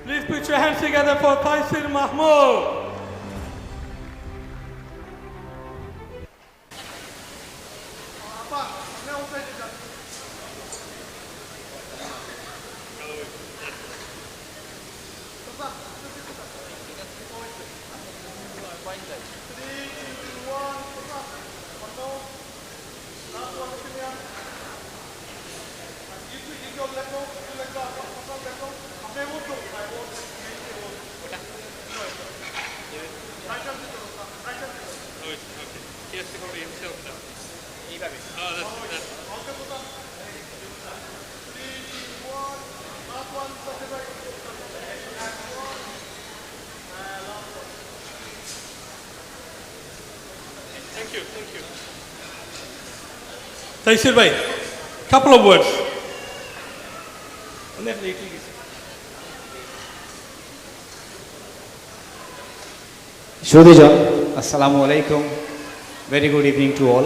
Please put your hands together for Taisir Mahmood. Taisir bhai, couple of words. সুধীজন, আসসালামু আলাইকুম, very good evening to all.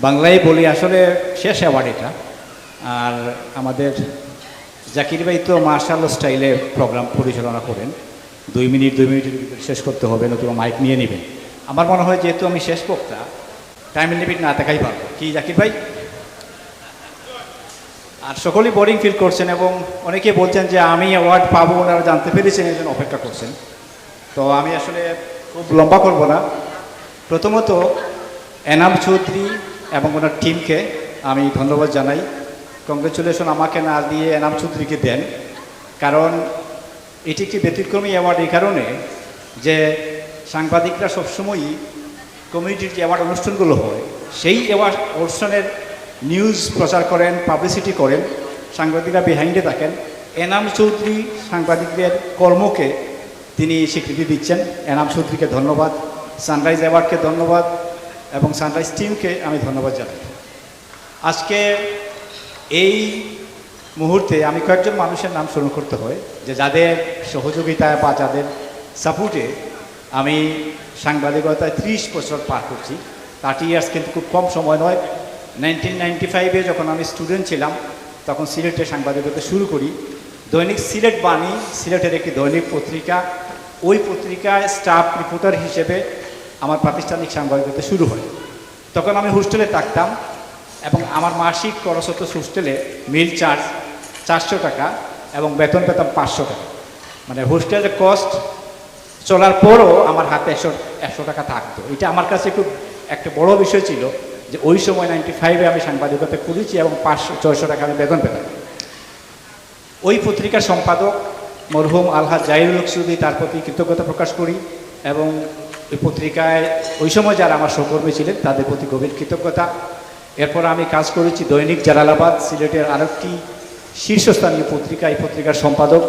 বাংলায় বলি, আসলে শেষ award এটা। আর আমাদের জাকির ভাই তো মার্শাল স্টাইলে প্রোগ্রাম পরিচালনা করেন। 2 মিনিটের ভিতরে শেষ করতে হবে, নতুবা মাইক নিয়ে নেবেন। আমার মনে হয় যেহেতু আমি শেষ বক্তা, টাইম লিমিট না থাকাই পারবো, কি জাকির ভাই? আর সকলেই বোরিং ফিল করছেন এবং অনেকে বলছেন যে আমি অ্যাওয়ার্ড পাবো, ওনারা জানতে পেরেছেন, এই জন্য অপেক্ষা করছেন। তো আমি আসলে খুব লম্বা করব না। প্রথমত এনাম চৌধুরী এবং ওনার টিমকে আমি ধন্যবাদ জানাই। কংগ্রেচুলেশন আমাকে না দিয়ে এনাম চৌধুরীকে দেন, কারণ এটি একটি ব্যতিক্রমী অ্যাওয়ার্ড এই কারণে যে সাংবাদিকরা সবসময়ই কমিউনিটির যে অ্যাওয়ার্ড অনুষ্ঠানগুলো হয় সেই অ্যাওয়ার্ড অনুষ্ঠানের নিউজ প্রচার করেন, পাবলিসিটি করেন, সাংবাদিকরা বিহাইন্ডে থাকেন। এনাম চৌধুরী সাংবাদিকদের কর্মকে তিনি স্বীকৃতি দিচ্ছেন। এনাম চৌধুরীকে ধন্যবাদ, সানরাইজ অ্যাওয়ার্ডকে ধন্যবাদ এবং সানরাইজ টিমকে আমি ধন্যবাদ জানাই। আজকে এই মুহূর্তে আমি কয়েকজন মানুষের নাম স্মরণ করতে হয় যে যাদের সহযোগিতায় বা যাদের সাপোর্টে আমি সাংবাদিকতায় 30 বছর পার করছি। 30 ইয়ার্স কিন্তু খুব কম সময় নয়। 1995-এ যখন আমি স্টুডেন্ট ছিলাম তখন সিলেটে সাংবাদিকতা শুরু করি। দৈনিক সিলেট বাণী, সিলেটের একটি দৈনিক পত্রিকা, ওই পত্রিকায় স্টাফ রিপোর্টার হিসেবে আমার প্রাতিষ্ঠানিক সাংবাদিকতা শুরু হয়। তখন আমি হোস্টেলে থাকতাম এবং আমার মাসিক খরচ হতো হোস্টেলে মিল চার্জ 400 টাকা এবং বেতন পেতাম 500 টাকা। মানে হোস্টেলের কস্ট চলার পরও আমার হাতে 100 টাকা থাকতো। এটা আমার কাছে খুব একটা বড় বিষয় ছিল যে ওই সময় 95-এ আমি সাংবাদিকতা করেছি এবং 500-600 টাকা আমি বেতন পেতাম। ওই পত্রিকার সম্পাদক মরহুম আলহাজ জাহিরুল হক চৌধুরী, তার প্রতি কৃতজ্ঞতা প্রকাশ করি এবং ওই পত্রিকায় ওই সময় যারা আমার সহকর্মী ছিলেন তাদের প্রতি গভীর কৃতজ্ঞতা। এরপর আমি কাজ করেছি দৈনিক জালালাবাদ, সিলেটের আরেকটি শীর্ষস্থানীয় পত্রিকা। এই পত্রিকার সম্পাদক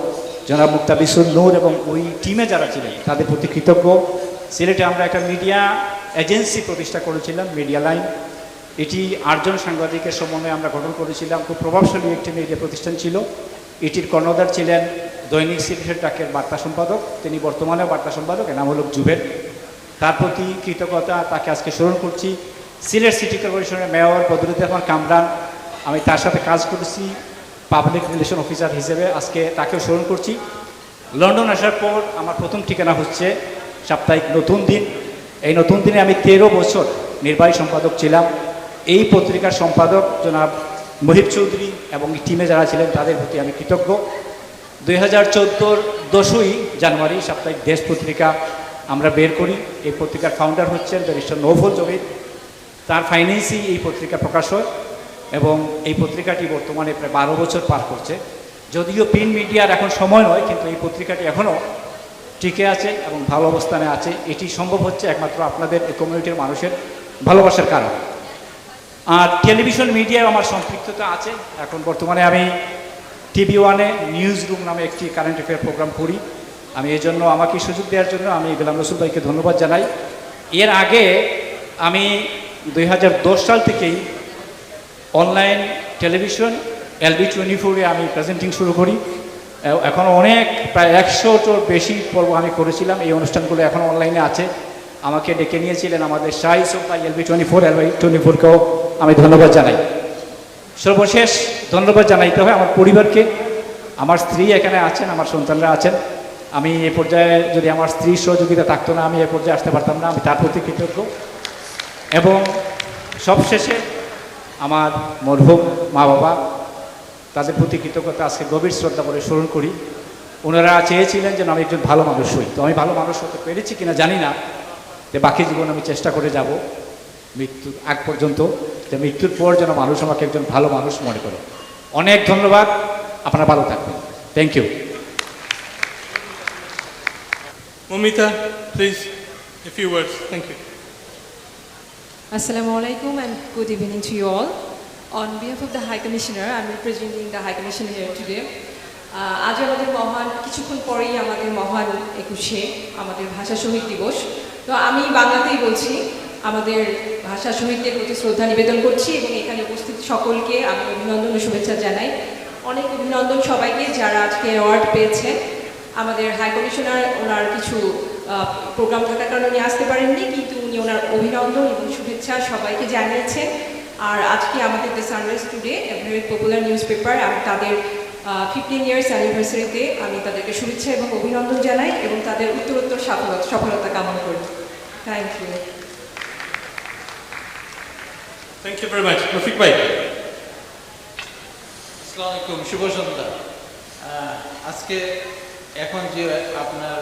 জনাব মুক্তাবিসুর নূর এবং ওই টিমে যারা ছিলেন তাদের প্রতি কৃতজ্ঞ। সিলেটে আমরা একটা মিডিয়া এজেন্সি প্রতিষ্ঠা করেছিলাম, মিডিয়া লাইন। এটি 8 জন সাংবাদিকের সমন্বয়ে আমরা গঠন করেছিলাম। খুব প্রভাবশালী একটি মিডিয়া প্রতিষ্ঠান ছিল। এটির কর্ণধার ছিলেন দৈনিক সিলেটের ডাকের বার্তা সম্পাদক, তিনি বর্তমানে বার্তা সম্পাদক, এর নাম হল জুবের। তার প্রতি কৃতজ্ঞতা, তাকে আজকে স্মরণ করছি। সিলেট সিটি কর্পোরেশনের মেয়র বদরুদ্দিন রহমান কামরান, আমি তার সাথে কাজ করেছি পাবলিক রিলেশন অফিসার হিসেবে, আজকে তাকেও স্মরণ করছি। লন্ডন আসার পর আমার প্রথম ঠিকানা হচ্ছে সাপ্তাহিক নতুন দিন। এই নতুন দিনে আমি 13 বছর নির্বাহী সম্পাদক ছিলাম। এই পত্রিকার সম্পাদক জনাব মহিব চৌধুরী এবং টিমে যারা ছিলেন তাদের প্রতি আমি কৃতজ্ঞ। 2014-র 10ই জানুয়ারি সাপ্তাহিক দেশ পত্রিকা আমরা বের করি। এই পত্রিকার ফাউন্ডার হচ্ছেন ব্যারিস্টার নৌফল জমির, তার ফাইন্যান্সই এই পত্রিকা প্রকাশ হয় এবং এই পত্রিকাটি বর্তমানে প্রায় 12 বছর পার করছে। যদিও প্রিন্ট মিডিয়ার এখন সময় নয়, কিন্তু এই পত্রিকাটি এখনও টিকে আছে এবং ভালো অবস্থানে আছে। এটি সম্ভব হচ্ছে একমাত্র আপনাদের এই কমিউনিটির মানুষের ভালোবাসার কারণে। আর টেলিভিশন মিডিয়ায় আমার সম্পৃক্ততা আছে। এখন বর্তমানে আমি টিভি ওয়ানে নিউজ রুম নামে একটি কারেন্ট অ্যাফেয়ার প্রোগ্রাম করি। আমি এই জন্য আমাকে সুযোগ দেওয়ার জন্য আমি গোলাম রসুল ভাইকে ধন্যবাদ জানাই। এর আগে আমি 2010 সাল থেকেই অনলাইন টেলিভিশন LB24-এ আমি প্রেজেন্টিং শুরু করি। এখনও অনেক প্রায় 100-টোর বেশি পর্ব আমি করেছিলাম। এই অনুষ্ঠানগুলো এখন অনলাইনে আছে। আমাকে ডেকে নিয়েছিলেন আমাদের শাহী সোফা LB24-কেও আমি ধন্যবাদ জানাই। সর্বশেষ ধন্যবাদ জানাইতে হয় আমার পরিবারকে। আমার স্ত্রী এখানে আছেন, আমার সন্তানরা আছেন। আমি এ পর্যায়ে যদি আমার স্ত্রীর সহযোগিতা থাকতো না আমি এ পর্যায়ে আসতে পারতাম না। আমি তার প্রতি কৃতজ্ঞ। এবং সবশেষে আমার মরহুম মা বাবা, তাদের প্রতি কৃতজ্ঞতা আজকে গভীর শ্রদ্ধা করে স্মরণ করি। ওনারা চেয়েছিলেন যেন আমি একজন ভালো মানুষ হই। তো আমি ভালো মানুষ হতে পেরেছি কিনা জানি না, যে বাকি জীবন আমি চেষ্টা করে যাব মৃত্যুর আগ পর্যন্ত, যে মৃত্যুর পর যেন মানুষ আমাকে একজন ভালো মানুষ মনে করে। অনেক ধন্যবাদ, আপনারা ভালো থাকবেন। Thank you. Momita, please, a few words. Thank you. Assalamu alaikum and good evening to you all. On behalf of the High Commissioner, I'm representing the High Commissioner here today. আজ আমাদের মহান কিছুক্ষণ পরেই আমাদের মহান 21শে আমাদের ভাষা শহীদ দিবস। তো আমি বাংলাতেই বলছি, আমাদের ভাষা শহীদদের প্রতি শ্রদ্ধা নিবেদন করছি এবং এখানে উপস্থিত সকলকে আমি অভিনন্দন ও শুভেচ্ছা জানাই। অনেক অভিনন্দন সবাইকে যারা আজকে অ্যাওয়ার্ড পেয়েছে। আমাদের হাই কমিশনার ওনার কিছু প্রোগ্রাম থাকার কারণে উনি আসতে পারেননি, কিন্তু উনি ওনার অভিনন্দন এবং শুভেচ্ছা সবাইকে জানিয়েছেন। আর আজকে আমাদের the sunrise today, a very popular news paper, আমি তাদের 15 ইয়ার্স অ্যানিভার্সারিতে আমি তাদেরকে শুভেচ্ছা এবং অভিনন্দন জানাই এবং তাদের উত্তরোত্তর সফলতা কামনা করি। Thank you. Thank you very much. Rafiq bhai. আসসালামু আলাইকুম, শুভ সন্ধ্যা। আজকে এখন যে আপনার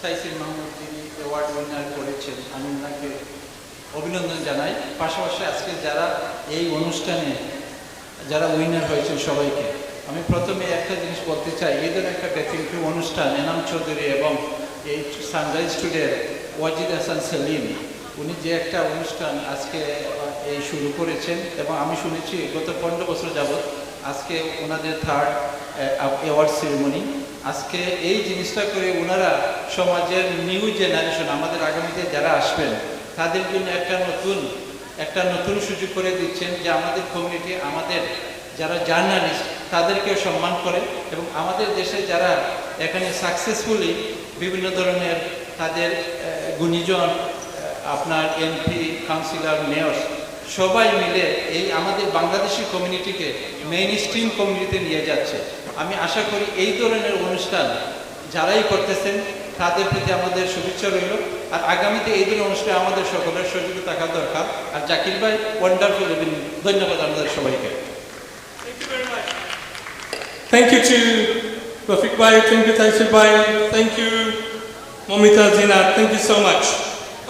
তাইসির মাহমুদ যিনি অ্যাওয়ার্ড উইনার করেছেন, আমি ওনাকে অভিনন্দন জানাই। পাশাপাশি আজকে যারা এই অনুষ্ঠানে যারা উইনার হয়েছেন সবাইকে আমি প্রথমে একটা জিনিস বলতে চাই। এদের একটা ব্যতিক্রমী অনুষ্ঠান, এনাম চৌধুরী এবং এই সানরাইজ টুডের ওয়াজিদ হাসান সেলিম, উনি যে একটা অনুষ্ঠান আজকে এই শুরু করেছেন এবং আমি শুনেছি গত 15 বছর যাবৎ আজকে ওনাদের 3rd অ্যাওয়ার্ড সেরিমনি। আজকে এই জিনিসটা করে ওনারা সমাজের নিউ জেনারেশন, আমাদের আগামীতে যারা আসবেন তাদের জন্য একটা নতুন সুযোগ করে দিচ্ছেন যে আমাদের কমিউনিটি, আমাদের যারা জার্নালিস্ট তাদেরকেও সম্মান করে এবং আমাদের দেশে যারা এখানে সাকসেসফুলি বিভিন্ন ধরনের তাদের গুণীজন, আপনার এমপি, কাউন্সিলর, মেয়র সবাই মিলে এই আমাদের বাংলাদেশি কমিউনিটিকে মেইন স্ট্রিম কমিউনিটিতে নিয়ে যাচ্ছে। আমি আশা করি এই ধরনের অনুষ্ঠান যারাই করতেছেন তাদের প্রতি আমাদের শুভেচ্ছা রইল। আর আগামীতে এই ধরনের অনুষ্ঠানে আমাদের সকলের সহযোগিতা থাকা দরকার। আর জাকির ভাই ওয়ান্ডারফুল, ধন্যবাদ আমাদের সবাইকে। Thank you to Rafiq bhai, thank you Taisir bhai, thank you Momita, Zina, thank you so much.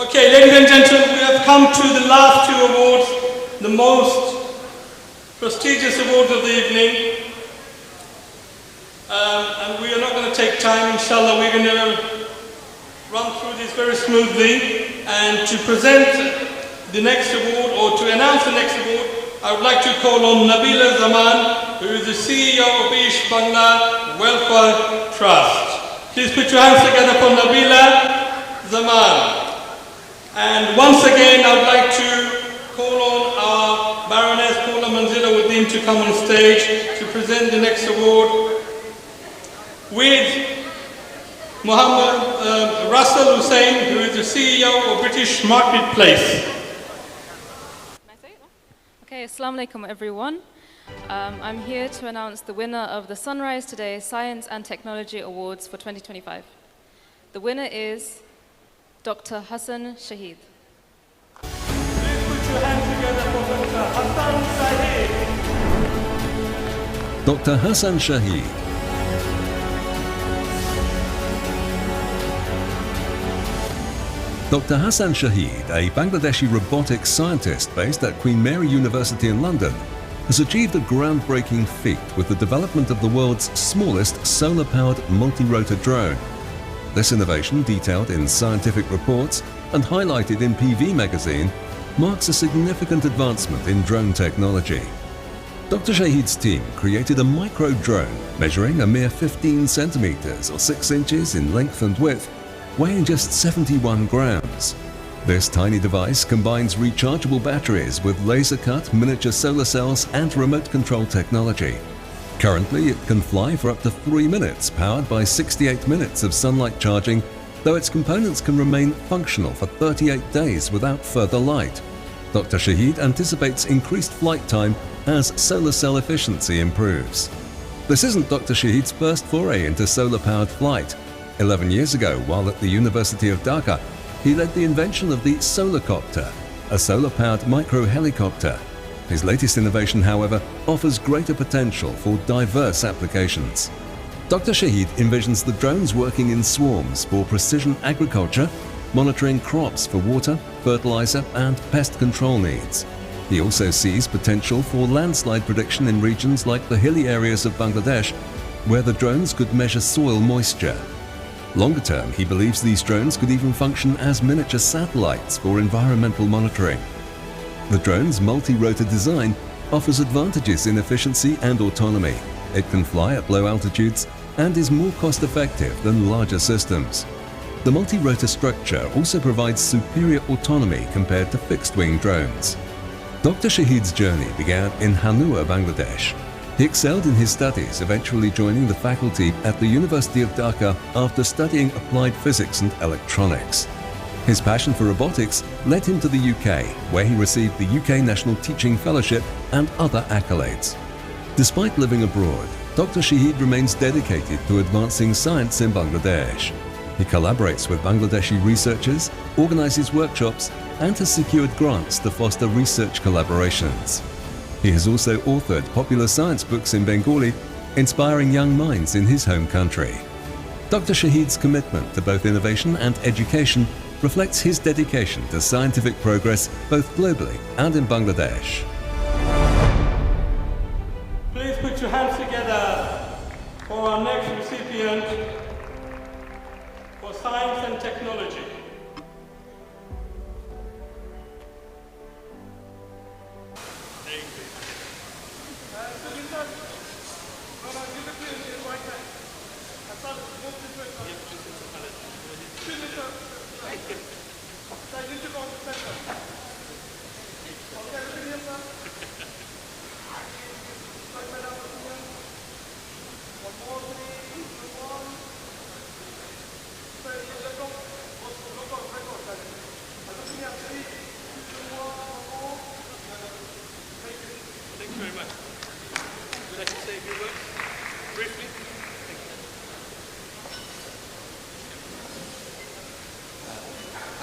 Okay, ladies and gentlemen, we have come to the last 2 awards, the most prestigious awards of the evening. And we are not going to take time, inshallah, we're going to run through this very smoothly. And to present the next award, or to announce the next award, I would like to call on Nabila Zaman, who is the CEO of Ish Bangla Welfare Trust. Please put your hands together for Nabila Zaman. And once again, I would like to call on our Baroness Paula Manzila Uddin to come on stage to present the next award with Muhammad Russell Hussain, who is the CEO of British Marketplace. Okay, assalamu alaikum everyone. I'm here to announce the winner of the Sunrise Today Science and Technology Awards for 2025. The winner is Dr. Hassan Shahid. Please put your hands together for Dr. Hassan Shahid. Dr. Hassan Shahid. Dr. Hassan Shahid, a Bangladeshi robotics scientist based at Queen Mary University in London, has achieved a groundbreaking feat with the development of the world's smallest solar-powered multi-rotor drone. This innovation, detailed in scientific reports and highlighted in PV magazine, marks a significant advancement in drone technology. Dr. Shahid's team created a micro-drone measuring a mere 15 centimeters or 6 inches in length and width, weighing just 71 grams. This tiny device combines rechargeable batteries with laser-cut miniature solar cells and remote control technology. Currently, it can fly for up to 3 minutes, powered by 68 minutes of sunlight charging, though its components can remain functional for 38 days without further light. Dr. Shahid anticipates increased flight time as solar cell efficiency improves. This isn't Dr. Shahid's first foray into solar-powered flight. 11 years ago, while at the University of Dhaka, he led the invention of the Solarcopter, a solar-powered micro-helicopter. His latest innovation, however, offers greater potential for diverse applications. Dr. Shahid envisions the drones working in swarms for precision agriculture, monitoring crops for water, fertilizer and pest control needs. He also sees potential for landslide prediction in regions like the hilly areas of Bangladesh, where the drones could measure soil moisture. Longer term, he believes these drones could even function as miniature satellites for environmental monitoring. The drone's multi-rotor design offers advantages in efficiency and autonomy. It can fly at low altitudes and is more cost-effective than larger systems. The multi-rotor structure also provides superior autonomy compared to fixed-wing drones. Dr. Shahid's journey began in Hanua, Bangladesh. He excelled in his studies, eventually joining the faculty at the University of Dhaka after studying applied physics and electronics. His passion for robotics led him to the UK, where he received the UK National Teaching Fellowship and other accolades. Despite living abroad, Dr. Shahid remains dedicated to advancing science in Bangladesh. He collaborates with Bangladeshi researchers, organizes workshops, and has secured grants to foster research collaborations. He has also authored popular science books in Bengali, inspiring young minds in his home country. Dr. Shahid's commitment to both innovation and education reflects his dedication to scientific progress both globally and in Bangladesh. Please put your hands together for our next recipient for science and technology.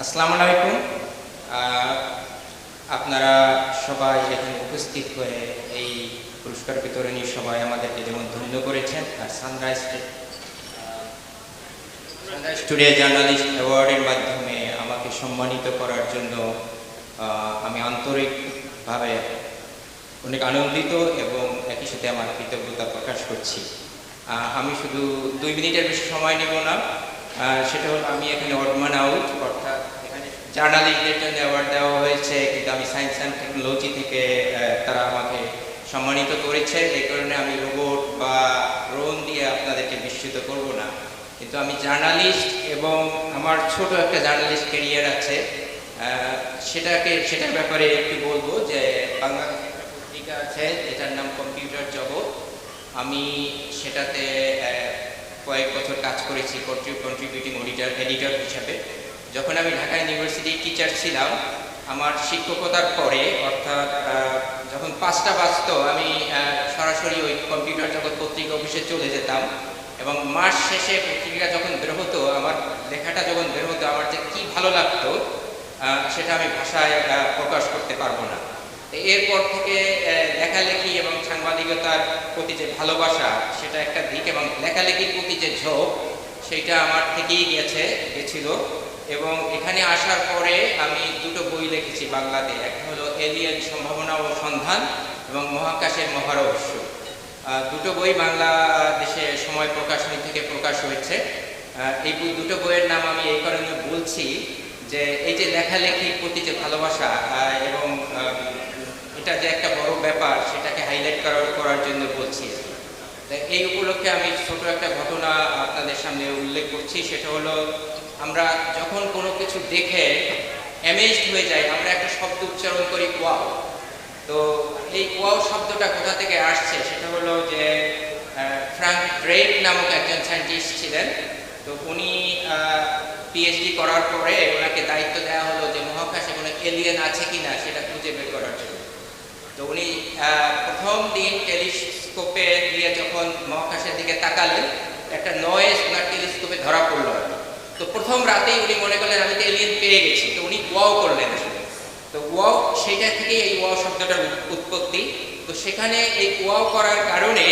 আসসালামু আলাইকুম আপনারা সবাই এখানে উপস্থিত হয়ে এই পুরস্কার বিতরণী সভায় আমাদেরকে যেমন ধন্য করেছেন আর সানরাইজ টুডে জার্নালিস্ট অ্যাওয়ার্ডের মাধ্যমে আমাকে সম্মানিত করার জন্য আমি আন্তরিকভাবে অনেক আনন্দিত এবং একই সাথে আমার কৃতজ্ঞতা প্রকাশ করছি। আমি শুধু 2 মিনিটের বেশি সময় নেব না। সেটা হলো আমি এখানে অডমান আউট, অর্থাৎ এখানে জার্নালিস্টদের জন্য অ্যাওয়ার্ড দেওয়া হয়েছে, কিন্তু আমি সায়েন্স অ্যান্ড টেকনোলজি থেকে তারা আমাকে সম্মানিত করেছে। এই কারণে আমি রোবট বা ড্রোন দিয়ে আপনাদেরকে বিস্মিত করব না, কিন্তু আমি জার্নালিস্ট এবং আমার ছোট একটা জার্নালিস্ট ক্যারিয়ার আছে, সেটার ব্যাপারে একটু বলবো। যে বাংলাদেশে একটা পত্রিকা আছে যেটার নাম কম্পিউটার জগৎ, আমি সেটাতে কয়েক বছর কাজ করেছি কন্ট্রিবিউটিং এডিটর হিসাবে। যখন আমি ঢাকা ইউনিভার্সিটির টিচার ছিলাম, আমার শিক্ষকতার পরে অর্থাৎ যখন 5টা বাজত আমি সরাসরি ওই কম্পিউটার জগৎ পত্রিকা অফিসে চলে যেতাম এবং মাস শেষে পত্রিকা যখন বের হতো, আমার লেখাটা যখন বের হতো, আমার যে কী ভালো লাগতো সেটা আমি ভাষায় প্রকাশ করতে পারবো না। এরপর থেকে লেখালেখি এবং সাংবাদিকতার প্রতি যে ভালোবাসা সেটা একটা দিক, এবং লেখালেখির প্রতি যে ঝোঁক সেইটা আমার থেকেই গেছিল। এবং এখানে আসার পরে আমি 2টো বই লিখেছি বাংলাতে, একটা হলো এলিয়েন সম্ভাবনা ও সন্ধান এবং মহাকাশের মহারহস্য। 2টো বই বাংলাদেশে সময় প্রকাশনী থেকে প্রকাশ হয়েছে। এই 2টো বইয়ের নাম আমি এই কারণে বলছি যে এই যে লেখালেখির প্রতি যে ভালোবাসা এবং এটা যে একটা বড় ব্যাপার, সেটাকে হাইলাইট করার জন্য বলছি। এই উপলক্ষে আমি ছোট একটা ঘটনা আপনাদের সামনে উল্লেখ করছি। সেটা হলো, আমরা যখন কোনো কিছু দেখে অ্যামেজড হয়ে যাই, আমরা একটা শব্দ উচ্চারণ করি ওয়াও। তো এই ওয়াও শব্দটা কোথা থেকে আসছে সেটা হলো যে ফ্রাঙ্ক ড্রেক নামক একজন সায়েন্টিস্ট ছিলেন। তো উনি পিএইচডি করার পরে ওনাকে দায়িত্ব দেওয়া হলো যে মহাকাশে কোনো এলিয়েন আছে কিনা সেটা খুঁজে বের করার জন্য। তো উনি প্রথম দিন টেলিস্কোপে দিয়ে যখন মহাকাশের দিকে তাকালেন, একটা নয়েজ ওনার টেলিস্কোপে ধরা পড়ল। তো প্রথম রাতেই উনি মনে করলেন আমি তো এলিয়েন পেয়ে গেছি, তো উনি ওয়াও করলেন আসলে। তো ওয়াও, সেইটা থেকেই এই ওয়াও শব্দটার উৎপত্তি। তো সেখানে এই ওয়াও করার কারণে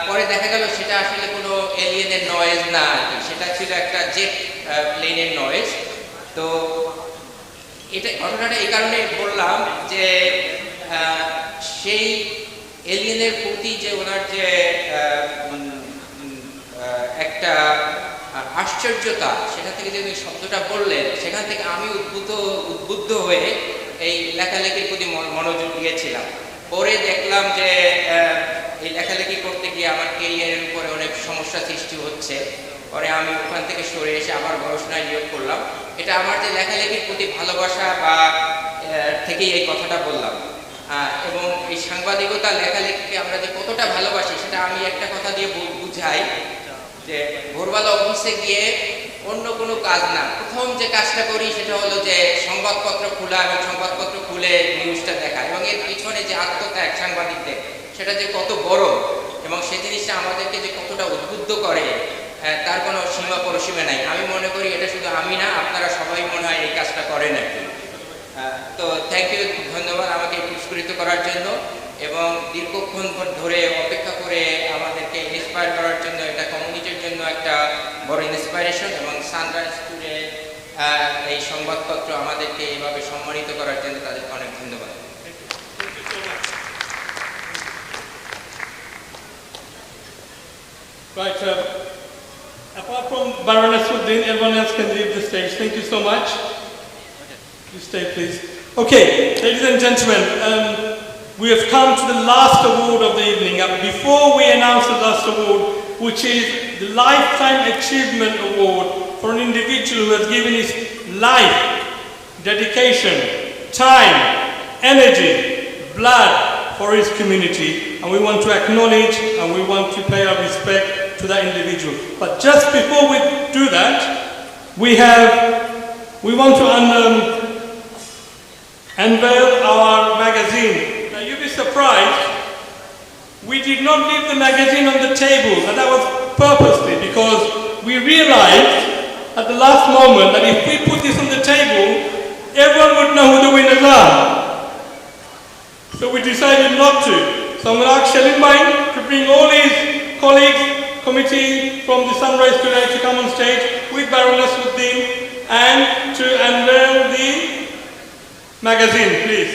পরে দেখা গেল সেটা আসলে কোনো এলিয়েনের নয়েজ না আর কি, সেটা ছিল একটা জেট প্লেনের নয়েজ। তো এটা ঘটনাটা এই কারণে বললাম যে সেই এলিয়েনের প্রতি যে ওনার যে একটা আশ্চর্যতা, সেখান থেকে যে শব্দটা বললেন, সেখান থেকে আমি উদ্বুদ্ধ হয়ে এই লেখালেখির প্রতি মনোযোগ দিয়েছিলাম। পরে দেখলাম যে এই লেখালেখি করতে গিয়ে আমার কেরিয়ারের উপরে অনেক সমস্যা সৃষ্টি হচ্ছে। পরে আমি ওখান থেকে সরে এসে আবার গবেষণায় নিয়োগ করলাম। এটা আমার যে লেখালেখির প্রতি ভালোবাসা বা থেকেই এই কথাটা বললাম। এবং এই সাংবাদিকতা লেখালেখিকে আমরা যে কতটা ভালোবাসি সেটা আমি একটা কথা দিয়ে বুঝাই, যে ভোরবেলা অফিসে গিয়ে অন্য কোনো কাজ না, প্রথম যে কাজটা করি সেটা হলো যে সংবাদপত্র খোলা এবং সংবাদপত্র খুলে নিউজটা দেখা, এবং এর পিছনে যে আত্মত্যাগ সাংবাদিকদের, সেটা যে কত বড় এবং সেই জিনিসটা আমাদেরকে যে কতটা উদ্বুদ্ধ করে তার কোনো সীমা পরিসীমা নাই। আমি মনে করি এটা শুধু আমি না, আপনারা সবাই মনে হয় এই কাজটা করেন আর কি। তো থ্যাংক ইউ, ধন্যবাদ আমাকে পুরস্কৃত করার জন্য এবং দীর্ঘক্ষণ ধরে অপেক্ষা করে আমাদেরকে ইন্সপায়ার করার জন্য। এটা কমিউনিটির জন্য একটা বড় ইন্সপাইরেশন, এবং সানরাইজ টুডে এই সংবাদপত্র আমাদেরকে এইভাবে সম্মানিত করার জন্য তাদেরকে অনেক ধন্যবাদ। Right, apart from Baroness Uddin, everyone else can leave the stage. Thank you so much. You stay, please. Okay, ladies and gentlemen, we have come to the last award of the evening. Before we announce the last award, which is the Lifetime Achievement Award for an individual who has given his life, dedication, time, energy, blood for his community, and we want to acknowledge and we want to pay our respect to that individual. But just before we do that, we want to unveil our magazine. Now you'll be surprised, we did not leave the magazine on the table, and that was purposely because we realized at the last moment that if we put this on the table, everyone would know who the winners are. So we decided not to. So I'm going to ask Shalim Bhai to bring all his colleagues, committee from the Sunrise today to come on stage with Baroness Uddin and to unveil the magazine, please.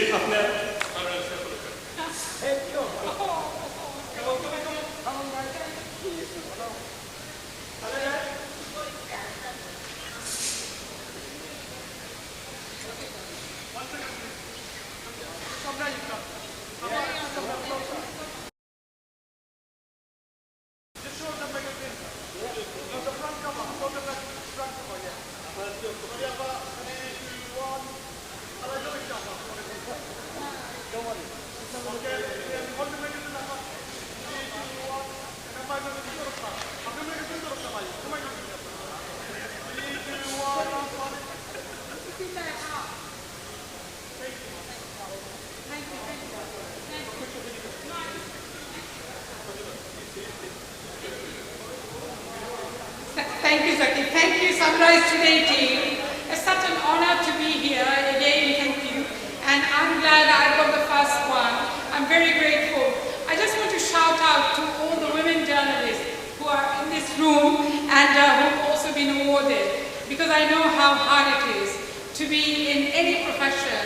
Thank you, Zaki. Thank you, Sunrise Today team. It's such an honor to be here. Again, thank you. And I'm glad I got the first one. I'm very grateful. I just want to shout out to all the women journalists who are in this room and who've also been awarded, because I know how hard it is to be in any profession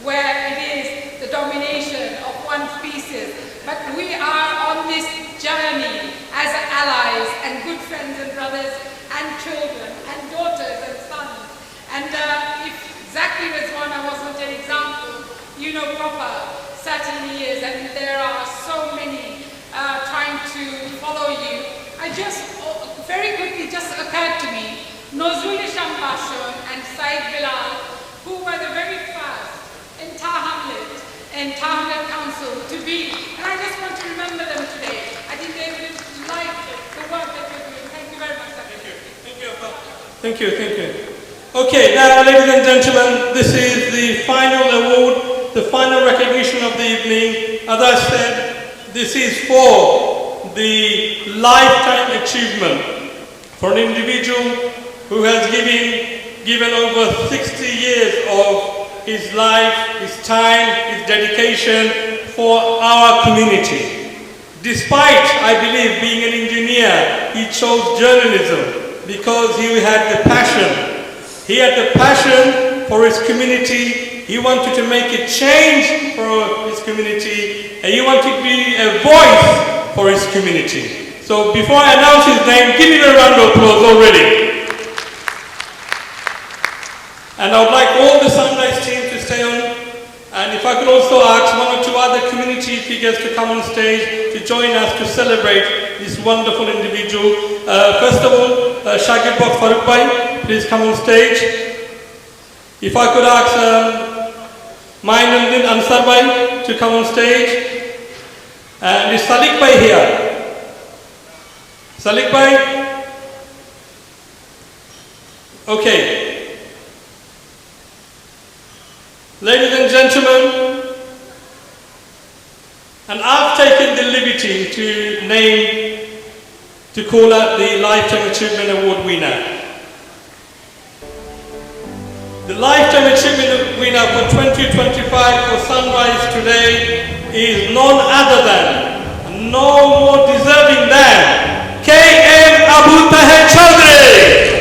where it is the domination of one species. But we are on this journey as allies and good friends and brothers and children and daughters and sons. And if Zaki was one, I wasn't an example, you know proper, certainly is, and there are so many trying to follow you. I just, very quickly just occurred to me, Nozrul Isham Bashon and Said Bilal, who were the very first in Tar Hamlet Council to be, and I just want to remember them today. I think they will like the work that you're doing. Thank you very much. Thank you. Thank you, thank you. Okay, now ladies and gentlemen, this is the final award, the final recognition of the evening. As I said, this is for the lifetime achievement for an individual who has given over 60 years of his life, his time, his dedication for our community. Despite, I believe, being an engineer, he chose journalism because he had the passion. He had the passion for his community. He wanted to make a change for his community, and he wanted to be a voice for his community. So before I announce his name, give him a round of applause already. And I would like all the Sunrise team to stay on. And if I could also ask one or two other community figures to come on stage to join us to celebrate this wonderful individual. First of all, Shagir Bak Farooq Bhai, please come on stage. If I could ask Mainuddin Ansar Bhai to come on stage. And is Salik Bhai here? Salik Bhai? Okay. Ladies and gentlemen, and I've taken the liberty to call out the Lifetime Achievement Award winner. The Lifetime Achievement winner for 2025 for Sunrise today is none other than, no more deserving than, K.M. Abu Taher Chowdhury.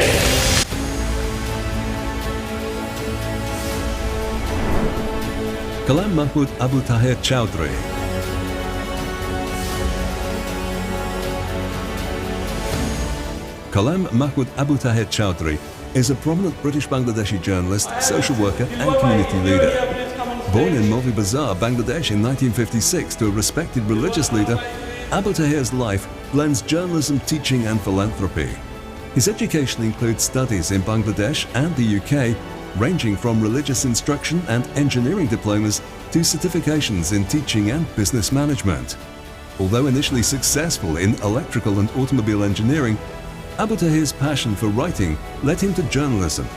Kalam Mahmood Abu Taher Chowdhury. Kalam Mahmood Abu Taher Chowdhury is a prominent British Bangladeshi journalist, social worker and community leader. Born in Movi Bazar, Bangladesh in 1956 to a respected religious leader, Abu Taher's life blends journalism, teaching and philanthropy. His education includes studies in Bangladesh and the UK, ranging from religious instruction and engineering diplomas to certifications in teaching and business management. Although initially successful in electrical and automobile engineering, Abu Taher's passion for writing led him to journalism.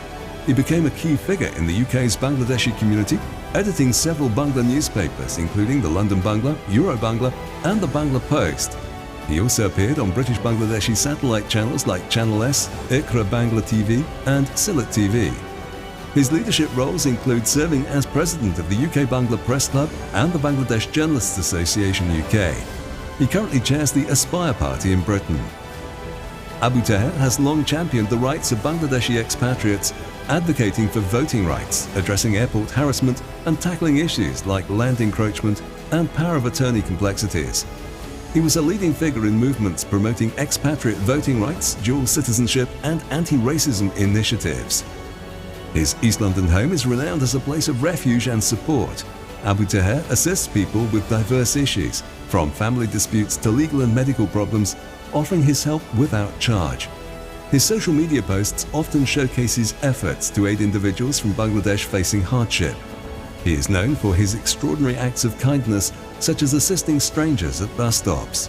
He became a key figure in the UK's Bangladeshi community, editing several Bangla newspapers including the London Bangla, Euro Bangla and the Bangla Post. He also appeared on British Bangladeshi satellite channels like Channel S, Iqra Bangla TV and Silat TV. His leadership roles include serving as president of the UK Bangla Press Club and the Bangladesh Journalists Association UK. He currently chairs the Aspire Party in Britain. Abu Taher has long championed the rights of Bangladeshi expatriates, advocating for voting rights, addressing airport harassment and tackling issues like land encroachment and power of attorney complexities. He was a leading figure in movements promoting expatriate voting rights, dual citizenship and anti-racism initiatives. His East London home is renowned as a place of refuge and support. Abu Taher assists people with diverse issues, from family disputes to legal and medical problems, offering his help without charge. His social media posts often showcase his efforts to aid individuals from Bangladesh facing hardship. He is known for his extraordinary acts of kindness, such as assisting strangers at bus stops.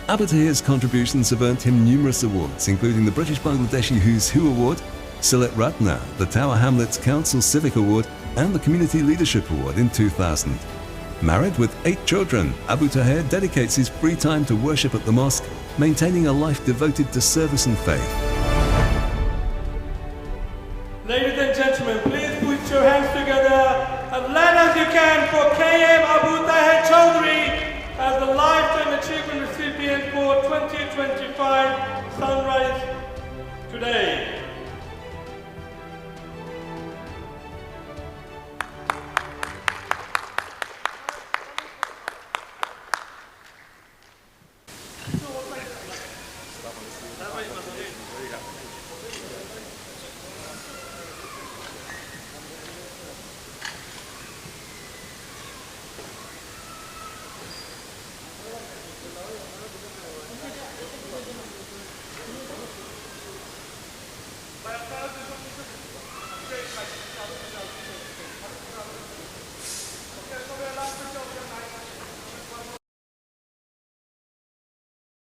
Abu Taher's contributions have earned him numerous awards, including the British Bangladeshi Who's Who Award, Silat Ratna, the Tower Hamlets Council Civic Award and the Community Leadership Award in 2000. Married with 8 children, Abu Taher dedicates his free time to worship at the mosque, maintaining a life devoted to service and faith. Ladies and gentlemen, please put your hands together as loud as you can for K.M. Abu Taher Chowdhury as the Lifetime Achievement recipient for 2025 Sunrise today.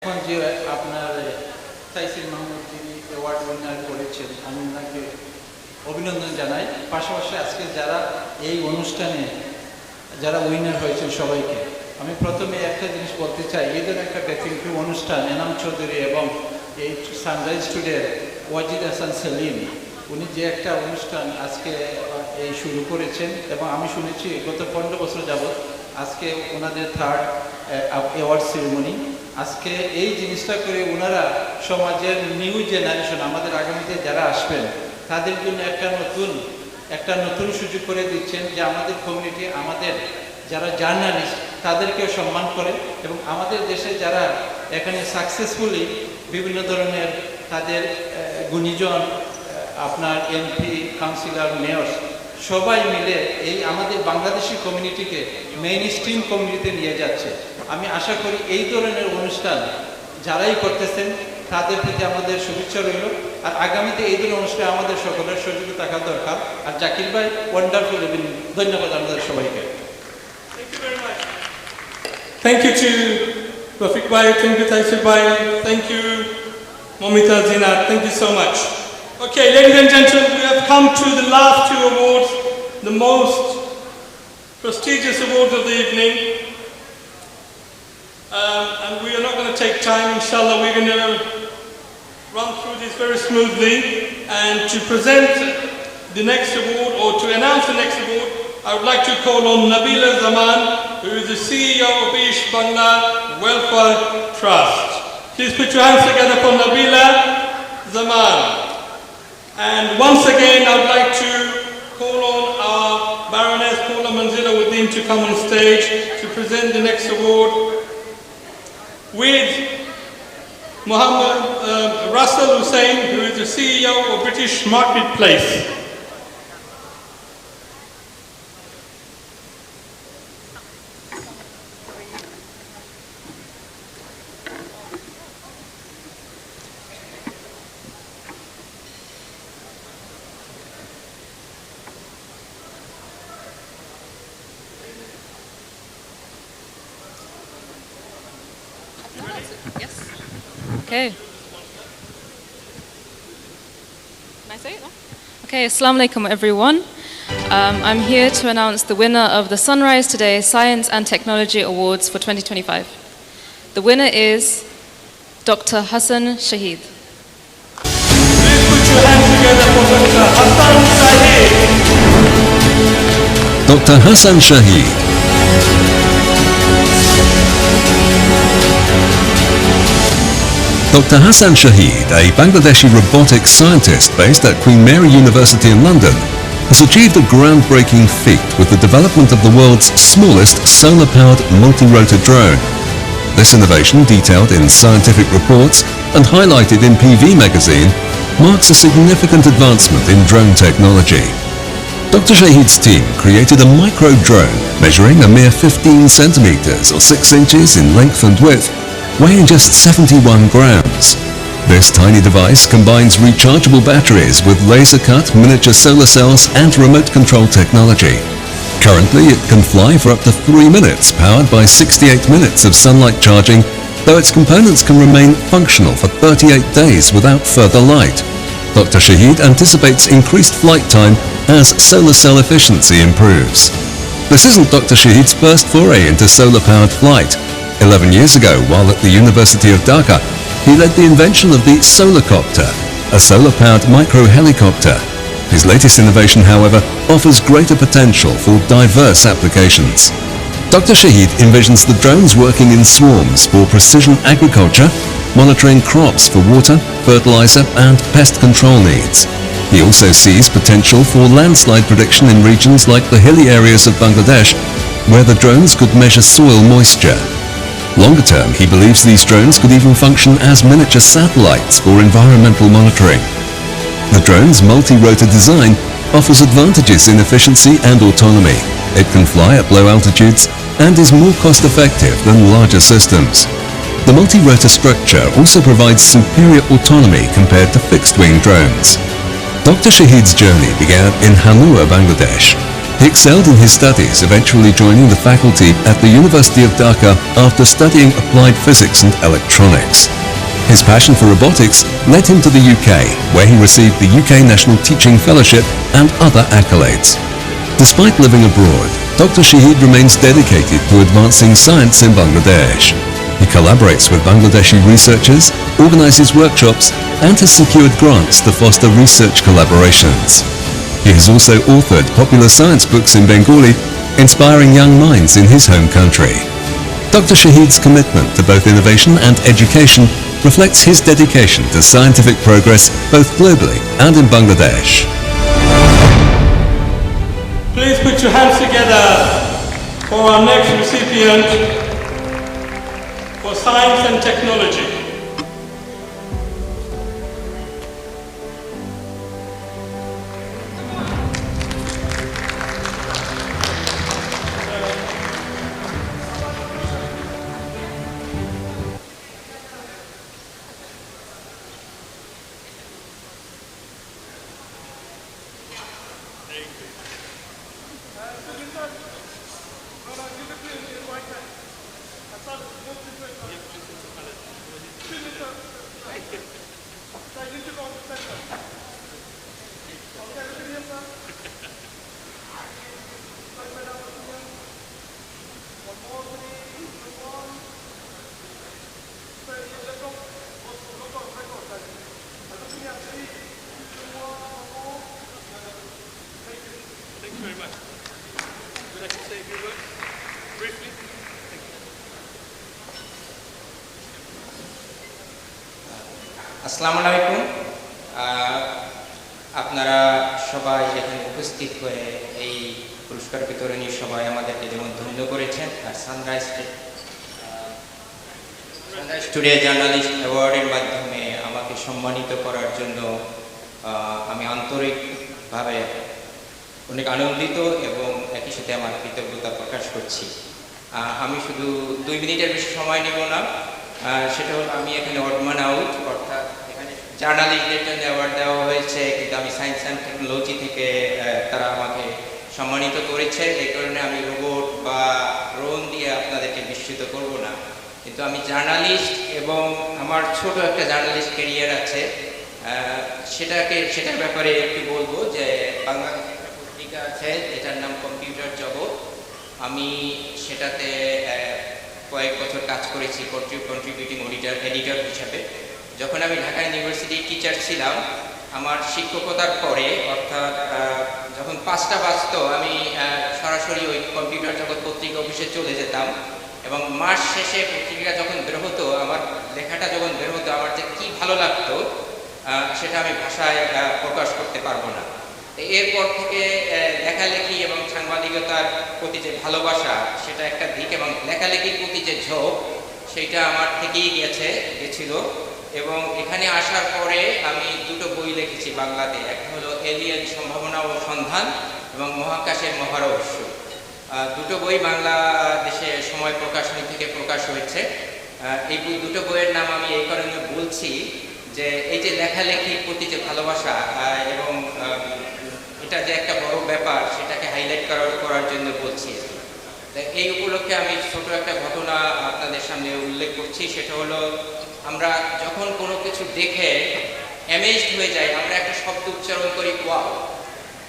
এখন যে আপনার তাইসির মাহমুদ যিনি award winner করেছেন, আমি ওনাকে অভিনন্দন জানাই। পাশাপাশি আজকে যারা এই অনুষ্ঠানে যারা উইনার হয়েছেন সবাইকে আমি প্রথমে একটা জিনিস বলতে চাই, এদের একটা ব্যতিক্রমী অনুষ্ঠান এনাম চৌধুরী এবং এই সানরাইজ টুডের ওয়াজিদ হাসান সেলিম, উনি যে একটা অনুষ্ঠান আজকে এই শুরু করেছেন এবং আমি শুনেছি গত 15 বছর যাবৎ আজকে ওনাদের 3rd অ্যাওয়ার্ড সেরিমনি। আজকে এই জিনিসটা করে ওনারা সমাজের নিউ জেনারেশন, আমাদের আগামীতে যারা আসবেন তাদের জন্য একটা নতুন একটা নতুন সুযোগ করে দিচ্ছেন যে আমাদের কমিউনিটি, আমাদের যারা জার্নালিস্ট তাদেরকেও সম্মান করে এবং আমাদের দেশে যারা এখানে সাকসেসফুলি বিভিন্ন ধরনের তাদের গুণীজন, আপনার এমপি, কাউন্সিলর, মেয়র সবাই মিলে এই আমাদের বাংলাদেশি কমিউনিটিকে মেইন স্ট্রিম কমিউনিটিতে নিয়ে যাচ্ছে। আমি আশা করি এই ধরনের অনুষ্ঠান যারাই করতেছেন তাদের প্রতি আমাদের শুভেচ্ছা রইল। আর আগামীতে এই ধরনের অনুষ্ঠানে আমাদের সকলের সহযোগিতা থাকা দরকার। আর জাকির ভাই ওয়ান্ডারফুল, ধন্যবাদ আমাদের সবাইকে। Thank you to Rafiq Bhai, thank you Taisir Bhai, thank you Momita Zina, thank you so much. Okay, ladies and gentlemen, we have come to the last two awards, the most prestigious awards of the evening. And we are not going to take time, inshallah, we're going to run through this very smoothly. And to present the next award, or to announce the next award, I would like to call on Nabila Zaman, who is the CEO of East Bangla Welfare Trust. Please put your hands together for Nabila Zaman. And once again, I would like to call on our Baroness Paula Manzila Uddin to come on stage to present the next award with Muhammad Russell Hussain, who is the CEO of British Marketplace. Okay. Can I say it now? Okay, Assalamu alaikum everyone. I'm here to announce the winner of the Sunrise Today Science and Technology Awards for 2025. The winner is Dr. Hassan Shahid. Please put your hands together for Dr. Hassan Shahid. Dr. Hassan Shahid. Dr. Hassan Shahid, a Bangladeshi robotics scientist based at Queen Mary University in London, has achieved a groundbreaking feat with the development of the world's smallest solar-powered multi-rotor drone. This innovation, detailed in scientific reports and highlighted in PV magazine, marks a significant advancement in drone technology. Dr. Shahid's team created a micro-drone measuring a mere 15 centimeters or 6 inches in length and width, weighing just 71 grams. This tiny device combines rechargeable batteries with laser-cut miniature solar cells and remote control technology. Currently, it can fly for up to 3 minutes, powered by 68 minutes of sunlight charging, though its components can remain functional for 38 days without further light. Dr. Shahid anticipates increased flight time as solar cell efficiency improves. This isn't Dr. Shahid's first foray into solar-powered flight. 11 years ago, while at the University of Dhaka, he led the invention of the Solarcopter, a solar-powered micro-helicopter. His latest innovation, however, offers greater potential for diverse applications. Dr. Shahid envisions the drones working in swarms for precision agriculture, monitoring crops for water, fertilizer and pest control needs. He also sees potential for landslide prediction in regions like the hilly areas of Bangladesh, where the drones could measure soil moisture. Longer term, he believes these drones could even function as miniature satellites for environmental monitoring. The drone's multi-rotor design offers advantages in efficiency and autonomy. It can fly at low altitudes and is more cost-effective than larger systems. The multi-rotor structure also provides superior autonomy compared to fixed-wing drones. Dr. Shahid's journey began in Hanua, Bangladesh. He excelled in his studies, eventually joining the faculty at the University of Dhaka after studying applied physics and electronics. His passion for robotics led him to the UK, where he received the UK National Teaching Fellowship and other accolades. Despite living abroad, Dr. Shahid remains dedicated to advancing science in Bangladesh. He collaborates with Bangladeshi researchers, organizes workshops, and has secured grants to foster research collaborations. He has also authored popular science books in Bengali, inspiring young minds in his home country. Dr. Shahid's commitment to both innovation and education reflects his dedication to scientific progress both globally and in Bangladesh. Please put your hands together for our next recipient for Science and Technology. আসসালামু আলাইকুম। আপনারা সবাই এখানে উপস্থিত হয়ে এই পুরস্কার বিতরণী সবাই আমাদেরকে যেমন ধন্য করেছেন, আর সানরাইজ টুডে জার্নালিস্ট অ্যাওয়ার্ডের মাধ্যমে আমাকে সম্মানিত করার জন্য আমি আন্তরিকভাবে অনেক আনন্দিত এবং একই সাথে আমার কৃতজ্ঞতা প্রকাশ করছি। আমি শুধু 2 মিনিটের বেশি সময় নেব না। সেটা হলো আমি এখানে অডমান আউট, অর্থাৎ এখানে জার্নালিস্টদের জন্য অ্যাওয়ার্ড দেওয়া হয়েছে, কিন্তু আমি সায়েন্স অ্যান্ড টেকনোলজি থেকে তারা আমাকে সম্মানিত করেছে। এই কারণে আমি রোবট বা ড্রোন দিয়ে আপনাদেরকে বিস্মিত করব না, কিন্তু আমি জার্নালিস্ট এবং আমার ছোট একটা জার্নালিস্ট ক্যারিয়ার আছে, সেটার ব্যাপারে একটু বলবো। যে বাংলাদেশে একটা পত্রিকা আছে যেটার নাম কম্পিউটার জগৎ। আমি সেটাতে কয়েক বছর কাজ করেছি কন্ট্রিবিউটিং এডিটর হিসাবে। যখন আমি ঢাকা ইউনিভার্সিটির টিচার ছিলাম, আমার শিক্ষকতার পরে অর্থাৎ যখন 5টা বাজত আমি সরাসরি ওই কম্পিউটার জগৎ পত্রিকা অফিসে চলে যেতাম, এবং মাস শেষে পত্রিকা যখন বের হতো, আমার লেখাটা যখন বের হতো, আমার যে কী ভালো লাগতো সেটা আমি ভাষায় প্রকাশ করতে পারবো না। এরপর থেকে লেখালেখি এবং সাংবাদিকতার প্রতি যে ভালোবাসা সেটা একটা দিক, এবং লেখালেখির প্রতি যে ঝোঁক সেটা আমার থেকেই গেছিল। এবং এখানে আসার পরে আমি 2টো বই লিখেছি বাংলাতে। একটা হলো এলিয়েন সম্ভাবনা ও সন্ধান এবং মহাকাশের মহারহস্য। 2টো বই বাংলাদেশে সময় প্রকাশনী থেকে প্রকাশ হয়েছে। এই 2টো বইয়ের নাম আমি এই কারণে বলছি যে এই যে লেখালেখির প্রতি যে ভালোবাসা এবং এটা যে একটা বড় ব্যাপার, সেটাকে হাইলাইট করার জন্য বলছি। এই উপলক্ষে আমি ছোট একটা ঘটনা আপনাদের সামনে উল্লেখ করছি। সেটা হলো, আমরা যখন কোনো কিছু দেখে অ্যামেজড হয়ে যাই, আমরা একটা শব্দ উচ্চারণ করি ওয়াও।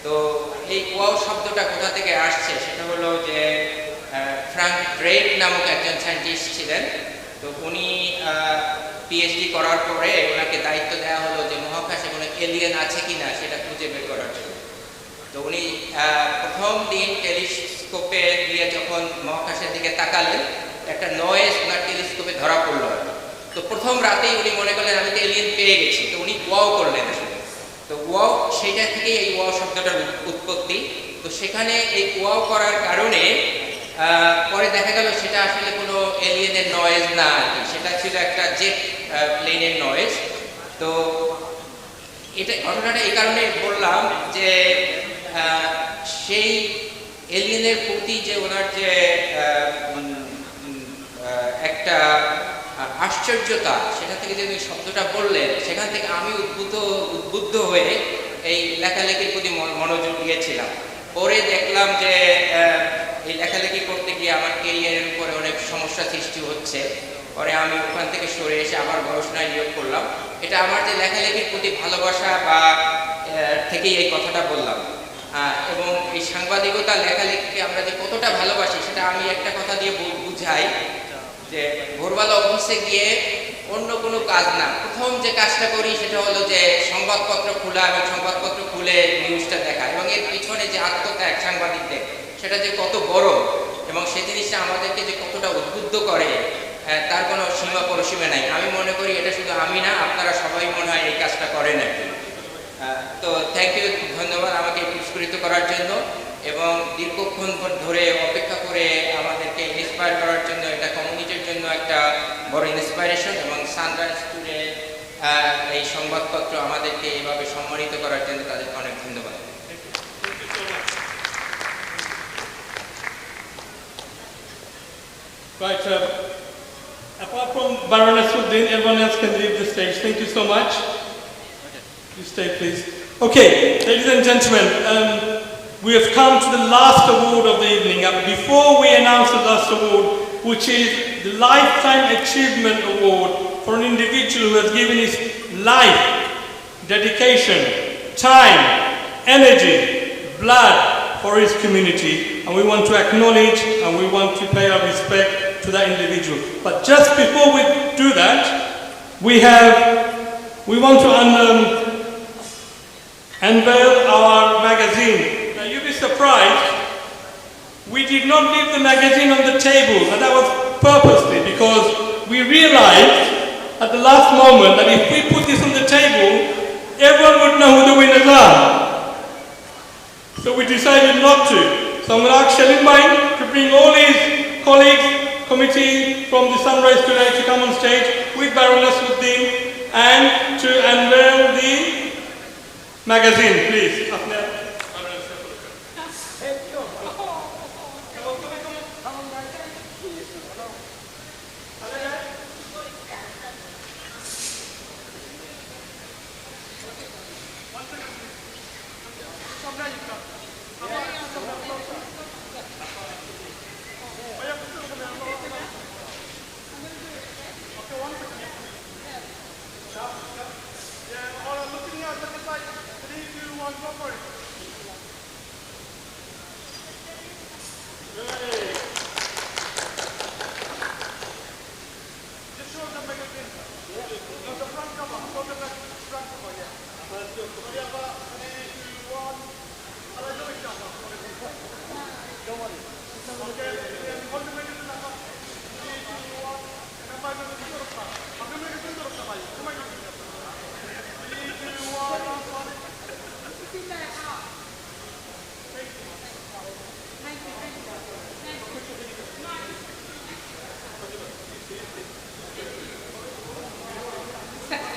তো এই ওয়াও শব্দটা কোথা থেকে আসছে সেটা হলো যে ফ্রাঙ্ক ড্রেক নামক একজন সায়েন্টিস্ট ছিলেন। তো উনি পিএইচডি করার পরে ওনাকে দায়িত্ব দেওয়া হলো যে মহাকাশে কোনো এলিয়েন আছে কিনা সেটা খুঁজে বের করার জন্য। তো উনি প্রথম দিন টেলিস্কোপে দিয়ে যখন মহাকাশের দিকে তাকালেন, একটা নয়েজ ওনার টেলিস্কোপে ধরা পড়ল। তো প্রথম রাতেই উনি মনে করলেন আমি তো এলিয়েন পেয়ে গেছি। তো উনি ওয়াও করলেন আসলে। তো ওয়াও, সেইটা থেকেই এই ওয়াও শব্দটার উৎপত্তি। তো সেখানে এই ওয়াও করার কারণে পরে দেখা গেল সেটা আসলে কোনো এলিয়েনের নয়েজ না আর কি, সেটা ছিল একটা জেট প্লেনের নয়েজ। তো এটা ঘটনাটা এই কারণে বললাম যে সেই এলিয়েনের প্রতি যে ওনার যে একটা আশ্চর্যতা, সেটা থেকে যে শব্দটা বললেন, সেখান থেকে আমি উদ্বুদ্ধ হয়ে এই লেখালেখির প্রতি মনোযোগ দিয়েছিলাম। পরে দেখলাম যে এই লেখালেখি করতে গিয়ে আমার কেরিয়ারের উপরে অনেক সমস্যা সৃষ্টি হচ্ছে। পরে আমি ওখান থেকে সরে এসে আবার গবেষণায় নিয়োগ করলাম। এটা আমার যে লেখালেখির প্রতি ভালোবাসা বা থেকেই এই কথাটা বললাম। এবং এই সাংবাদিকতা লেখালেখিকে আমরা যে কতটা ভালোবাসি সেটা আমি একটা কথা দিয়ে বুঝাই, যে ভোরবেলা অফিসে গিয়ে অন্য কোনো কাজ না, প্রথম যে কাজটা করি সেটা হলো যে সংবাদপত্র খোলা এবং সংবাদপত্র খুলে নিউজটা দেখা, এবং এর পিছনে যে আত্মত্যাগ সাংবাদিকদের, সেটা যে কত বড় এবং সেই জিনিসটা আমাদেরকে যে কতটা উদ্বুদ্ধ করে তার কোনো সীমা পরিসীমা নাই। আমি মনে করি এটা শুধু আমি না, আপনারা সবাই মনে হয় এই কাজটা করেন আর কি। তো থ্যাংক ইউ, ধন্যবাদ আমাকে পুরস্কৃত করার জন্য। এবং দীর্ঘক্ষণ ধরে অপেক্ষা করে আমাদেরকে ইন্সপায়ার করার জন্য, এটা কমিউনিটির জন্য একটা বড় ইন্সপাইরেশন। এবং সানরাইজ টুডে এই সংবাদপত্র আমাদেরকে এইভাবে সম্মানিত করার জন্য তাদেরকে অনেক ধন্যবাদ। Right, apart from Baroness Uddin, everyone else can leave the stage. Thank you so much. You stay, please. Okay, ladies and gentlemen, we have come to the last award of the evening. Before we announce the last award, which is the Lifetime Achievement Award for an individual who has given his life, dedication, time, energy, blood for his community, and we want to acknowledge and we want to pay our respect to that individual. But just before we do that, we want to unveil our magazine. Now you'll be surprised, we did not leave the magazine on the table, and that was purposely because we realized at the last moment that if we put this on the table, everyone would know who the winners are. So we decided not to. So I'm going to ask Shalim Bhai to bring all his colleagues, committee from the Sunrise today to come on stage with Baroness Uddin and to unveil the magazine, please.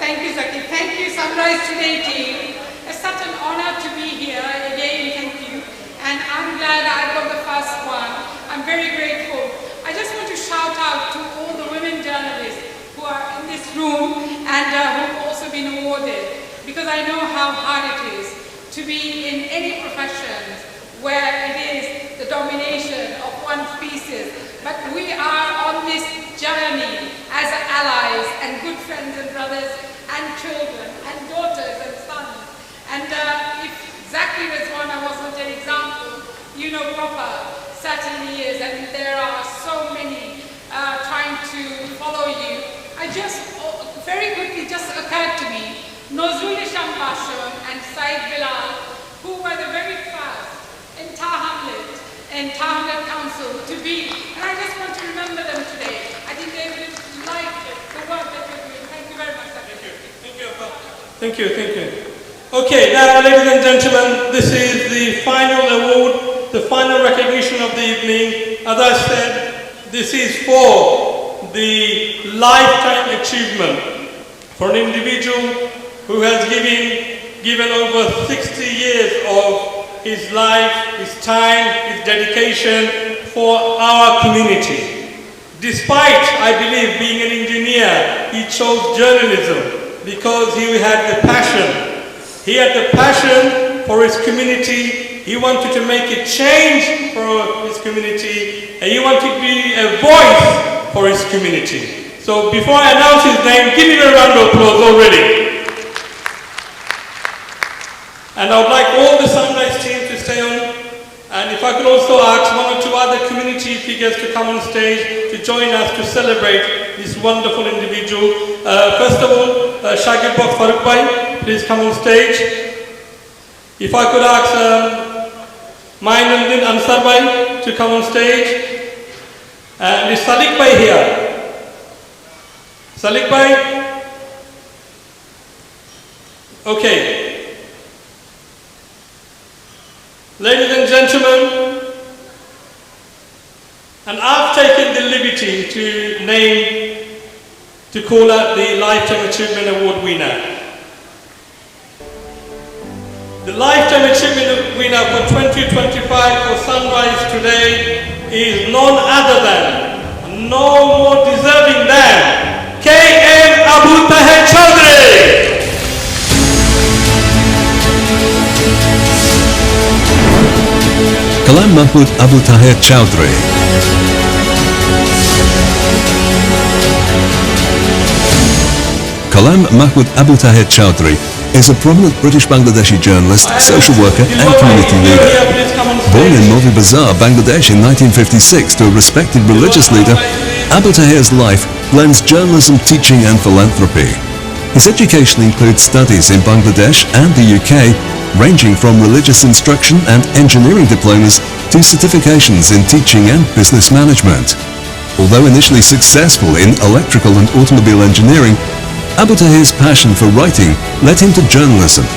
Thank you, Zaki. Thank you, Sunrise Today team. It's such an honor to be here. Again, thank you. And I'm glad I got the first one. I'm very grateful. I just want to shout out to all the women journalists who are in this room and who've also been awarded, because I know how hard it is to be in any profession where it is the domination of one species. But we are on this journey as allies and good friends and brothers and children and daughters and sons. And if Zaki was one, I was not an example, you know proper, certainly is, and there are so many trying to follow you. I just, very quickly just occurred to me, Nozrul Isham Bashar and Said Bilal, who were the very first in Tar Hamlet Council to be, and I just want to remember them today. I think they would like the work that you're doing. Thank you very much. Thank you, thank you. Okay, now ladies and gentlemen, this is the final award, the final recognition of the evening. As I said, this is for the lifetime achievement for an individual who has given over 60 years of his life, his time, his dedication for our community. Despite, I believe, being an engineer, he chose journalism because he had the passion. He had the passion for his community. He wanted to make a change for his community, and he wanted to be a voice for his community. So before I announce his name, give him a round of applause already. And I would like all the Sunrise team to stay on. And if I could also ask one or two other community figures to come on stage to join us to celebrate this wonderful individual. First of all, Shagir Bok Farooq Bhai, please come on stage. If I could ask Mainuddin Ansar Bhai to come on stage. And is Salik Bhai here? Salik Bhai? Okay. Ladies and gentlemen, and I've taken the liberty to call out the Lifetime Achievement Award winner. The Lifetime Achievement winner for 2025 for Sunrise today is none other than, no more deserving than, K.M. Abu Taher Chaudhry. Kalam Mahmood Abu Taher Chaudhry. Kalam Mahmood Abu Taher Chaudhry is a prominent British Bangladeshi journalist, social worker and community leader. Born in Movi Bazar, Bangladesh in 1956 to a respected religious leader, Abu Taher's life blends journalism, teaching and philanthropy. His education includes studies in Bangladesh and the UK, ranging from religious instruction and engineering diplomas to certifications in teaching and business management. Although initially successful in electrical and automobile engineering, Abu Taher's passion for writing led him to journalism.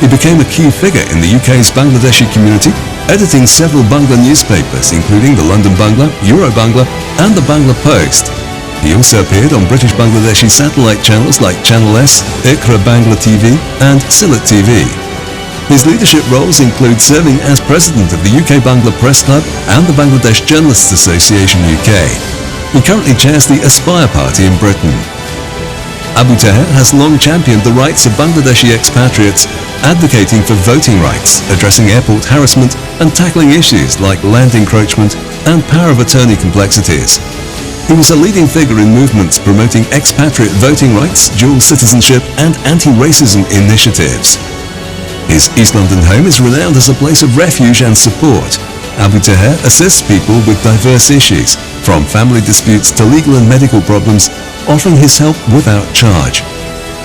He became a key figure in the UK's Bangladeshi community, editing several Bangla newspapers including the London Bangla, Euro Bangla and the Bangla Post. He also appeared on British Bangladeshi satellite channels like Channel S, Iqra Bangla TV and Silat TV. His leadership roles include serving as president of the UK Bangla Press Club and the Bangladesh Journalists Association UK. He currently chairs the Aspire Party in Britain. Abu Taher has long championed the rights of Bangladeshi expatriates, advocating for voting rights, addressing airport harassment and tackling issues like land encroachment and power of attorney complexities. He was a leading figure in movements promoting expatriate voting rights, dual citizenship and anti-racism initiatives. His East London home is renowned as a place of refuge and support. Abu Taher assists people with diverse issues, from family disputes to legal and medical problems, offering his help without charge.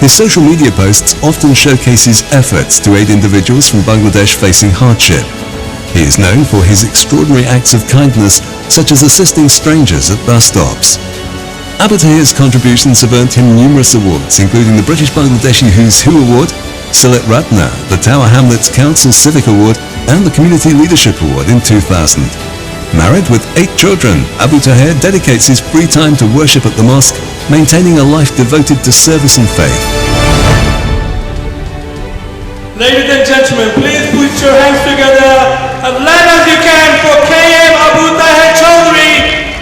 His social media posts often showcase his efforts to aid individuals from Bangladesh facing hardship. He is known for his extraordinary acts of kindness, such as assisting strangers at bus stops. Abu Taher's contributions have earned him numerous awards, including the British Bangladeshi Who's Who Award, Silat Ratna, the Tower Hamlets Council Civic Award and the Community Leadership Award in 2000. Married with 8 children, Abu Taher dedicates his free time to worship at the mosque, maintaining a life devoted to service and faith. Ladies and gentlemen, please put your hands together as loud as you can for K.M. Abu Taher Chaudhry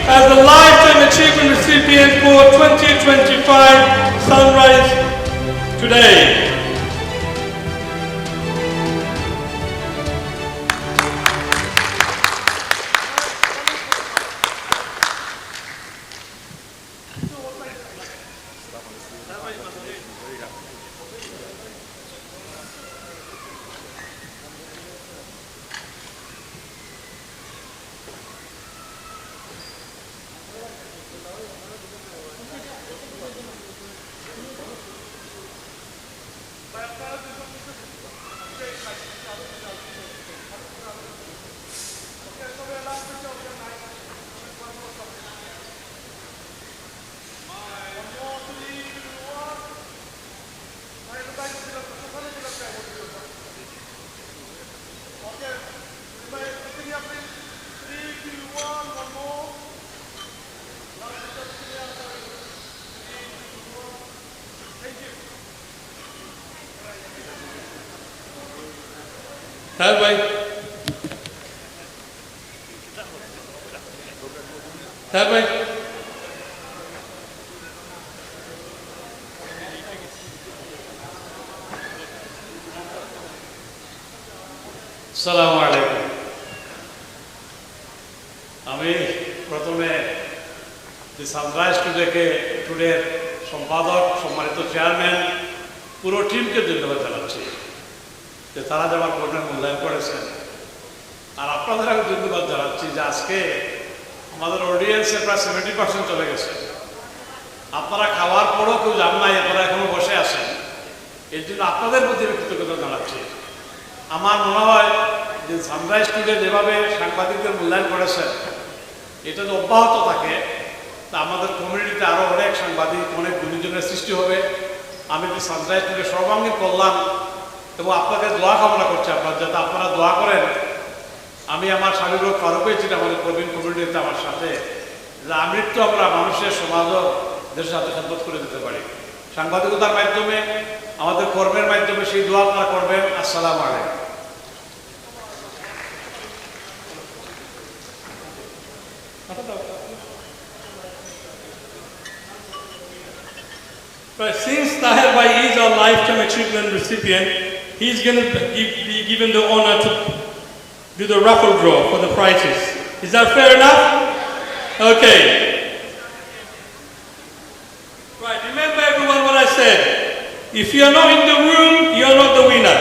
as the Lifetime Achievement recipient for 2025 Sunrise today. That way. That way. আসসালামু আলাইকুম। আমি প্রথমে যে sunrise টুডের সম্পাদক, সম্মানিত chairman, পুরো টিমকে ধন্যবাদ জানাচ্ছি যে তারা যে আমার প্রোগ্রাম মূল্যায়ন করেছেন। আর আপনাদের আমি ধন্যবাদ জানাচ্ছি যে আজকে আমাদের অডিয়েন্সের প্রায় 70% চলে গেছে। আপনারা খাওয়ার পরও কেউ যান নাই, আপনারা এখনো বসে আছেন, এই জন্য আপনাদের প্রতি আমি কৃতজ্ঞতা জানাচ্ছি। আমার মনে হয় যে সানরাইজ টুডে যেভাবে সাংবাদিকদের মূল্যায়ন করেছেন, এটা যদি অব্যাহত থাকে তা আমাদের কমিউনিটিতে আরও অনেক সাংবাদিক, অনেক গুণীজনের সৃষ্টি হবে। আমি যে সানরাইজ টুডে সর্বাঙ্গীন কল্যাণ এবং আপনাকে দোয়া কামনা করছি, আপনার যাতে আপনারা দোয়া করেন আমি আমার স্বামীর ফারুক হয়েছি আমাদের প্রবীণ কমিউনিটিতে আমার সাথে যে আমৃত্যু আমরা মানুষের সমাজ ও দেশের সাথে খেদমত করে দিতে পারি। সাংবাদিকতার মাধ্যমে আমাদের কর্মের মাধ্যমে সেই দোয়া আপনারা করবেন। আসসালামু আলাইকুম। Right, since Tahir Bhai is our lifetime achievement recipient, he's going to be given the honor to do the raffle draw for the prizes. Is that fair enough? Okay. Right, remember everyone what I said. If you are not in the room, you are not the winner.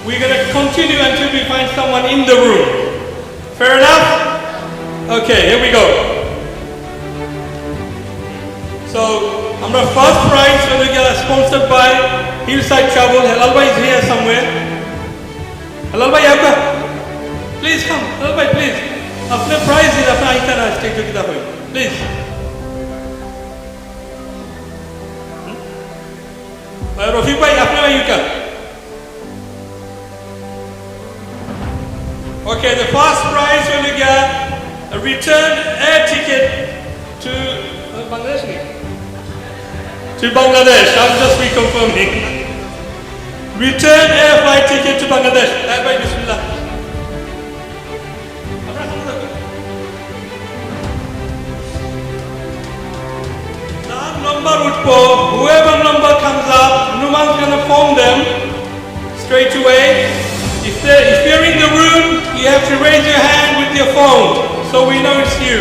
We're going to continue until we find someone in the room. Fair enough? Okay, here we go. So, our first prize will get sponsored by Hillside Travel. Halal Bhai is here somewhere. Halal Bhai, please come. Halal Bhai, please. Apne prize is apna icon as take to hoy. Please. Rafiq Bhai, apne icon. Okay, the first prize will get a return air ticket to Bangladesh. To Bangladesh, I'm just reconfirming. Return air flight ticket to Bangladesh. Bye, Bismillah. That number would pull, whoever number comes up, no one's gonna phone them straight away. If you're in the room, you have to raise your hand with your phone so we know it's you.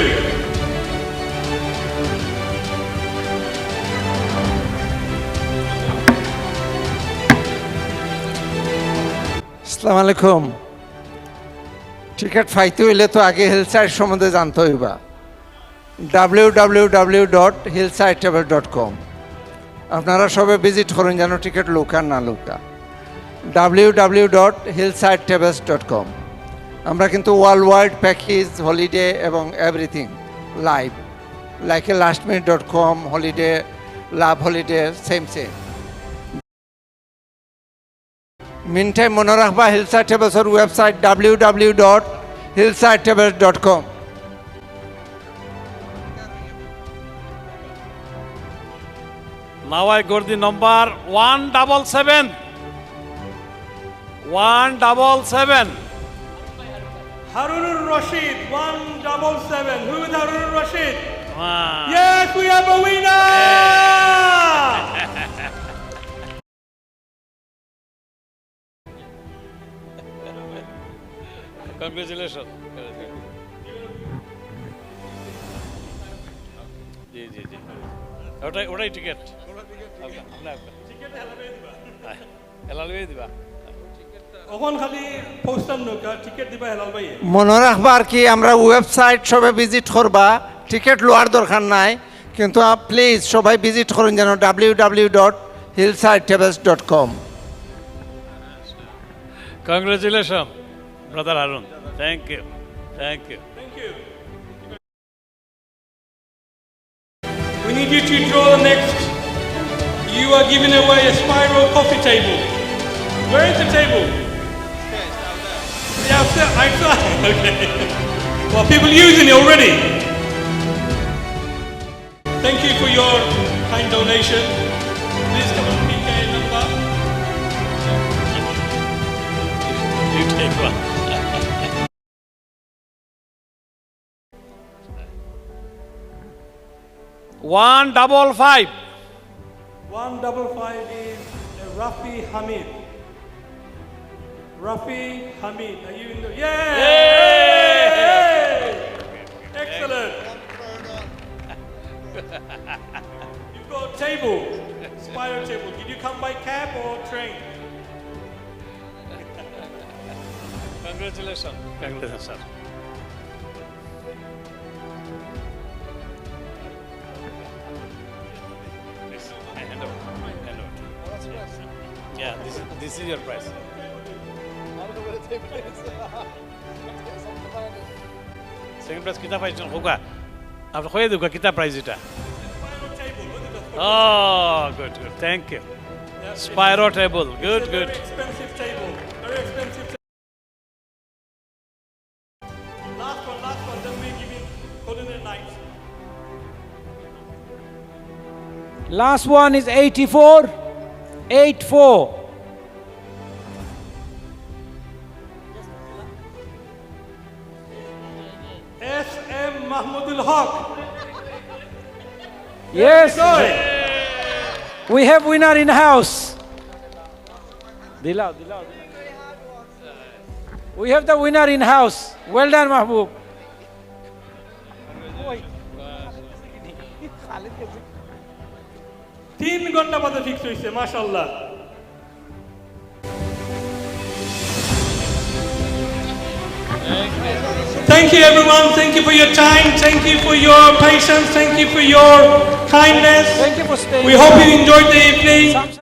আসসালামু আলাইকুম। Ticket পাইতে হইলে তো আগে hillside সম্বন্ধে জানতে হইবা। www.hillsidetable.com আপনারা সবাই ভিজিট করুন যেন টিকিট লোকা না লোকা। www.hillsidetables.com আমরা কিন্তু ওয়ার্ল্ড ওয়াইড প্যাকেজ হলিডে এবং everything live like lastminute.com holiday love holiday same. Meantime, মনে রাখবা Hillside Tables or website www.hillsidetables.com. Now I got the number 177. 177. Harunur Rashid, 177. Who is Harunur Rashid? Yes, we have a winner! Congratulations. জি জি জি ওটাই ticket হেলালভাই দিবা ওখান খালি poster নৌকা ticket দিবা হেলাল ভাই। মনে রাখবা আর কি আমরা ওয়েবসাইট সবাই ভিজিট করবা, টিকিট লোয়ার দরকার নাই, কিন্তু প্লিজ সবাই ভিজিট করুন যেন www.hillsidetables.com. Congratulations, Brother Harun. Thank you. Thank you. Thank you. We need you to draw the next. You are giving away a spiral coffee table. Where is the table? Yeah, outside. Okay. Well, people using it already. Thank you for your kind donation. Please come on, PK number. You take one. 155. 155 is Rafi Hamid. Rafi Hamid, are you in the... Yay! Excellent. You've got a table, spiral table. Did you come by cab or train? Congratulations. Congratulations, sir. Yeah, this is your prize. Second prize kita prize hoga. After hoye duga kita prize ita. Oh, good. Thank you. Spyro table. Good. Very expensive table. Very expensive. Last one is 84. 84. S.M. Mahmudul Haq. Yes. We have winner in house. Dilao. We have the winner in house. Well done, Mahbub. তিন ঘন্টা বাদে fix হয়েছে মাশাআল্লাহ Thank you everyone, thank you for your time, thank you for your patience, thank you for your kindness. Thank you for staying. We hope you enjoyed the evening.